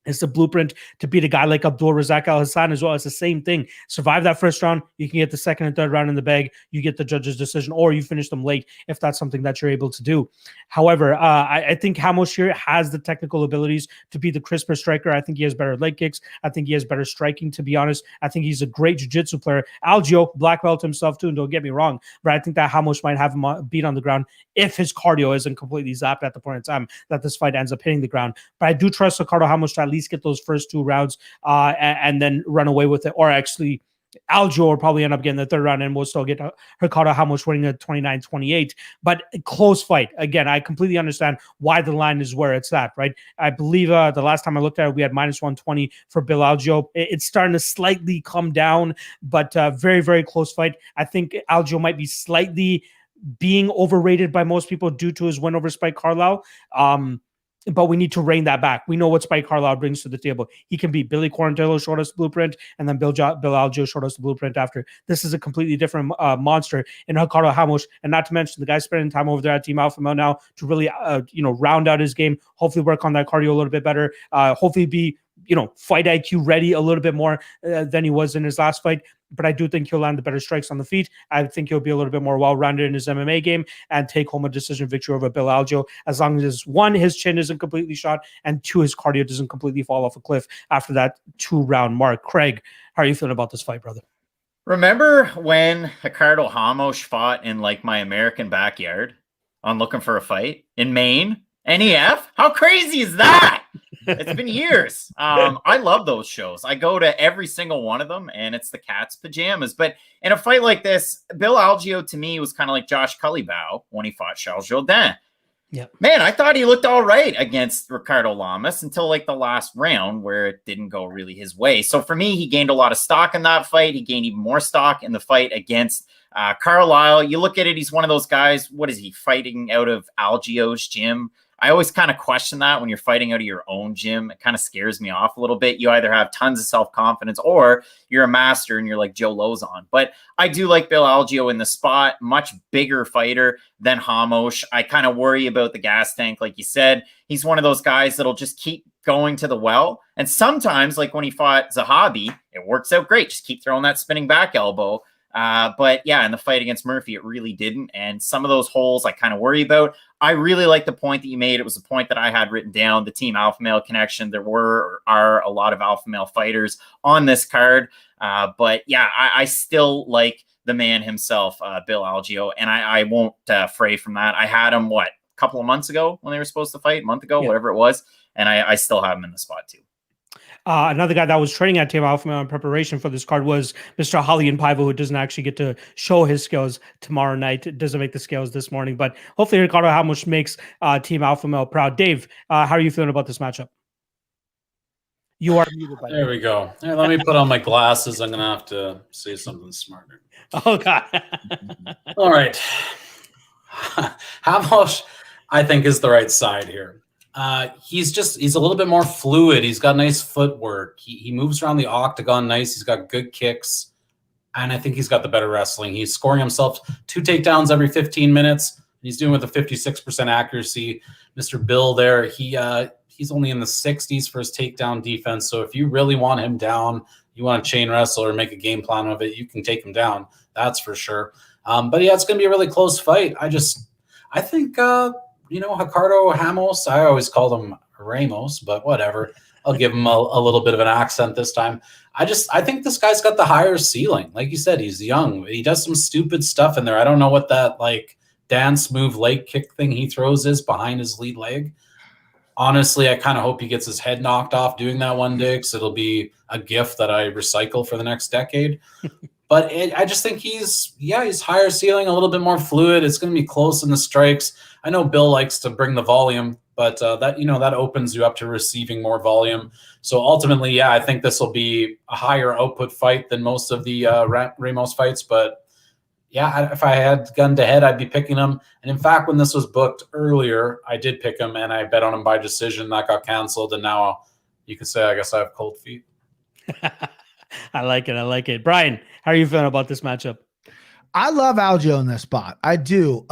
It's the blueprint to beat a guy like Abdul Razak Al Hassan as well. It's the same thing. Survive that first round, you can get the second and third round in the bag. You get the judge's decision, or you finish them late if that's something that you're able to do. However, I think Ramos here has the technical abilities to be the crisper striker. I think he has better leg kicks. I think he has better striking, to be honest. I think he's a great jiu-jitsu player. Algeo, black belt himself too, and don't get me wrong, but I think that Ramos might have him beat on the ground if his cardio isn't completely zapped at the point in time that this fight ends up hitting the ground. But I do trust Ricardo Ramos to at least get those first 2 rounds and then run away with it. Or actually, Algeo will probably end up getting the third round and we'll still get Ricardo Ramos winning at 29-28. But close fight. Again, I completely understand why the line is where it's at, right? I believe the last time I looked at it, we had -120 for Bill Algeo. It's starting to slightly come down, but very, very close fight. I think Algeo might be slightly being overrated by most people due to his win over Spike Carlisle. But we need to rein that back. We know what Spike Carlisle brings to the table. He can be Billy Quarantillo, showed us the blueprint, and then Bill Algeo showed us the blueprint after. This is a completely different monster in Ricardo Ramos, and not to mention the guy spending time over there at Team Alpha Male now to really, round out his game. Hopefully, work on that cardio a little bit better. Hopefully, be fight IQ ready a little bit more than he was in his last fight. But I do think he'll land the better strikes on the feet. I think he'll be a little bit more well-rounded in his MMA game and take home a decision victory over Bill Algeo, as long as 1, his chin isn't completely shot, and 2, his cardio doesn't completely fall off a cliff after that 2-round mark. Craig, how are you feeling about this fight, brother? Remember when Ricardo Ramos fought in like my American backyard on Looking for a Fight in Maine? NEF? How crazy is that? It's been years. I love those shows. I go to every single one of them, and it's the cat's pajamas. But in a fight like this, Bill Algeo to me was kind of like Josh Culibao when he fought Charles Jourdain. Yeah, man, I thought he looked all right against Ricardo Lamas until like the last round where it didn't go really his way. So for me, he gained a lot of stock in that fight. He gained even more stock in the fight against Carlisle. You look at it, he's one of those guys. What is he fighting out of Algeo's gym? I always kind of question that when you're fighting out of your own gym. It kind of scares me off a little bit. You either have tons of self-confidence or you're a master and you're like Joe Lozon. But I do like Bill Algeo in the spot. Much bigger fighter than Ramos. I kind of worry about the gas tank. Like you said, he's one of those guys that'll just keep going to the well. And sometimes, like when he fought Zahabi, it works out great. Just keep throwing that spinning back elbow. But yeah, in the fight against Murphy, it really didn't. And some of those holes I kind of worry about. I really like the point that you made. It was a point that I had written down, the Team Alpha Male connection. There were or are a lot of alpha male fighters on this card. But yeah, I still like the man himself, Bill Algeo, and I won't fray from that. I had him, a couple of months ago when they were supposed to fight, a month ago, whatever it was. And I still have him in the spot too. Another guy that was training at Team Alpha Male in preparation for this card was Mr. Halian Paiva, who doesn't actually get to show his skills tomorrow night. It doesn't make the scales this morning, but hopefully Ricardo Ramos makes Team Alpha Male proud. Dave, how are you feeling about this matchup? You are muted. There we go. Here, let me put on my glasses. I'm going to have to say something smarter. Oh, God. All right. Ramos, I think, is the right side here. He's a little bit more fluid. He's got nice footwork. He moves around the octagon nice. He's got good kicks. And I think he's got the better wrestling. He's scoring himself 2 takedowns every 15 minutes. He's doing with a 56% accuracy. Mr. Bill there, he's only in the 60s for his takedown defense. So if you really want him down, you want to chain wrestle or make a game plan of it, you can take him down. That's for sure. But yeah, it's going to be a really close fight. I think, Ricardo Ramos, I always called him Ramos, but whatever. I'll give him a little bit of an accent this time. I think this guy's got the higher ceiling. Like you said, he's young. He does some stupid stuff in there. I don't know what that dance move leg kick thing he throws is behind his lead leg. Honestly, I kind of hope he gets his head knocked off doing that one day, because it'll be a gift that I recycle for the next decade. But I just think he's higher ceiling, a little bit more fluid. It's going to be close in the strikes. I know Bill likes to bring the volume, but that opens you up to receiving more volume. So ultimately, yeah, I think this will be a higher output fight than most of the Ramos fights. But yeah, if I had gun to head, I'd be picking him. And in fact, when this was booked earlier, I did pick him, and I bet on him by decision. That got canceled, and now you could say I guess I have cold feet. I like it. Brian, how are you feeling about this matchup? I love Algeo in this spot. I do.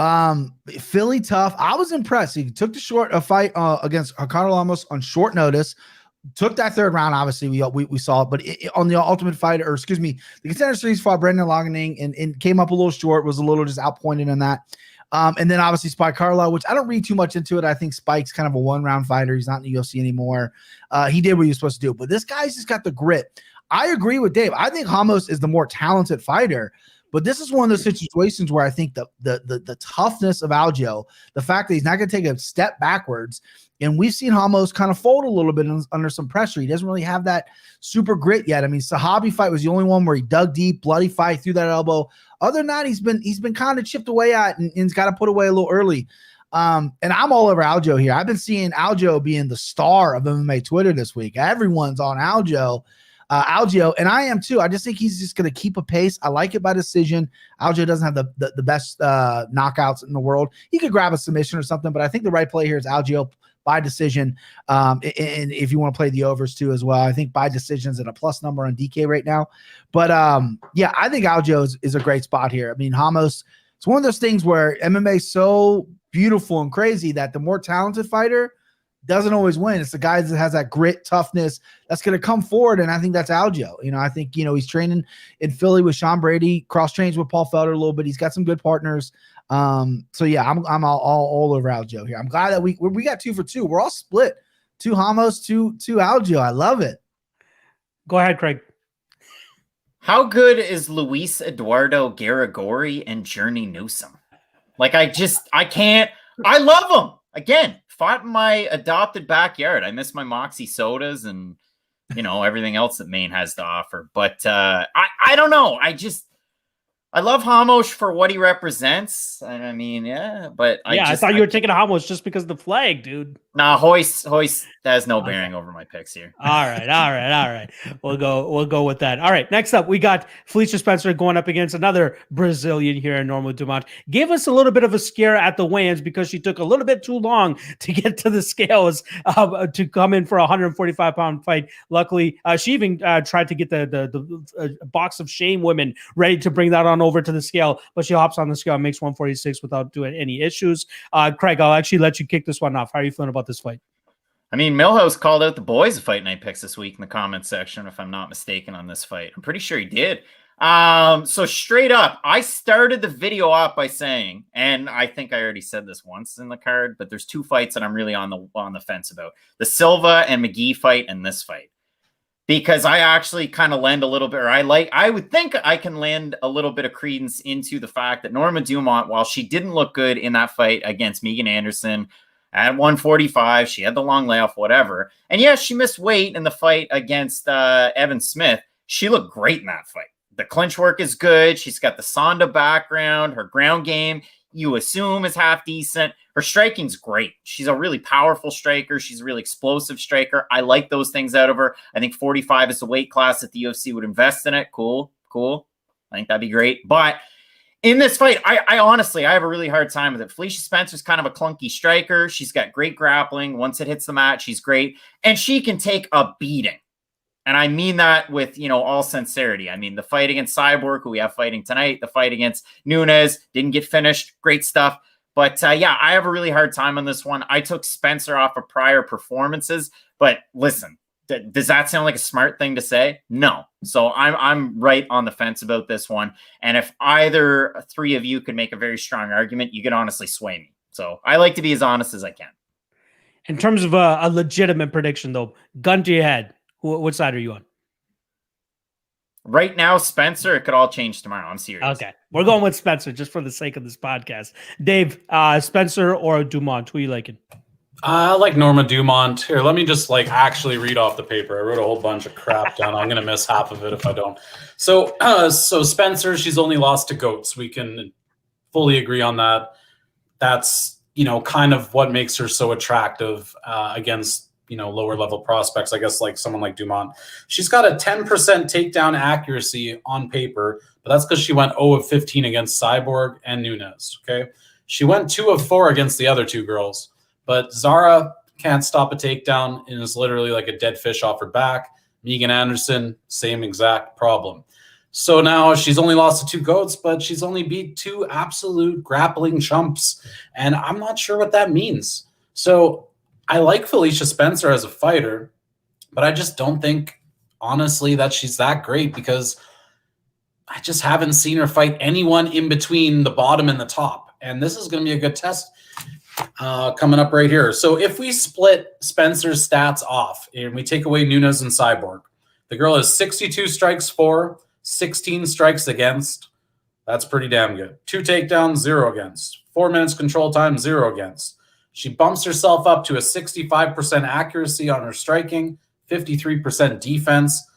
Philly tough. I was impressed. He took the fight against Ricardo Ramos on short notice. Took that third round. Obviously, we saw it, but on the Ultimate Fighter, the Contender Series fought Brendan Longening and came up a little short. Was a little just outpointed in that. And then obviously Spike Carlo, which I don't read too much into it. I think Spike's kind of a one-round fighter. He's not in the UFC anymore. He did what he was supposed to do, but this guy's just got the grit. I agree with Dave. I think Ramos is the more talented fighter, but this is one of those situations where I think the toughness of Algeo, the fact that he's not going to take a step backwards, and we've seen Ramos kind of fold a little bit under some pressure. He doesn't really have that super grit yet. I mean, Sahabi fight was the only one where he dug deep, bloody fight through that elbow. Other than that, he's been kind of chipped away at and he's got to put away a little early. And I'm all over Algeo here. I've been seeing Algeo being the star of MMA Twitter this week. Everyone's on Algeo, and I am too. I just think he's just going to keep a pace. I like it by decision. Algeo doesn't have the best knockouts in the world. He could grab a submission or something, but I think the right play here is Algeo by decision. And if you want to play the overs too as well, I think by decisions at a plus number on DK right now. But yeah, I think Algeo is a great spot here. I mean, Ramos, it's one of those things where MMA is so beautiful and crazy that the more talented fighter doesn't always win. It's the guy that has that grit, toughness that's going to come forward. And I think that's Algeo. I think, he's training in Philly with Sean Brady, cross trains with Paul Felder a little bit. He's got some good partners. So yeah, I'm all over Algeo here. I'm glad that we got 2 for 2. We're all split. 2 Ramos, 2 Algeo. I love it. Go ahead, Craig. How good is Luis Eduardo Garagori and Journey Newsom? I love them. Again, fought in my adopted backyard. I miss my Moxie sodas and, everything else that Maine has to offer. But I don't know. I love Ramos for what he represents. I mean, yeah, but I thought you were taking Ramos just because of the flag, dude. Nah, Hoist has no bearing over my picks here. All right. We'll go with that. All right, next up, we got Felicia Spencer going up against another Brazilian here in Norma Dumont. Gave us a little bit of a scare at the weigh-ins because she took a little bit too long to get to the scales to come in for a 145-pound fight. Luckily, she even tried to get the box of shame women ready to bring that on over to the scale, but she hops on the scale and makes 146 without doing any issues. Craig, I'll actually let you kick this one off. How are you feeling about this fight? I mean, Millhouse called out the boys' fight night picks this week in the comments section, if I'm not mistaken, on this fight. I'm pretty sure he did. So straight up, I started the video off by saying, and I think I already said this once in the card, but there's 2 fights that I'm really on the fence about: the Silva and McGee fight and this fight. Because I actually kind of lend a little bit, I would think I can lend a little bit of credence into the fact that Norma Dumont, while she didn't look good in that fight against Megan Anderson, at 145. She had the long layoff, whatever. And yes, she missed weight in the fight against Evan Smith. She looked great in that fight. The clinch work is good. She's got the Sonda background. Her ground game, you assume, is half decent. Her striking's great. She's a really powerful striker. She's a really explosive striker. I like those things out of her. I think 45 is the weight class that the UFC would invest in it. Cool. I think that'd be great. But in this fight, I honestly have a really hard time with it. Felicia Spencer's kind of a clunky striker. She's got great grappling. Once it hits the mat, she's great. And she can take a beating. And I mean that with, all sincerity. I mean, the fight against Cyborg, who we have fighting tonight, the fight against Nunes, didn't get finished. Great stuff. But yeah, I have a really hard time on this one. I took Spencer off of prior performances. But listen, does that sound like a smart thing to say? No. So I'm right on the fence about this one. And if either three of you could make a very strong argument, you could honestly sway me. So I like to be as honest as I can. In terms of a legitimate prediction, though, gun to your head, what side are you on? Right now, Spencer. It could all change tomorrow. I'm serious. Okay. We're going with Spencer just for the sake of this podcast. Dave, Spencer or Dumont? Who are you liking? I like Norma Dumont. Here, let me just actually read off the paper. I wrote a whole bunch of crap down. I'm going to miss half of it if I don't. So Spencer, she's only lost to goats. We can fully agree on that. That's, kind of what makes her so attractive against, lower level prospects, I guess, like someone like Dumont. She's got a 10% takedown accuracy on paper, but that's because she went 0 of 15 against Cyborg and Nunes. Okay. She went 2 of 4 against the other two girls, but Zara can't stop a takedown and is literally like a dead fish off her back. Megan Anderson, same exact problem. So now she's only lost to 2 goats, but she's only beat 2 absolute grappling chumps. And I'm not sure what that means. So I like Felicia Spencer as a fighter, but I just don't think, honestly, that she's that great because I just haven't seen her fight anyone in between the bottom and the top. And this is going to be a good test coming up right here. So if we split Spencer's stats off and we take away Nunes and Cyborg, the girl has 62 strikes for, 16 strikes against. That's pretty damn good. 2 takedowns, 0 against. 4 minutes control time, 0 against. She bumps herself up to a 65% accuracy on her striking, 53% defense.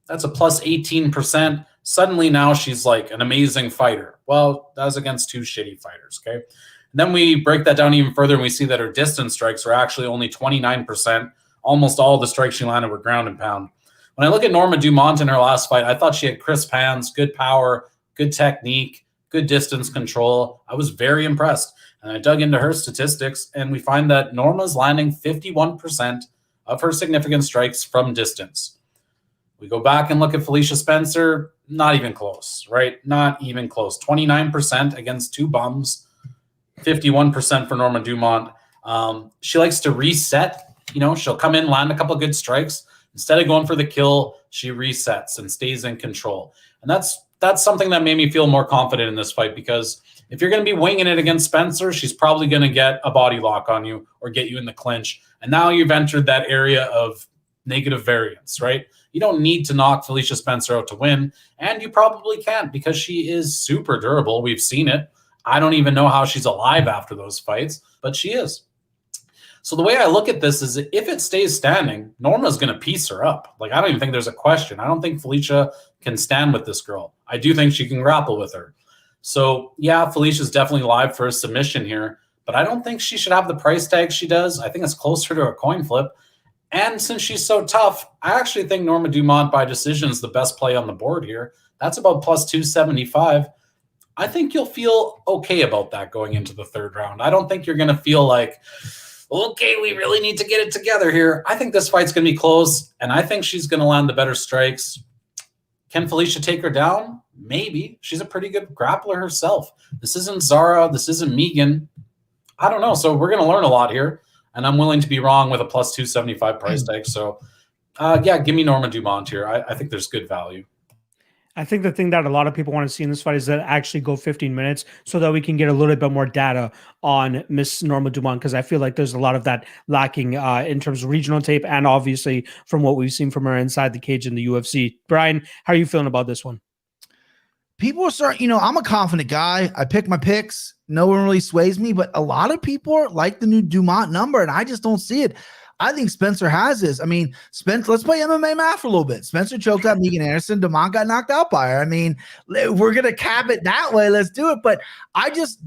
That's a plus 18%. Suddenly now she's like an amazing fighter. Well, that was against 2 shitty fighters, okay? And then we break that down even further and we see that her distance strikes are actually only 29%. Almost all the strikes she landed were ground and pound. When I look at Norma Dumont in her last fight, I thought she had crisp hands, good power, good technique, good distance control. I was very impressed. And I dug into her statistics, and we find that Norma's landing 51% of her significant strikes from distance. We go back and look at Felicia Spencer, not even close, right? Not even close. 29% against 2 bums, 51% for Norma Dumont. She likes to reset. She'll come in, land a couple of good strikes. Instead of going for the kill, she resets and stays in control. And that's something that made me feel more confident in this fight because if you're going to be winging it against Spencer, she's probably going to get a body lock on you or get you in the clinch. And now you've entered that area of negative variance, right? You don't need to knock Felicia Spencer out to win. And you probably can't because she is super durable. We've seen it. I don't even know how she's alive after those fights, but she is. So the way I look at this is if it stays standing, Norma's going to piece her up. I don't even think there's a question. I don't think Felicia can stand with this girl. I do think she can grapple with her. So, yeah, Felicia's definitely live for a submission here, but I don't think she should have the price tag she does. I think it's closer to a coin flip. And since she's so tough, I actually think Norma Dumont by decision is the best play on the board here. That's about plus 275. I think you'll feel okay about that going into the 3rd round. I don't think you're going to feel like, okay, we really need to get it together here. I think this fight's going to be close, and I think she's going to land the better strikes. Can Felicia take her down? Maybe. She's a pretty good grappler herself. This isn't Zara. This isn't Megan. I don't know. So we're going to learn a lot here, and I'm willing to be wrong with a plus 275 price tag. So, yeah, give me Norma Dumont here. I think there's good value. I think the thing that a lot of people want to see in this fight is that actually go 15 minutes so that we can get a little bit more data on Miss Norma Dumont, because I feel like there's a lot of that lacking in terms of regional tape and obviously from what we've seen from her inside the cage in the UFC. Brian, how are you feeling about this one? people are starting, I'm a confident guy. I pick my picks. No one really sways me, but a lot of people like the new Dumont number, and I just don't see it. I think Spencer has this. I mean, let's play MMA math for a little bit. Spencer choked out Megan Anderson. Dumont got knocked out by her. I mean, we're going to cap it that way. Let's do it. But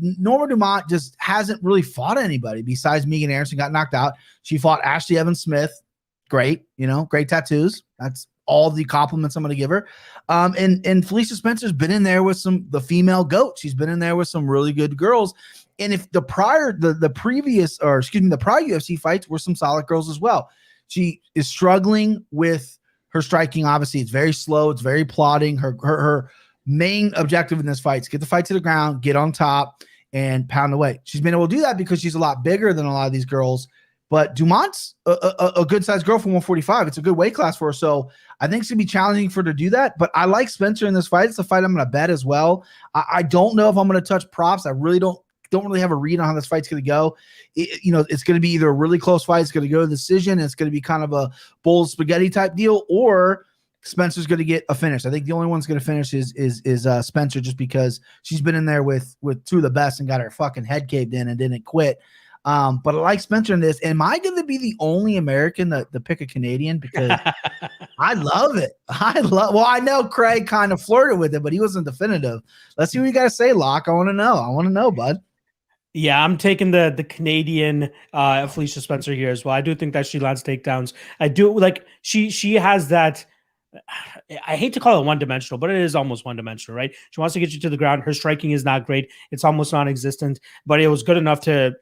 Norma Dumont just hasn't really fought anybody besides Megan Anderson got knocked out. She fought Ashley Evans Smith. Great, great tattoos. That's all the compliments I'm going to give her. And Felicia Spencer's been in there with the female GOAT. She's been in there with some really good girls. And if the prior UFC fights were some solid girls as well. She is struggling with her striking. Obviously, it's very slow. It's very plodding. Her main objective in this fight is get the fight to the ground, get on top, and pound away. She's been able to do that because she's a lot bigger than a lot of these girls. But Dumont's a good-sized girl from 145. It's a good weight class for her. So I think it's going to be challenging for her to do that. But I like Spencer in this fight. It's a fight I'm going to bet as well. I don't know if I'm going to touch props. I really don't really have a read on how this fight's going to go. It's going to be either a really close fight. It's going to go to decision. It's going to be kind of a bowl of spaghetti type deal, or Spencer's going to get a finish. I think the only one's going to finish is Spencer, just because she's been in there with two of the best and got her fucking head caved in and didn't quit. But I like Spencer in this. Am I going to be the only American to pick a Canadian? Because I love it. I know Craig kind of flirted with it, but he wasn't definitive. Let's see what you got to say, Locke. I want to know, bud. Yeah, I'm taking the Canadian Felicia Spencer here as well. I do think that she lands takedowns. I do like she has that. I hate to call it one-dimensional, but it is almost one-dimensional, right? She wants to get you to the ground. Her striking is not great. It's almost non-existent, but it was good enough to,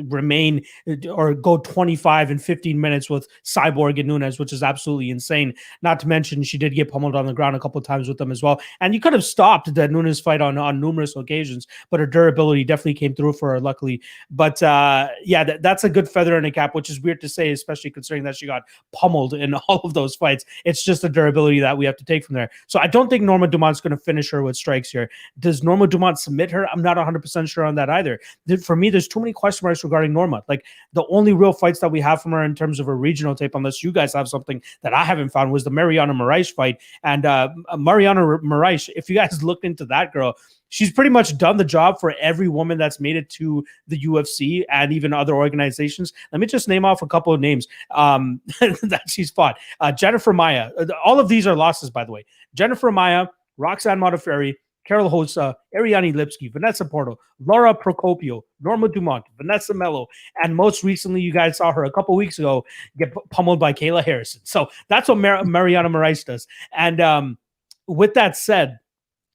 remain or go 25 and 15 minutes with Cyborg and Nunes, which is absolutely insane. Not to mention she did get pummeled on the ground a couple of times with them as well. And you could have stopped the Nunes fight on numerous occasions, but her durability definitely came through for her, luckily. But that's a good feather in the cap, which is weird to say, especially considering that she got pummeled in all of those fights. It's just the durability that we have to take from there. So I don't think Norma Dumont's going to finish her with strikes here. Does Norma Dumont submit her? I'm not 100% sure on that either. For me, there's too many question marks regarding Norma. Like, the only real fights that we have from her in terms of a regional tape, unless you guys have something that I haven't found, was the Mariana Moraes fight. And Mariana Moraes, if you guys looked into that girl, she's pretty much done the job for every woman that's made it to the UFC and even other organizations. Let me just name off a couple of names that she's fought. Jennifer Maia. All of these are losses, by the way. Jennifer Maia, Roxanne Modafferi, Carol Hossa, Ariane Lipsky, Vanessa Porto, Laura Procopio, Norma Dumont, Vanessa Mello, and most recently, you guys saw her a couple weeks ago get pummeled by Kayla Harrison. So that's what Mariana Moraes does. And with that said,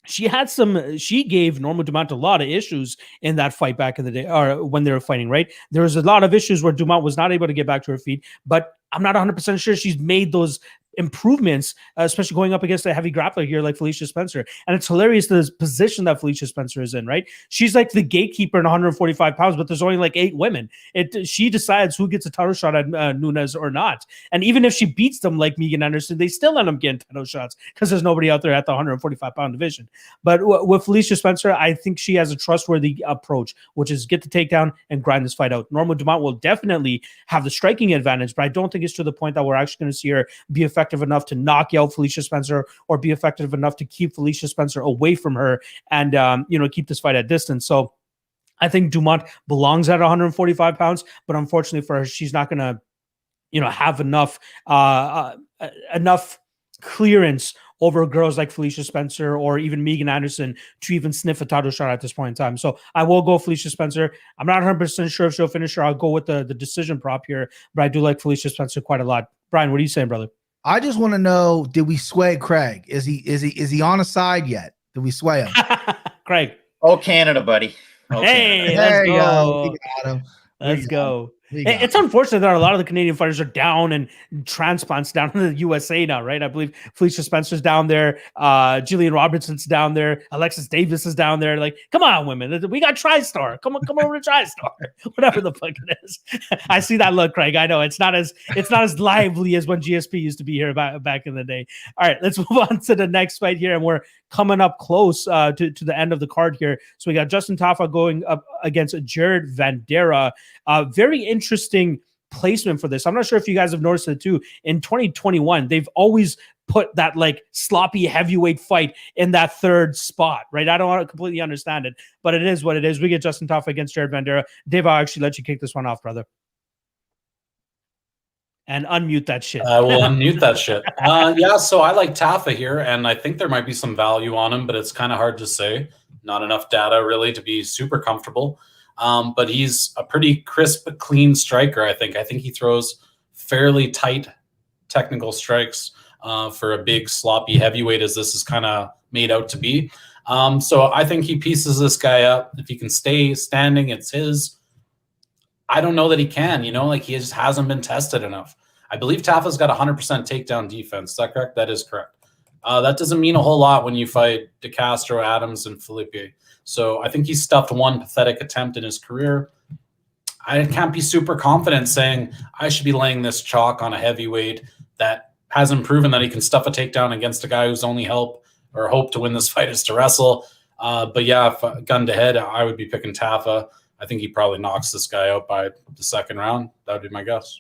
she gave Norma Dumont a lot of issues in that fight back in the day, or when they were fighting, right? There was a lot of issues where Dumont was not able to get back to her feet, but I'm not 100% sure she's made those improvements, especially going up against a heavy grappler here like Felicia Spencer. And it's hilarious the position that Felicia Spencer is in, right? She's like the gatekeeper in 145 pounds, but there's only like 8 women. She decides who gets a title shot at Nunes or not. And even if she beats them like Megan Anderson, they still end up getting title shots because there's nobody out there at the 145 pound division. But with Felicia Spencer, I think she has a trustworthy approach, which is get the takedown and grind this fight out. Norma Dumont will definitely have the striking advantage, but I don't think it's to the point that we're actually going to see her be effective enough to knock out Felicia Spencer or be effective enough to keep Felicia Spencer away from her and keep this fight at distance. So I think Dumont belongs at 145 pounds, but unfortunately for her, she's not going to have enough clearance over girls like Felicia Spencer or even Megan Anderson to even sniff a title shot at this point in time. So I will go Felicia Spencer. I'm not 100% sure if she'll finish her. I'll go with the decision prop here, but I do like Felicia Spencer quite a lot. Brian, what are you saying, brother? I just want to know, did we sway Craig? Is he on a side yet? Did we sway him? Craig. Oh, Canada, buddy. Oh, hey, Canada. let's go. We got him. Let's go. It's unfortunate that a lot of the Canadian fighters are down and transplants down in the USA now, right? I believe Felicia Spencer's down there. Jillian Robertson's down there. Alexis Davis is down there. Like, come on, women. We got TriStar. Come over to TriStar. Whatever the fuck it is. I see that look, Craig. I know it's not as lively as when GSP used to be here back in the day. All right, let's move on to the next fight here, and we're coming up close to the end of the card here. So we got Justin Tafa going up against Jared Vanderaa. Very interesting placement for this. I'm not sure if you guys have noticed it too. In 2021, they've always put that like sloppy heavyweight fight in that third spot, right? I don't completely understand it, but it is what it is. We get Justin Tafa against Jared Vanderaa. Dave, I'll actually let you kick this one off, brother. And unmute that shit. I will unmute that shit. Yeah, so I like Tafa here, and I think there might be some value on him, but it's kind of hard to say. Not enough data really to be super comfortable. But he's a pretty crisp, clean striker, I think. I think he throws fairly tight technical strikes for a big, sloppy heavyweight, as this is kind of made out to be. So I think he pieces this guy up. If he can stay standing, it's his. I don't know that he can, like he just hasn't been tested enough. I believe Tafa's got 100% takedown defense. Is that correct? That is correct. That doesn't mean a whole lot when you fight De Castro, Adams, and Felipe. So I think he's stuffed one pathetic attempt in his career. I can't be super confident saying I should be laying this chalk on a heavyweight that hasn't proven that he can stuff a takedown against a guy whose only hope to win this fight is to wrestle. But yeah, if gun to head, I would be picking Tafa. I think he probably knocks this guy out by the second round. That would be my guess.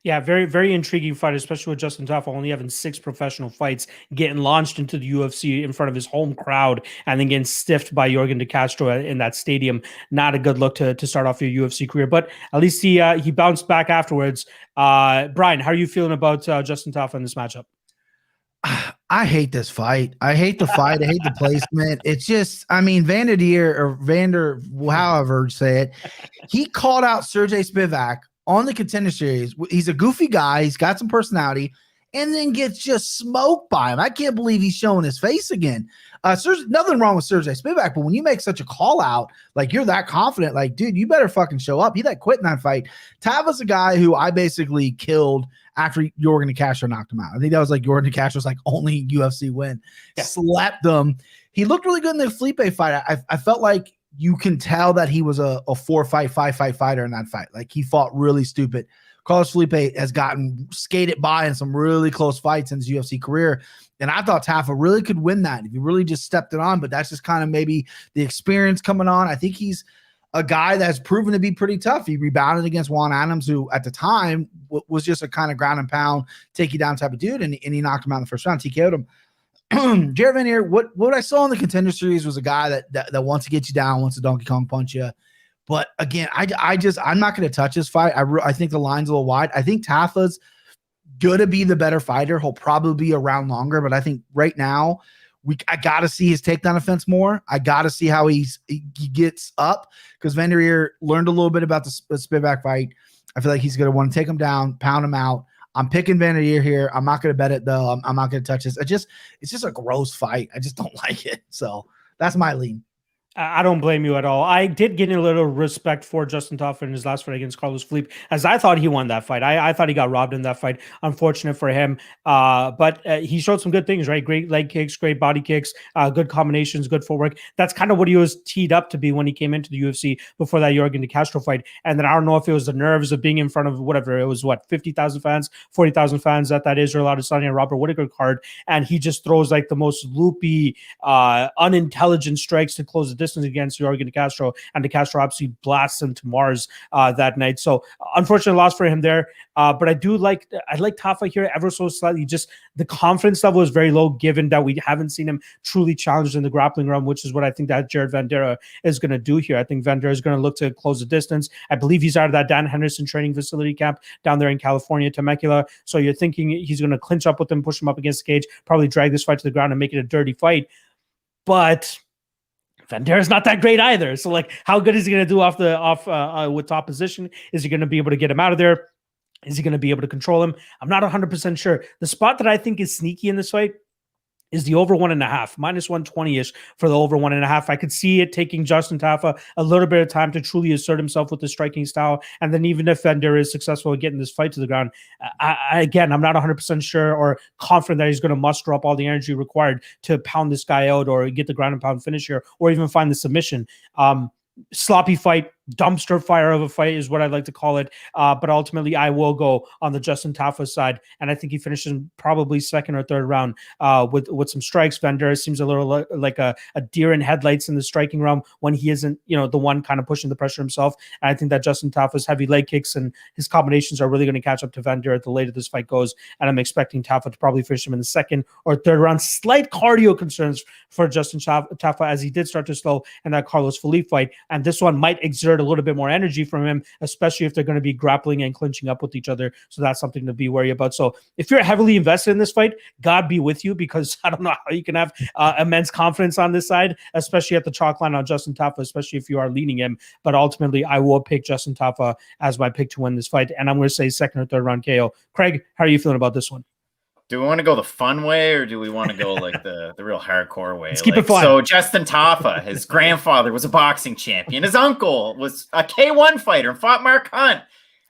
Yeah, very, very intriguing fight, especially with Justin Tafa only having 6 professional fights, getting launched into the UFC in front of his home crowd, and then getting stiffed by Yorgan De Castro in that stadium. Not a good look to start off your UFC career, but at least he bounced back afterwards. Brian, how are you feeling about Justin Tafa in this matchup? I hate this fight. I hate the fight. I hate the placement. It's just, Vanderdeer or Vander, however say it, he called out Sergey Spivak on the Contender Series. He's a goofy guy. He's got some personality, and then gets just smoked by him. I can't believe he's showing his face again. Nothing wrong with Sergey Spivak, but when you make such a call out, like you're that confident, like, dude, you better fucking show up. He like quit in that fight. Tafa's a guy who I basically killed after Yorgan De Castro knocked him out. I think that was like Yorgan De Castro's like only UFC win. Yeah. Slept them. He looked really good in the Felipe fight. I felt like you can tell that he was a 5-fight fighter in that fight. Like he fought really stupid. Carlos Felipe has gotten skated by in some really close fights in his UFC career. And I thought Tafa really could win that if he really just stepped it on, but that's just kind of maybe the experience coming on. I think he's a guy that's proven to be pretty tough. He rebounded against Juan Adams, who at the time was just a kind of ground and pound, take you down type of dude. And he knocked him out in the first round, TKO'd him. Jared Vanderaa, what I saw in the Contender Series was a guy that wants to get you down, wants to Donkey Kong punch you. But again, I'm not going to touch this fight. I think the line's a little wide. I think Tafa's going to be the better fighter. He'll probably be around longer, but I think right now I got to see his takedown offense more. I got to see how he gets up, because Vanderaa learned a little bit about the Spivak fight. I feel like he's going to want to take him down, pound him out. I'm picking Vanderaa here. I'm not going to bet it though. I'm not going to touch this. It's just a gross fight. I just don't like it. So that's my lean. I don't blame you at all. I did get a little respect for Justin Tafa in his last fight against Carlos Felipe, as I thought he won that fight. I thought he got robbed in that fight. Unfortunate for him. But he showed some good things, right? Great leg kicks, great body kicks, good combinations, good footwork. That's kind of what he was teed up to be when he came into the UFC before that Yorgan De Castro fight. And then I don't know if it was the nerves of being in front of whatever, it was 50,000 fans, 40,000 fans at that Israel Adesanya Robert Whittaker card. And he just throws like the most loopy, unintelligent strikes to close the distance against Yorgan De Castro, and De Castro obviously blasts him to Mars that night. So unfortunate loss for him there. But I like Tafa here ever so slightly. Just the confidence level is very low, given that we haven't seen him truly challenged in the grappling realm, which is what I think that Jared Vanderaa is going to do here. I think Vanderaa is going to look to close the distance. I believe he's out of that Dan Henderson training facility camp down there in California, Temecula. So you're thinking he's going to clinch up with him, push him up against the cage, probably drag this fight to the ground and make it a dirty fight. But Vanderaa not that great either. So like, how good is he going to do with top position? Is he going to be able to get him out of there? Is he going to be able to control him? I'm not 100% sure. The spot that I think is sneaky in this fight is the over 1.5, -120-ish for the over 1.5. I could see it taking Justin Tafa a little bit of time to truly assert himself with the striking style. And then even if Vanderaa is successful at getting this fight to the ground, again, I'm not 100% sure or confident that he's going to muster up all the energy required to pound this guy out or get the ground and pound finish here or even find the submission. Sloppy fight, dumpster fire of a fight is what I'd like to call it. But ultimately, I will go on the Justin Tafa side, and I think he finishes probably second or third round with some strikes. Vanderis seems a little like a deer in headlights in the striking realm when he isn't, the one kind of pushing the pressure himself. And I think that Justin Tafa's heavy leg kicks and his combinations are really going to catch up to Vanderis the later this fight goes. And I'm expecting Tafa to probably finish him in the second or third round. Slight cardio concerns for Justin Tafa as he did start to slow in that Carlos Felipe fight. And this one might exert a little bit more energy from him, especially if they're going to be grappling and clinching up with each other. So that's something to be worried about. So if you're heavily invested in this fight, God be with you, because I don't know how you can have immense confidence on this side, especially at the chalk line on Justin Tafa, especially if you are leaning him. But ultimately, I will pick Justin Tafa as my pick to win this fight. And I'm going to say second or third round KO. Craig, how are you feeling about this one? Do we want to go the fun way, or do we want to go like the real hardcore way? Let's keep it fun. So Justin Tafa, his grandfather was a boxing champion. His uncle was a K1 fighter and fought Mark Hunt.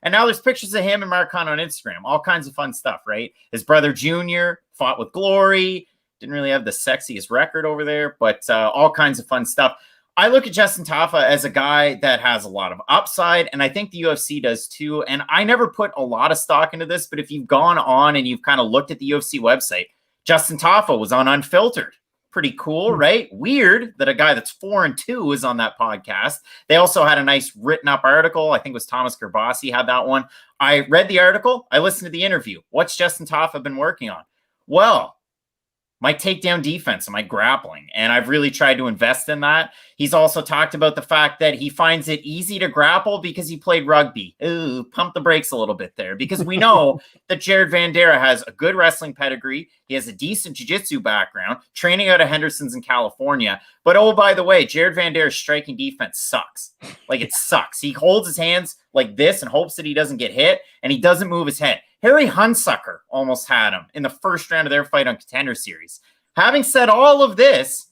And now there's pictures of him and Mark Hunt on Instagram. All kinds of fun stuff, right? His brother Junior fought with Glory. Didn't really have the sexiest record over there, but all kinds of fun stuff. I look at Justin Tafa as a guy that has a lot of upside, and I think the UFC does too. And I never put a lot of stock into this, but if you've gone on and you've kind of looked at the UFC website, Justin Tafa was on Unfiltered. Pretty cool, right? Weird that a guy that's 4-2 is on that podcast. They also had a nice written up article. I think it was Thomas Gerbasi had that one. I read the article. I listened to the interview. What's Justin Tafa been working on? Well, my takedown defense and my grappling. And I've really tried to invest in that. He's also talked about the fact that he finds it easy to grapple because he played rugby. Ooh, pump the brakes a little bit there, because we know that Jared Vanderis has a good wrestling pedigree. He has a decent jiu-jitsu background, training out of Henderson's in California. But oh, by the way, Jared Vanderis' striking defense sucks. Like, it sucks. He holds his hands like this and hopes that he doesn't get hit, and he doesn't move his head. Harry Hunsucker almost had him in the first round of their fight on Contender Series. Having said all of this,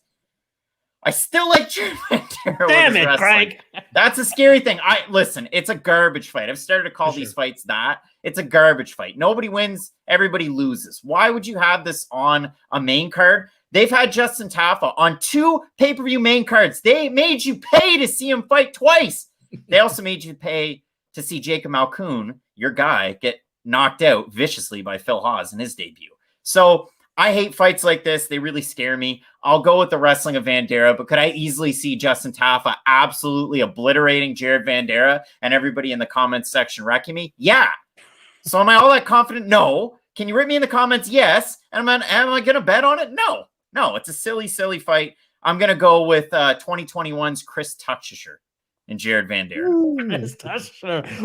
I still like Jared Vanderis. Damn it, Craig. That's a scary thing. Listen, it's a garbage fight. I've started to call these fights that. It's a garbage fight. Nobody wins, everybody loses. Why would you have this on a main card? They've had Justin Tafa on 2 pay-per-view main cards. They made you pay to see him fight twice. They also made you pay to see Jacob Malkoun, your guy, get knocked out viciously by Phil Haas in his debut. So I hate fights like this. They really scare me. I'll go with the wrestling of Vanderis, but could I easily see Justin Tafa absolutely obliterating Jared Vanderis and everybody in the comments section wrecking me? Yeah. So am I all that confident? No. Can you rip me in the comments? Yes. And am I going to bet on it? No. No, it's a silly, silly fight. I'm going to go with 2021's Chris Tuchscherer and Jared Vanderis.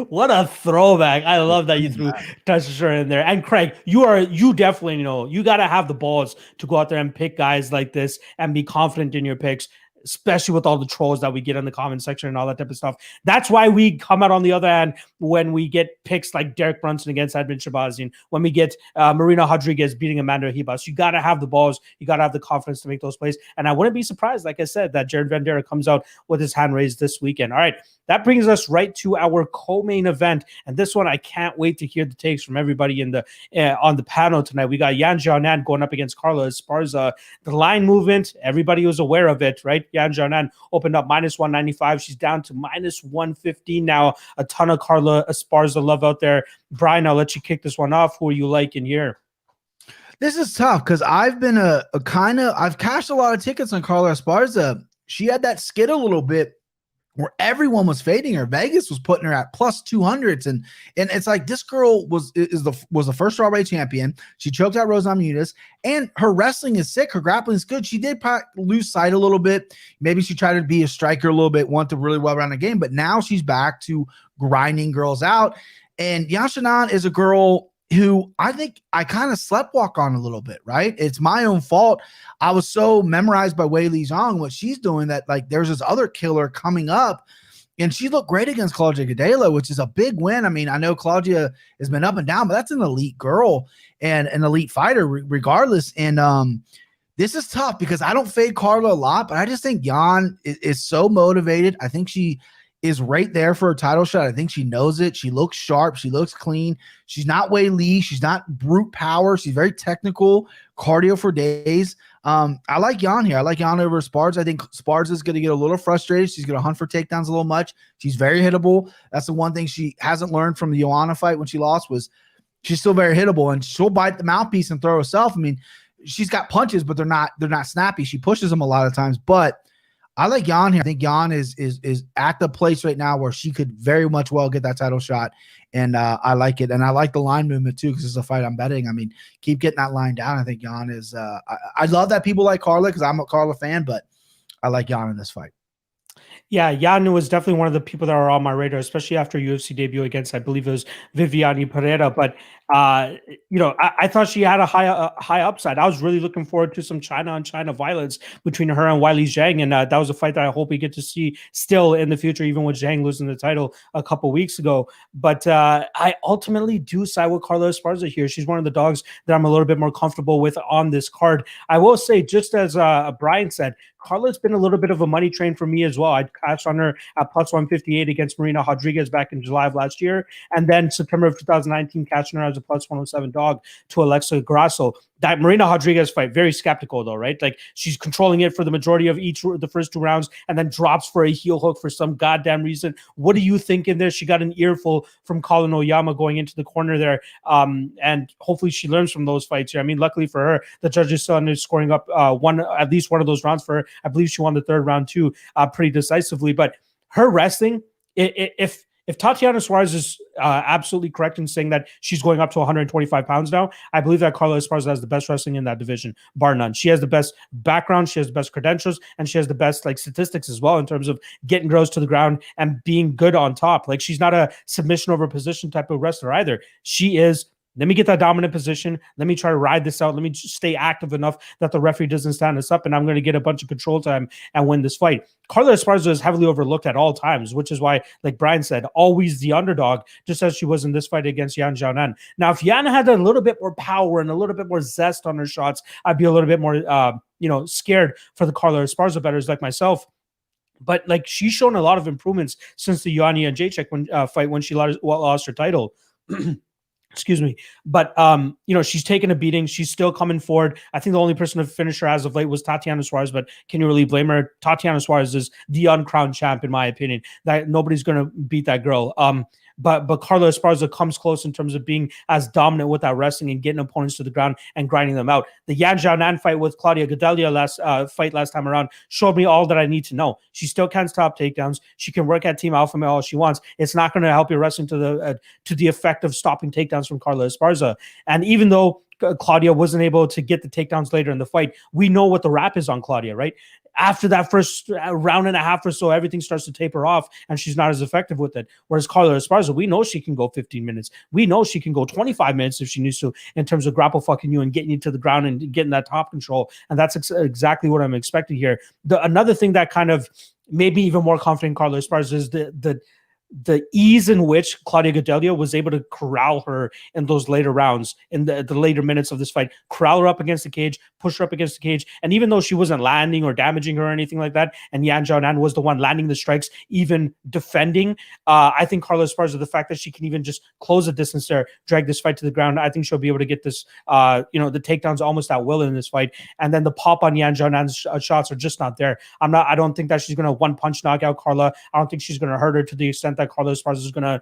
What a throwback. I love that you threw Tuchscherer in there. And Craig, you definitely you got to have the balls to go out there and pick guys like this and be confident in your picks, especially with all the trolls that we get in the comment section and all that type of stuff. That's why we come out on the other end when we get picks like Derek Brunson against Edmen Shahbazyan, when we get Marina Rodriguez beating Amanda Ribas. You got to have the balls. You got to have the confidence to make those plays. And I wouldn't be surprised, like I said, that Jared Vanderis comes out with his hand raised this weekend. All right, that brings us right to our co-main event. And this one, I can't wait to hear the takes from everybody in the on the panel tonight. We got Yan Xiaonan going up against Carla Esparza. The line movement, everybody was aware of it, right? Yan Xiaonan opened up -195. She's down to -115 now. A ton of Carla Esparza love out there. Brian, I'll let you kick this one off. Who are you liking here? This is tough because I've been I've cashed a lot of tickets on Carla Esparza. She had that skid a little bit where everyone was fading her. Vegas was putting her at +200s, and it's like this girl was the first strawberry champion. She choked out Rose Namajunas, and her wrestling is sick. Her grappling is good. She did lose sight a little bit. Maybe she tried to be a striker a little bit, want to really well-rounded game, but now she's back to grinding girls out. And Yashanan is a girl who I think I kind of sleptwalk on a little bit, right? It's my own fault. I was so memorized by Wei Li Zhang, what she's doing, that like there's this other killer coming up, and she looked great against Claudia Gadelha, which is a big win. I mean, I know Claudia has been up and down, but that's an elite girl and an elite fighter regardless. And this is tough because I don't fade Carla a lot, but I just think Yan is so motivated. I think she is right there for a title shot. I think she knows it. She looks sharp. She looks clean. She's not Wei Li. She's not brute power. She's very technical, cardio for days. I like Yan here. I like Yan over Spards. I think Spards is going to get a little frustrated. She's going to hunt for takedowns a little much. She's very hittable. That's the one thing she hasn't learned from the Joanna fight when she lost was she's still very hittable, and she'll bite the mouthpiece and throw herself. I mean, she's got punches, but they're not snappy. She pushes them a lot of times, but I like Yan here. I think Yan is at the place right now where she could very much well get that title shot, and I like it. And I like the line movement too because it's a fight I'm betting. I mean, keep getting that line down. I think Yan is. I love that people like Carla because I'm a Carla fan, but I like Yan in this fight. Yeah, Yan was definitely one of the people that are on my radar, especially after UFC debut against, I believe it was Viviane Pereira. But I thought she had a high upside. I was really looking forward to some China on China violence between her and Weili Zhang, and that was a fight that I hope we get to see still in the future, even with Zhang losing the title a couple weeks ago. But I ultimately do side with Carla Esparza here. She's one of the dogs that I'm a little bit more comfortable with on this card. I will say, just as Brian said, Carla's been a little bit of a money train for me as well. I cashed on her at plus 158 against Marina Rodriguez back in July of last year. And then September of 2019, cashing her as a plus 107 dog to Alexa Grasso. That Marina Rodriguez fight, very skeptical though, right? Like she's controlling it for the majority of the first 2 rounds and then drops for a heel hook for some goddamn reason. What do you think in there? She got an earful from Colin Oyama going into the corner there. And hopefully she learns from those fights here. I mean, luckily for her, the judges still ended up scoring up at least one of those rounds for her. I believe she won the 3rd round too, pretty decisively. But her wrestling, if Tatiana Suarez is absolutely correct in saying that she's going up to 125 pounds now, I believe that Carla Esparza has the best wrestling in that division, bar none. She has the best background, she has the best credentials, and she has the best statistics as well in terms of getting girls to the ground and being good on top. Like she's not a submission over position type of wrestler either. She is, let me get that dominant position. Let me try to ride this out. Let me just stay active enough that the referee doesn't stand us up, and I'm going to get a bunch of control time and win this fight. Carla Esparza is heavily overlooked at all times, which is why, like Brian said, always the underdog, just as she was in this fight against Yan Xiaonan. Now, if Yan had a little bit more power and a little bit more zest on her shots, I'd be a little bit more, scared for the Carla Esparza bettors like myself. But she's shown a lot of improvements since the Joanna Jędrzejczyk fight when she lost her title. Excuse me. But, she's taken a beating. She's still coming forward. I think the only person to finish her as of late was Tatiana Suarez, but can you really blame her? Tatiana Suarez is the uncrowned champ, in my opinion. That nobody's going to beat that girl. But Carla Esparza comes close in terms of being as dominant with that wrestling and getting opponents to the ground and grinding them out. The Yan Xiaonan fight with Claudia Gadelha last time around showed me all that I need to know. She still can stop takedowns. She can work at Team Alpha Male all she wants. It's not going to help you wrestling to the effect of stopping takedowns from Carla Esparza. And even though Claudia wasn't able to get the takedowns later in the fight, we know what the rap is on Claudia, right? After that first round and a half or so, everything starts to taper off and she's not as effective with it. Whereas Carla Esparza, we know she can go 15 minutes. We know she can go 25 minutes if she needs to in terms of grapple fucking you and getting you to the ground and getting that top control. And that's exactly what I'm expecting here. Another thing that kind of made me even more confident in Carla Esparza is the ease in which Claudia Gadelha was able to corral her in those later rounds, in the later minutes of this fight, corral her up against the cage, push her up against the cage. And even though she wasn't landing or damaging her or anything like that, and Yan Xiaonan was the one landing the strikes, even defending, I think Carla Esparza, the fact that she can even just close the distance there, drag this fight to the ground, I think she'll be able to get this, the takedowns almost at will in this fight. And then the pop on Yan Xiaonan's shots are just not there. I don't think that she's going to one punch knock out Carla. I don't think she's going to hurt her to the extent that Carla Esparza is going to,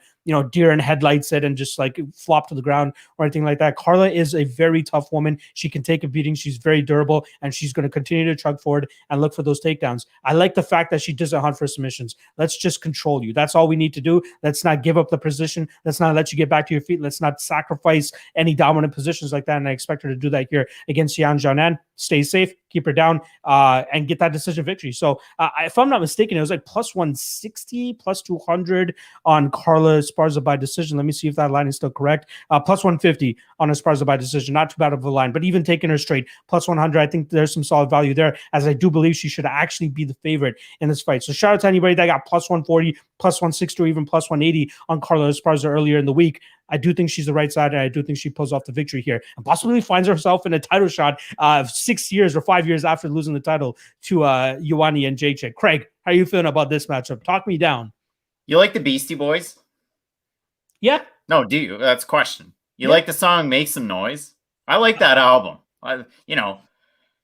deer in headlights it and just flop to the ground or anything like that. Carla is a very tough woman. She can take a beating. She's very durable, and she's going to continue to chug forward and look for those takedowns. I like the fact that she doesn't hunt for submissions. Let's just control you. That's all we need to do. Let's not give up the position. Let's not let you get back to your feet. Let's not sacrifice any dominant positions like that. And I expect her to do that here against Yan Xiaonan. Stay safe, keep her down, and get that decision victory. So if I'm not mistaken, it was plus 160, plus 200 on Carla Esparza by decision. Let me see if that line is still correct. Plus 150 on Esparza by decision. Not too bad of a line, but even taking her straight, plus 100, I think there's some solid value there, as I do believe she should actually be the favorite in this fight. So shout out to anybody that got plus 140, plus 160, or even plus 180 on Carla Esparza earlier in the week. I do think she's the right side, and I do think she pulls off the victory here and possibly finds herself in a title shot 6 years or 5 years after losing the title to Joanna Jędrzejczyk. Craig, how are you feeling about this matchup? Talk me down. You like the Beastie Boys? Yeah. No, do you? That's a question. You Yeah. like the song Make Some Noise? I like that album.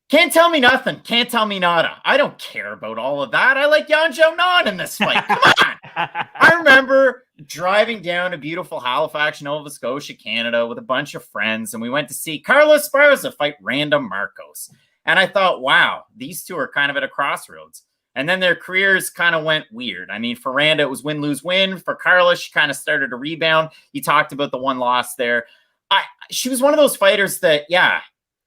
Can't tell me nothing. Can't tell me nada. I don't care about all of that. I like Yan Nan in this fight. Come on. I remember driving down to beautiful Halifax, Nova Scotia, Canada with a bunch of friends, and we went to see Carlos Esparza fight Random Marcos. And I thought, wow, these two are kind of at a crossroads. And then their careers kind of went weird. I mean, for Randa, it was win, lose, win. For Carlos, she kind of started to rebound. You talked about the one loss there. She was one of those fighters that, yeah,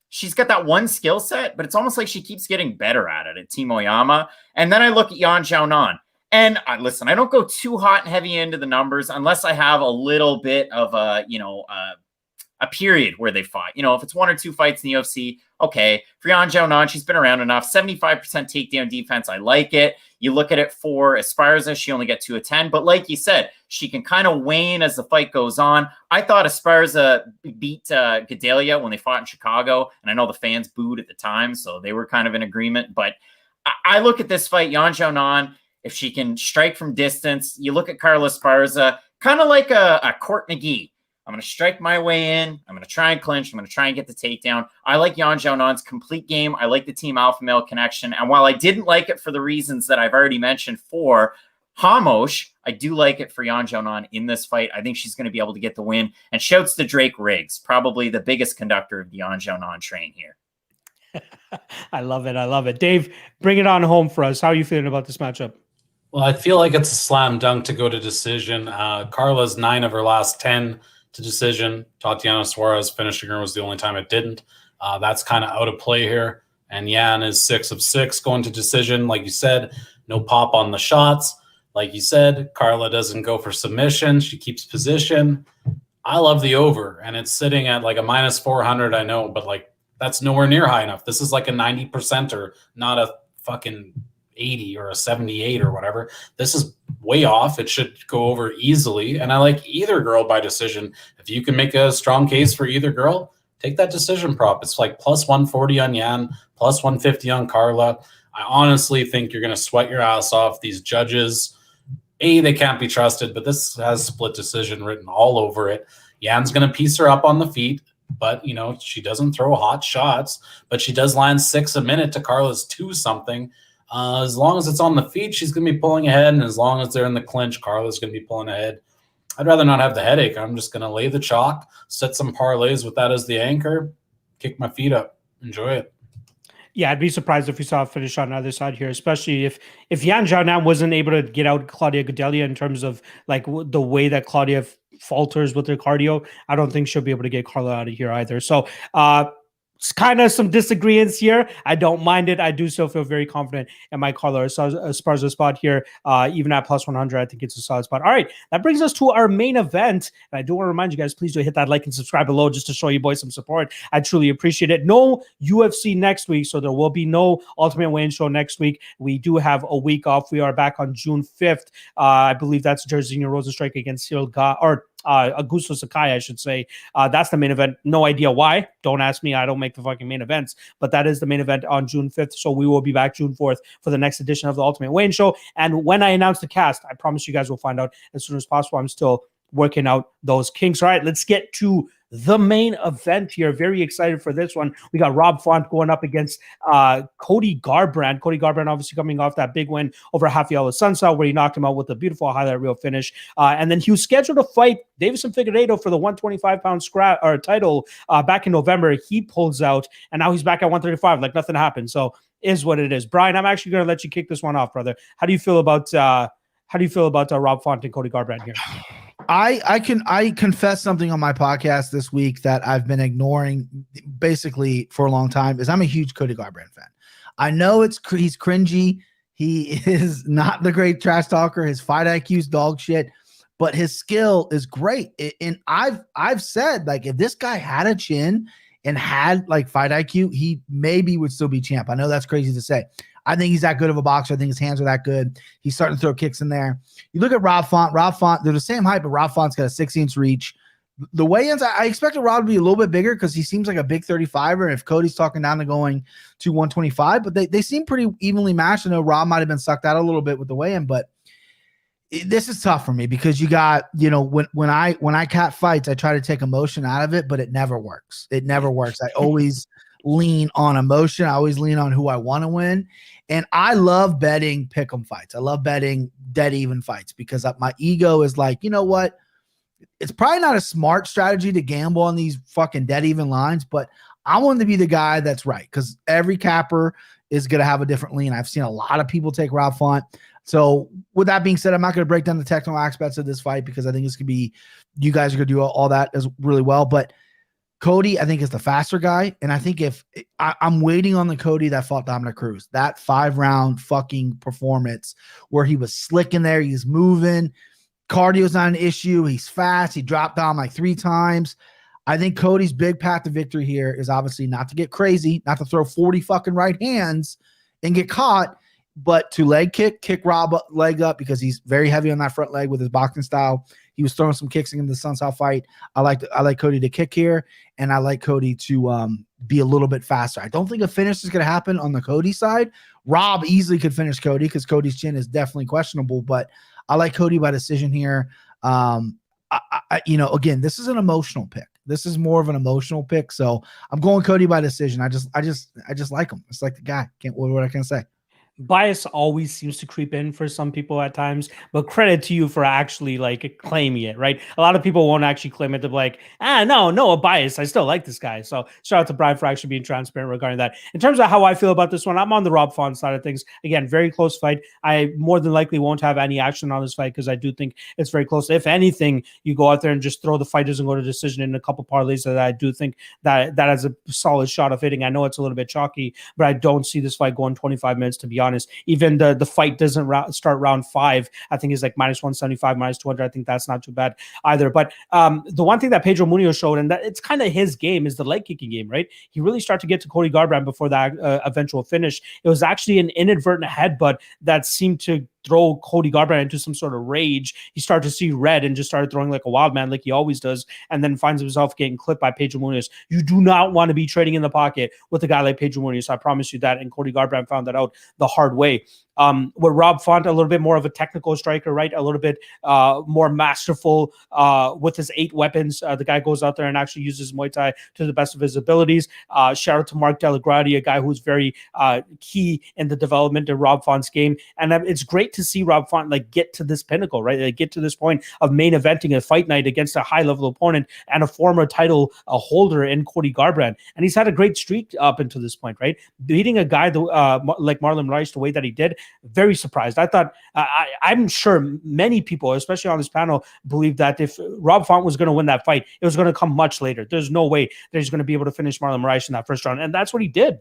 she's got that one skill set, but it's almost like she keeps getting better at it at Team Oyama. And then I look at Yan Xiaonan. And listen, I don't go too hot and heavy into the numbers unless I have a little bit of a period where they fought. If it's 1 or 2 fights in the UFC, okay. For Yan Xiaonan, she's been around enough. 75% takedown defense, I like it. You look at it for Esparza, she only got 2 of 10. But like you said, she can kind of wane as the fight goes on. I thought Esparza beat Gedalia when they fought in Chicago. And I know the fans booed at the time, so they were kind of in agreement. But I look at this fight, Yan Xiaonan, if she can strike from distance. You look at Carlos Esparza, kind of like a Court McGee. I'm going to strike my way in. I'm going to try and clinch. I'm going to try and get the takedown. I like Yan Xiaonan's complete game. I like the Team Alpha Male connection. And while I didn't like it for the reasons that I've already mentioned for Hamosh, I do like it for Yan Xiaonan in this fight. I think she's going to be able to get the win. And shouts to Drake Riggs, probably the biggest conductor of the Yan Xiaonan train here. I love it. I love it. Dave, bring it on home for us. How are you feeling about this matchup? Well, I feel like it's a slam dunk to go to decision. Carla's 9 of her last 10 to decision. Tatiana Suarez finishing her was the only time it didn't. That's kind of out of play here. And Yan is 6 of 6 going to decision. Like you said, no pop on the shots. Like you said, Carla doesn't go for submission. She keeps position. I love the over, and it's sitting at like a minus 400, I know, but like that's nowhere near high enough. This is like a 90%er, not a fucking 80 or a 78 or whatever. This is way off. It should go over easily. And I like either girl by decision. If you can make a strong case for either girl, take that decision prop. It's like plus 140 on Yan, plus 150 on Carla. I honestly think you're going to sweat your ass off. These judges, they can't be trusted, but this has split decision written all over it. Yan's going to piece her up on the feet, but she doesn't throw hot shots, but she does land 6 a minute to Carla's 2 something. As long as it's on the feet, she's going to be pulling ahead. And as long as they're in the clinch, Carla's going to be pulling ahead. I'd rather not have the headache. I'm just going to lay the chalk, set some parlays with that as the anchor, kick my feet up. Enjoy it. Yeah, I'd be surprised if we saw a finish on the other side here, especially if Yan Xiaonan wasn't able to get out Claudia Gadelha in terms of like the way that Claudia falters with her cardio. I don't think she'll be able to get Carla out of here either. So, it's kind of some disagreements here. I don't mind it. I do still feel very confident in my Carla Esparza spot here. Even at plus 100, I think it's a solid spot. All right, that brings us to our main event. And I do want to remind you guys, please do hit that like and subscribe below just to show you boys some support. I truly appreciate it. No UFC next week, so there will be no Ultimate Weigh-In show next week. We do have a week off. We are back on June 5th. I believe that's Jairzinho Rosenstrike against Augusto Sakai, I should say. That's the main event. No idea why. Don't ask me. I don't make the fucking main events, but that is the main event on June 5th. So we will be back June 4th for the next edition of the Ultimate Weigh-In show. And when I announce the cast, I promise you guys will find out as soon as possible. I'm still working out those kinks. All right, let's get to the main event here. Very excited for this one. We got Rob Font going up against Cody Garbrandt. Cody Garbrandt obviously coming off that big win over Rafael Assunção, where he knocked him out with a beautiful highlight reel finish. And then he was scheduled to fight Davison Figueiredo for the 125-pound scrap or title back in November. He pulls out, and now he's back at 135 like nothing happened. So is what it is. Brian, I'm actually going to let you kick this one off, brother. How do you feel about Rob Font and Cody Garbrandt here? I confess something on my podcast this week that I've been ignoring basically for a long time is I'm a huge Cody Garbrandt fan. I know he's cringy. He is not the great trash talker. His fight IQ is dog shit, but his skill is great. And I've said, like, if this guy had a chin and had like fight IQ, he maybe would still be champ. I know that's crazy to say. I think he's that good of a boxer. I think his hands are that good. He's starting to throw kicks in there. You look at Rob Font. They're the same height, but Rob Font's got a 6-inch reach. The weigh-ins, I expected Rob to be a little bit bigger because he seems like a big 35er. If Cody's talking down to going to 125, but they seem pretty evenly matched. I know Rob might have been sucked out a little bit with the weigh-in, but this is tough for me because you got, when I cat fights, I try to take emotion out of it, but it never works. It never works. I always lean on emotion. I always lean on who I want to win. And I love betting pick'em fights. I love betting dead even fights because my ego is like, you know what? It's probably not a smart strategy to gamble on these fucking dead even lines, but I want to be the guy that's right because every capper is going to have a different lean. I've seen a lot of people take Rob Font. So with that being said, I'm not going to break down the technical aspects of this fight because I think it's going to be, you guys are going to do all that as really well. But Cody, I think, is the faster guy. And I think I'm waiting on the Cody that fought Dominic Cruz, that 5-round fucking performance where he was slick in there. He's moving. Cardio's not an issue. He's fast. He dropped down like 3 times. I think Cody's big path to victory here is obviously not to get crazy, not to throw 40 fucking right hands and get caught, but to leg kick Rob leg up because he's very heavy on that front leg with his boxing style. He was throwing some kicks in the Sun South fight. I like Cody to kick here, and I like Cody to be a little bit faster. I don't think a finish is going to happen on the Cody side. Rob easily could finish Cody because Cody's chin is definitely questionable, but I like Cody by decision here. Again, this is an emotional pick. This is more of an emotional pick, so I'm going Cody by decision. I just like him. It's like the guy. What I can say. Bias always seems to creep in for some people at times, but credit to you for actually like claiming it, right? A lot of people won't actually claim it. They're like, no, a bias. I still like this guy. So shout out to Brian for actually being transparent regarding that. In terms of how I feel about this one, I'm on the Rob Font side of things. Again, very close fight. I more than likely won't have any action on this fight because I do think it's very close. If anything, you go out there and just throw the fighters and go to decision in a couple parlays that I do think that has a solid shot of hitting. I know it's a little bit chalky, but I don't see this fight going 25 minutes, to be honest. Even the fight doesn't start round 5. I think is like -175, -200. I think that's not too bad either. But the one thing that Pedro Munoz showed, and that it's kind of his game, is the leg kicking game, right? He really started to get to Cody Garbrandt before that eventual finish. It was actually an inadvertent headbutt that seemed to throw Cody Garbrandt into some sort of rage. He started to see red and just started throwing like a wild man, like he always does, and then finds himself getting clipped by Pedro Munoz. You do not want to be trading in the pocket with a guy like Pedro Munoz. I promise you that. And Cody Garbrandt found that out the hard way. With Rob Font, a little bit more of a technical striker, right? A little bit more masterful with his 8 weapons. The guy goes out there and actually uses Muay Thai to the best of his abilities. Shout out to Mark Delagrati, a guy who's very key in the development of Rob Font's game. And it's great to see Rob Font like get to this pinnacle, right? Like, get to this point of main eventing a fight night against a high-level opponent and a former title holder in Cody Garbrandt. And he's had a great streak up until this point, right? Beating a guy like Marlon Rice the way that he did, very surprised. I thought, I'm sure many people, especially on this panel, believe that if Rob Font was going to win that fight, it was going to come much later. There's no way that he's going to be able to finish Marlon Moraes in that first round. And that's what he did.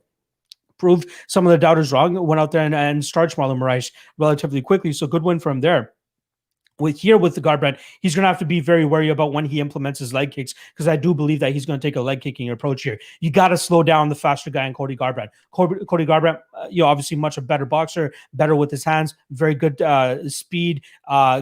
Proved some of the doubters wrong, went out there and starched Marlon Moraes relatively quickly. So good win for him there. With the Garbrandt, he's going to have to be very wary about when he implements his leg kicks, because I do believe that he's going to take a leg kicking approach here. You got to slow down the faster guy in Cody Garbrandt. Cody Garbrandt, obviously much a better boxer, better with his hands, very good speed,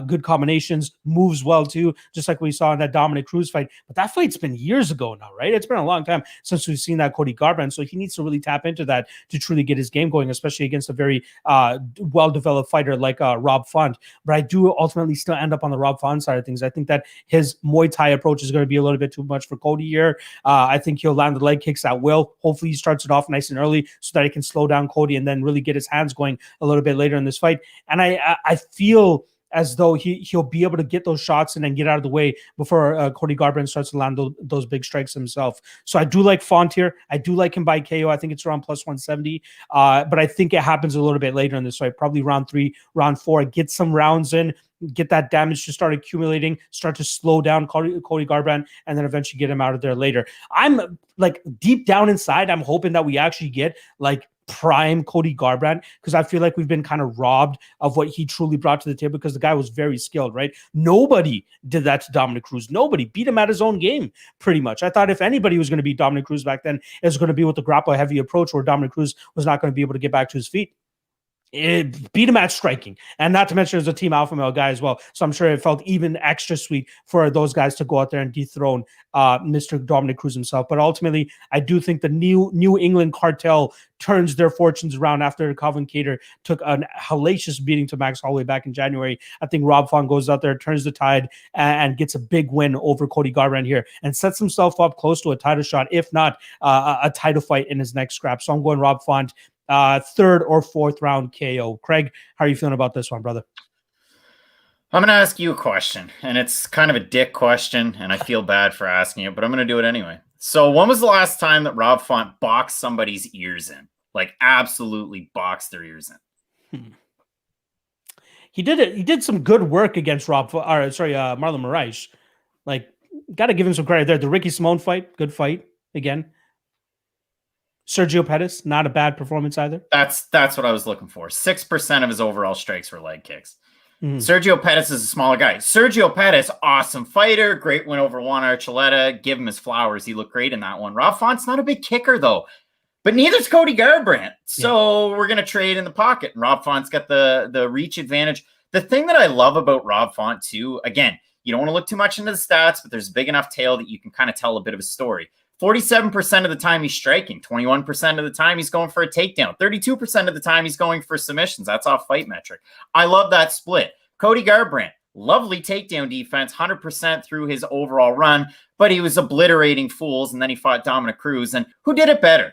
good combinations, moves well too, just like we saw in that Dominic Cruz fight. But that fight's been years ago now, right? It's been a long time since we've seen that Cody Garbrandt, so he needs to really tap into that to truly get his game going, especially against a very well-developed fighter like Rob Font. But I do ultimately still end up on the Rob Font side of things. I think that his Muay Thai approach is going to be a little bit too much for Cody here. I think he'll land the leg kicks at will. Hopefully he starts it off nice and early so that he can slow down Cody and then really get his hands going a little bit later in this fight. And I feel as though he'll be able to get those shots and then get out of the way before Cody Garbrandt starts to land those big strikes himself. So I do like Font here. I do like him by KO. I think it's around +170. But I think it happens a little bit later in this fight, probably round 3, round 4. Get some rounds in, get that damage to start accumulating, start to slow down Cody Garbrandt, and then eventually get him out of there later. I'm like deep down inside, I'm hoping that we actually get like prime Cody Garbrandt, because I feel like we've been kind of robbed of what he truly brought to the table, because the guy was very skilled, right? Nobody did that to Dominic Cruz. Nobody beat him at his own game, pretty much. I thought if anybody was going to beat Dominic Cruz back then, it was going to be with the grapple heavy approach where Dominic Cruz was not going to be able to get back to his feet. it beat him at striking. And not to mention there's a team alpha male guy as well. So I'm sure it felt even extra sweet for those guys to go out there and dethrone Mr. Dominic Cruz himself. But ultimately, I do think the New England cartel turns their fortunes around after Calvin Kattar took a hellacious beating to Max Holloway back in January. I think Rob Font goes out there, turns the tide, and gets a big win over Cody Garbrandt here and sets himself up close to a title shot, if not a title fight in his next scrap. So I'm going Rob Font, third or fourth round KO. Craig, how are you feeling about this one, brother? I'm going to ask you a question, and it's kind of a dick question, and I feel bad for asking it, but I'm going to do it anyway. So when was the last time that Rob Font boxed somebody's ears in? Like, absolutely boxed their ears in. He did it. He did some good work against Marlon Moraes. Like, got to give him some credit there. The Ricky Simone fight, good fight again. Sergio Pettis, not a bad performance either. That's what I was looking for. 6% of his overall strikes were leg kicks. Mm-hmm. Sergio Pettis is a smaller guy. Sergio Pettis, awesome fighter, great win over Juan Archuleta. Give him his flowers. He looked great in that one. Rob Font's not a big kicker, though. But neither's Cody Garbrandt. So we're going to trade in the pocket. And Rob Font's got the reach advantage. The thing that I love about Rob Font, too, again, you don't want to look too much into the stats, but there's a big enough tail that you can kind of tell a bit of a story. 47% of the time he's striking. 21% of the time he's going for a takedown. 32% of the time he's going for submissions. That's off fight metric. I love that split. Cody Garbrandt, lovely takedown defense, 100% through his overall run, but he was obliterating fools, and then he fought Dominic Cruz. And who did it better?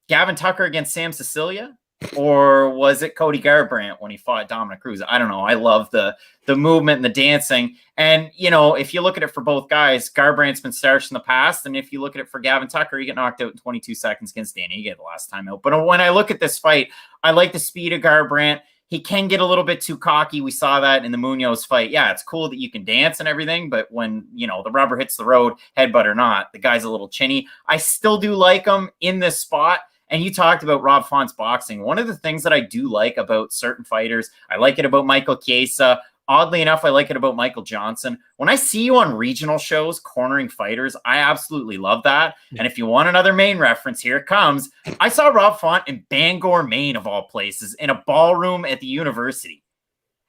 Gavin Tucker against Sam Sicilia? Or was it Cody Garbrandt when he fought Dominic Cruz? I don't know. I love the movement and the dancing. And, you know, if you look at it for both guys, Garbrandt's been starched in the past. And if you look at it for Gavin Tucker, he got knocked out in 22 seconds against Danny Ige the last time out. But when I look at this fight, I like the speed of Garbrandt. He can get a little bit too cocky. We saw that in the Munoz fight. Yeah, it's cool that you can dance and everything, but when, you know, the rubber hits the road, headbutt or not, the guy's a little chinny. I still do like him in this spot. And you talked about Rob Font's boxing. One of the things that I do like about certain fighters, I like it about Michael Chiesa. Oddly enough, I like it about Michael Johnson. When I see you on regional shows cornering fighters, I absolutely love that. And if you want another Maine reference, here it comes. I saw Rob Font in Bangor, Maine, of all places, in a ballroom at the university.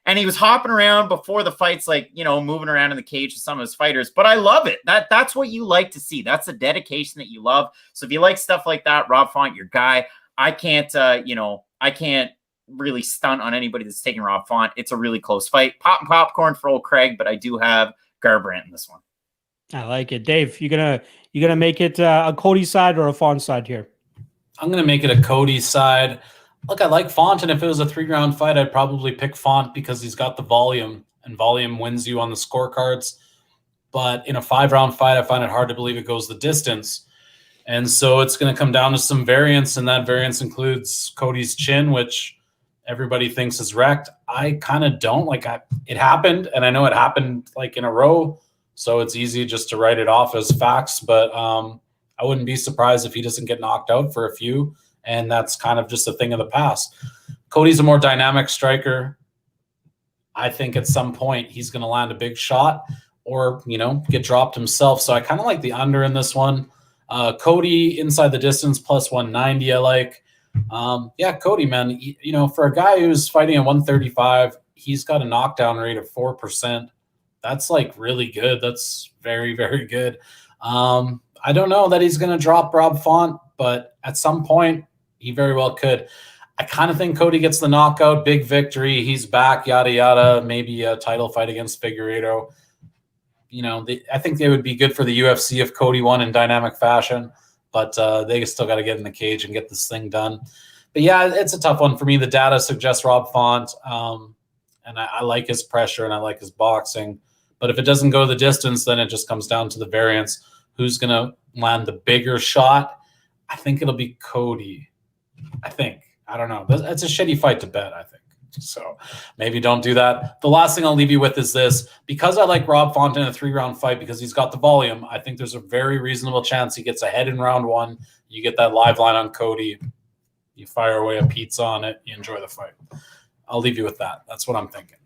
And he was hopping around before the fights, like, you know, moving around in the cage with some of his fighters. But I love it. That's what you like to see. That's the dedication that you love. So if you like stuff like that, Rob Font, your guy. I can't really stunt on anybody that's taking Rob Font. It's a really close fight. Pop and popcorn for old Craig, but I do have Garbrandt in this one. I like it. Dave, you gonna make it a Cody side or a Font side here? I'm gonna make it a Cody side. Look, I like Font, and if it was a 3-round fight, I'd probably pick Font because he's got the volume, and volume wins you on the scorecards. But in a 5-round fight, I find it hard to believe it goes the distance. And so it's going to come down to some variance, and that variance includes Cody's chin, which everybody thinks is wrecked. I kind of don't. Like, it happened, and I know it happened like in a row, so it's easy just to write it off as facts. But I wouldn't be surprised if he doesn't get knocked out for a few. And that's kind of just a thing of the past. Cody's a more dynamic striker. I think at some point he's going to land a big shot or, you know, get dropped himself. So I kind of like the under in this one. Cody inside the distance plus 190 I like. Yeah, Cody, man, you know, for a guy who's fighting at 135, he's got a knockdown rate of 4%. That's like really good. That's very, very good. I don't know that he's going to drop Rob Font, but at some point, he very well could. I kind of think Cody gets the knockout, big victory. He's back, yada, yada, maybe a title fight against Figueiredo. You know, I think they would be good for the UFC if Cody won in dynamic fashion, but they still got to get in the cage and get this thing done. But yeah, it's a tough one for me. The data suggests Rob Font, and I like his pressure and I like his boxing. But if it doesn't go the distance, then it just comes down to the variance. Who's going to land the bigger shot? I think it'll be Cody. I don't know. That's a shitty fight to bet, I think. So maybe don't do that. The last thing I'll leave you with is this. Because I like Rob Font in a 3-round fight because he's got the volume, I think there's a very reasonable chance he gets ahead in round 1. You get that live line on Cody. You fire away a pizza on it. You enjoy the fight. I'll leave you with that. That's what I'm thinking.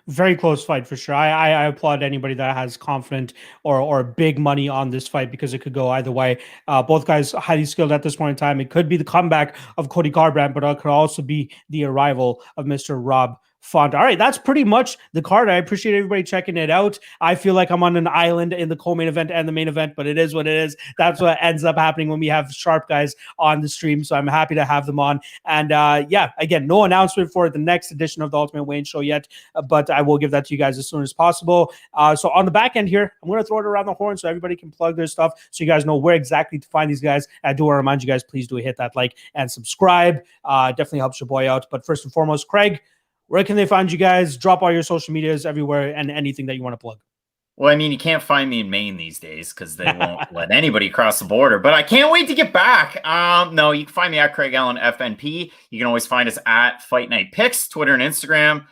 Very close fight for sure. I applaud anybody that has confident or big money on this fight because it could go either way. Both guys highly skilled at this point in time. It could be the comeback of Cody Garbrandt, but it could also be the arrival of Mr. Rob Font. All right, that's pretty much the card. I appreciate everybody checking it out. I feel like I'm on an island in the co-main event and the main event, but it is what it is. That's what ends up happening when we have sharp guys on the stream. So I'm happy to have them on. And yeah, again, no announcement for the next edition of the Ultimate Wayne Show yet, but I will give that to you guys as soon as possible. So on the back end here, I'm going to throw it around the horn so everybody can plug their stuff so you guys know where exactly to find these guys. I do want to remind you guys, please do hit that like and subscribe. Definitely helps your boy out. But first and foremost, Craig, where can they find you guys? Drop all your social medias everywhere and anything that you want to plug. Well, I mean, you can't find me in Maine these days because they won't let anybody cross the border, but I can't wait to get back. No, you can find me at Craig Allen FNP. You can always find us at Fight Night Picks, Twitter and Instagram.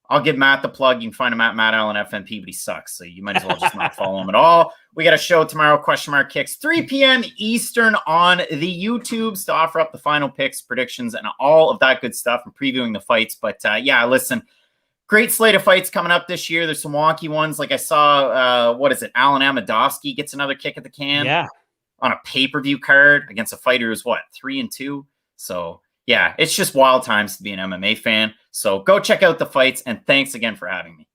I'll give Matt the plug. You can find him at Matt Allen FNP, but he sucks, so you might as well just not follow him at all. We got a show tomorrow, Kicks, 3 p.m. Eastern on the YouTubes to offer up the final picks, predictions, and all of that good stuff and previewing the fights. But yeah, listen, great slate of fights coming up this year. There's some wonky ones. Like I saw, Alan Amidovsky gets another kick at the can on a pay-per-view card against a fighter who's 3-2. So yeah, it's just wild times to be an MMA fan. So go check out the fights, and thanks again for having me.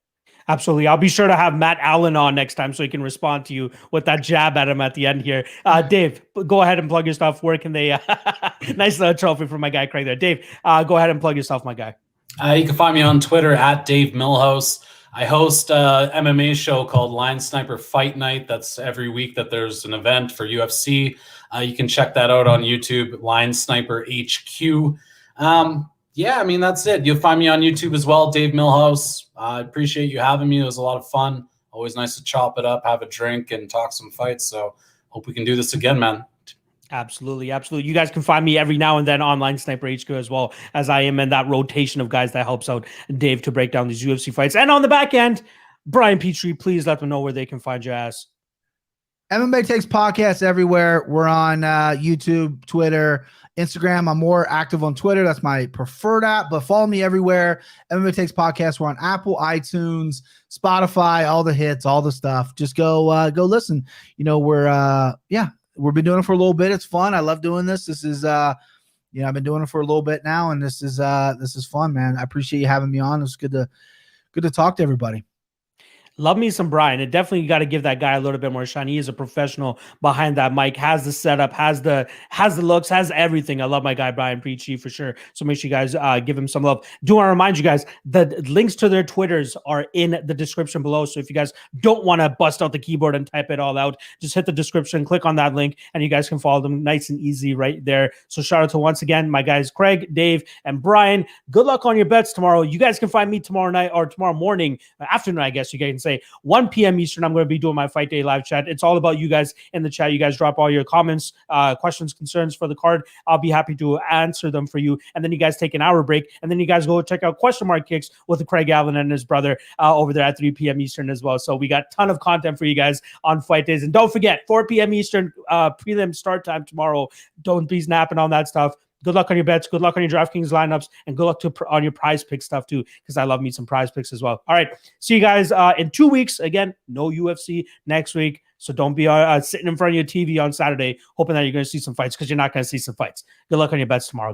Absolutely. I'll be sure to have Matt Allen on next time so he can respond to you with that jab at him at the end here. Dave, go ahead and plug your stuff. Where can they nice trophy for my guy Craig there. Dave, go ahead and plug yourself, my guy. You can find me on Twitter at Dave Millhouse. I host a MMA show called Line Sniper Fight Night. That's every week that there's an event for UFC. You can check that out on YouTube, Line Sniper HQ. Yeah, I mean, that's it. You'll find me on YouTube as well, Dave Millhouse. I appreciate you having me. It was a lot of fun. Always nice to chop it up, have a drink, and talk some fights. So hope we can do this again, man. Absolutely. Absolutely. You guys can find me every now and then on Line Sniper HQ as well, as I am in that rotation of guys that helps out Dave to break down these UFC fights. And on the back end, Brian Petrie, please let them know where they can find your ass. MMA Takes podcasts everywhere. We're on YouTube, Twitter, Instagram. I'm more active on Twitter. That's my preferred app, but follow me everywhere. MMA Takes podcasts. We're on Apple, iTunes, Spotify, all the hits, all the stuff. Just go listen. You know, we've been doing it for a little bit. It's fun. I love doing this. This is I've been doing it for a little bit now, and this is fun, man. I appreciate you having me on. It's good to talk to everybody. Love me some Brian. It definitely got to give that guy a little bit more shine. He is a professional behind that mic, has the setup, has the looks, has everything. I love my guy Brian Preachy for sure. So make sure you guys give him some love. Do want to remind you guys that links to their Twitters are in the description below. So if you guys don't want to bust out the keyboard and type it all out, just hit the description, click on that link, and you guys can follow them nice and easy right there. So shout out to once again my guys Craig, Dave, and Brian. Good luck on your bets tomorrow. You guys can find me tomorrow night or tomorrow morning, afternoon, I guess you can say 1 p.m. Eastern. I'm going to be doing my Fight Day live chat. It's all about you guys in the chat. You guys drop all your comments, questions, concerns for the card. I'll be happy to answer them for you. And then you guys take an hour break, and then you guys go check out Question Mark Kicks with Craig Allen and his brother over there at 3 p.m. Eastern as well. So we got a ton of content for you guys on Fight Days. And don't forget, 4 p.m. Eastern, prelim start time tomorrow. Don't be snapping on that stuff. Good luck on your bets. Good luck on your DraftKings lineups, and good luck on your prize pick stuff too, because I love me some prize picks as well. All right. See you guys in 2 weeks. Again, no UFC next week. So don't be sitting in front of your TV on Saturday hoping that you're going to see some fights, because you're not going to see some fights. Good luck on your bets tomorrow, guys.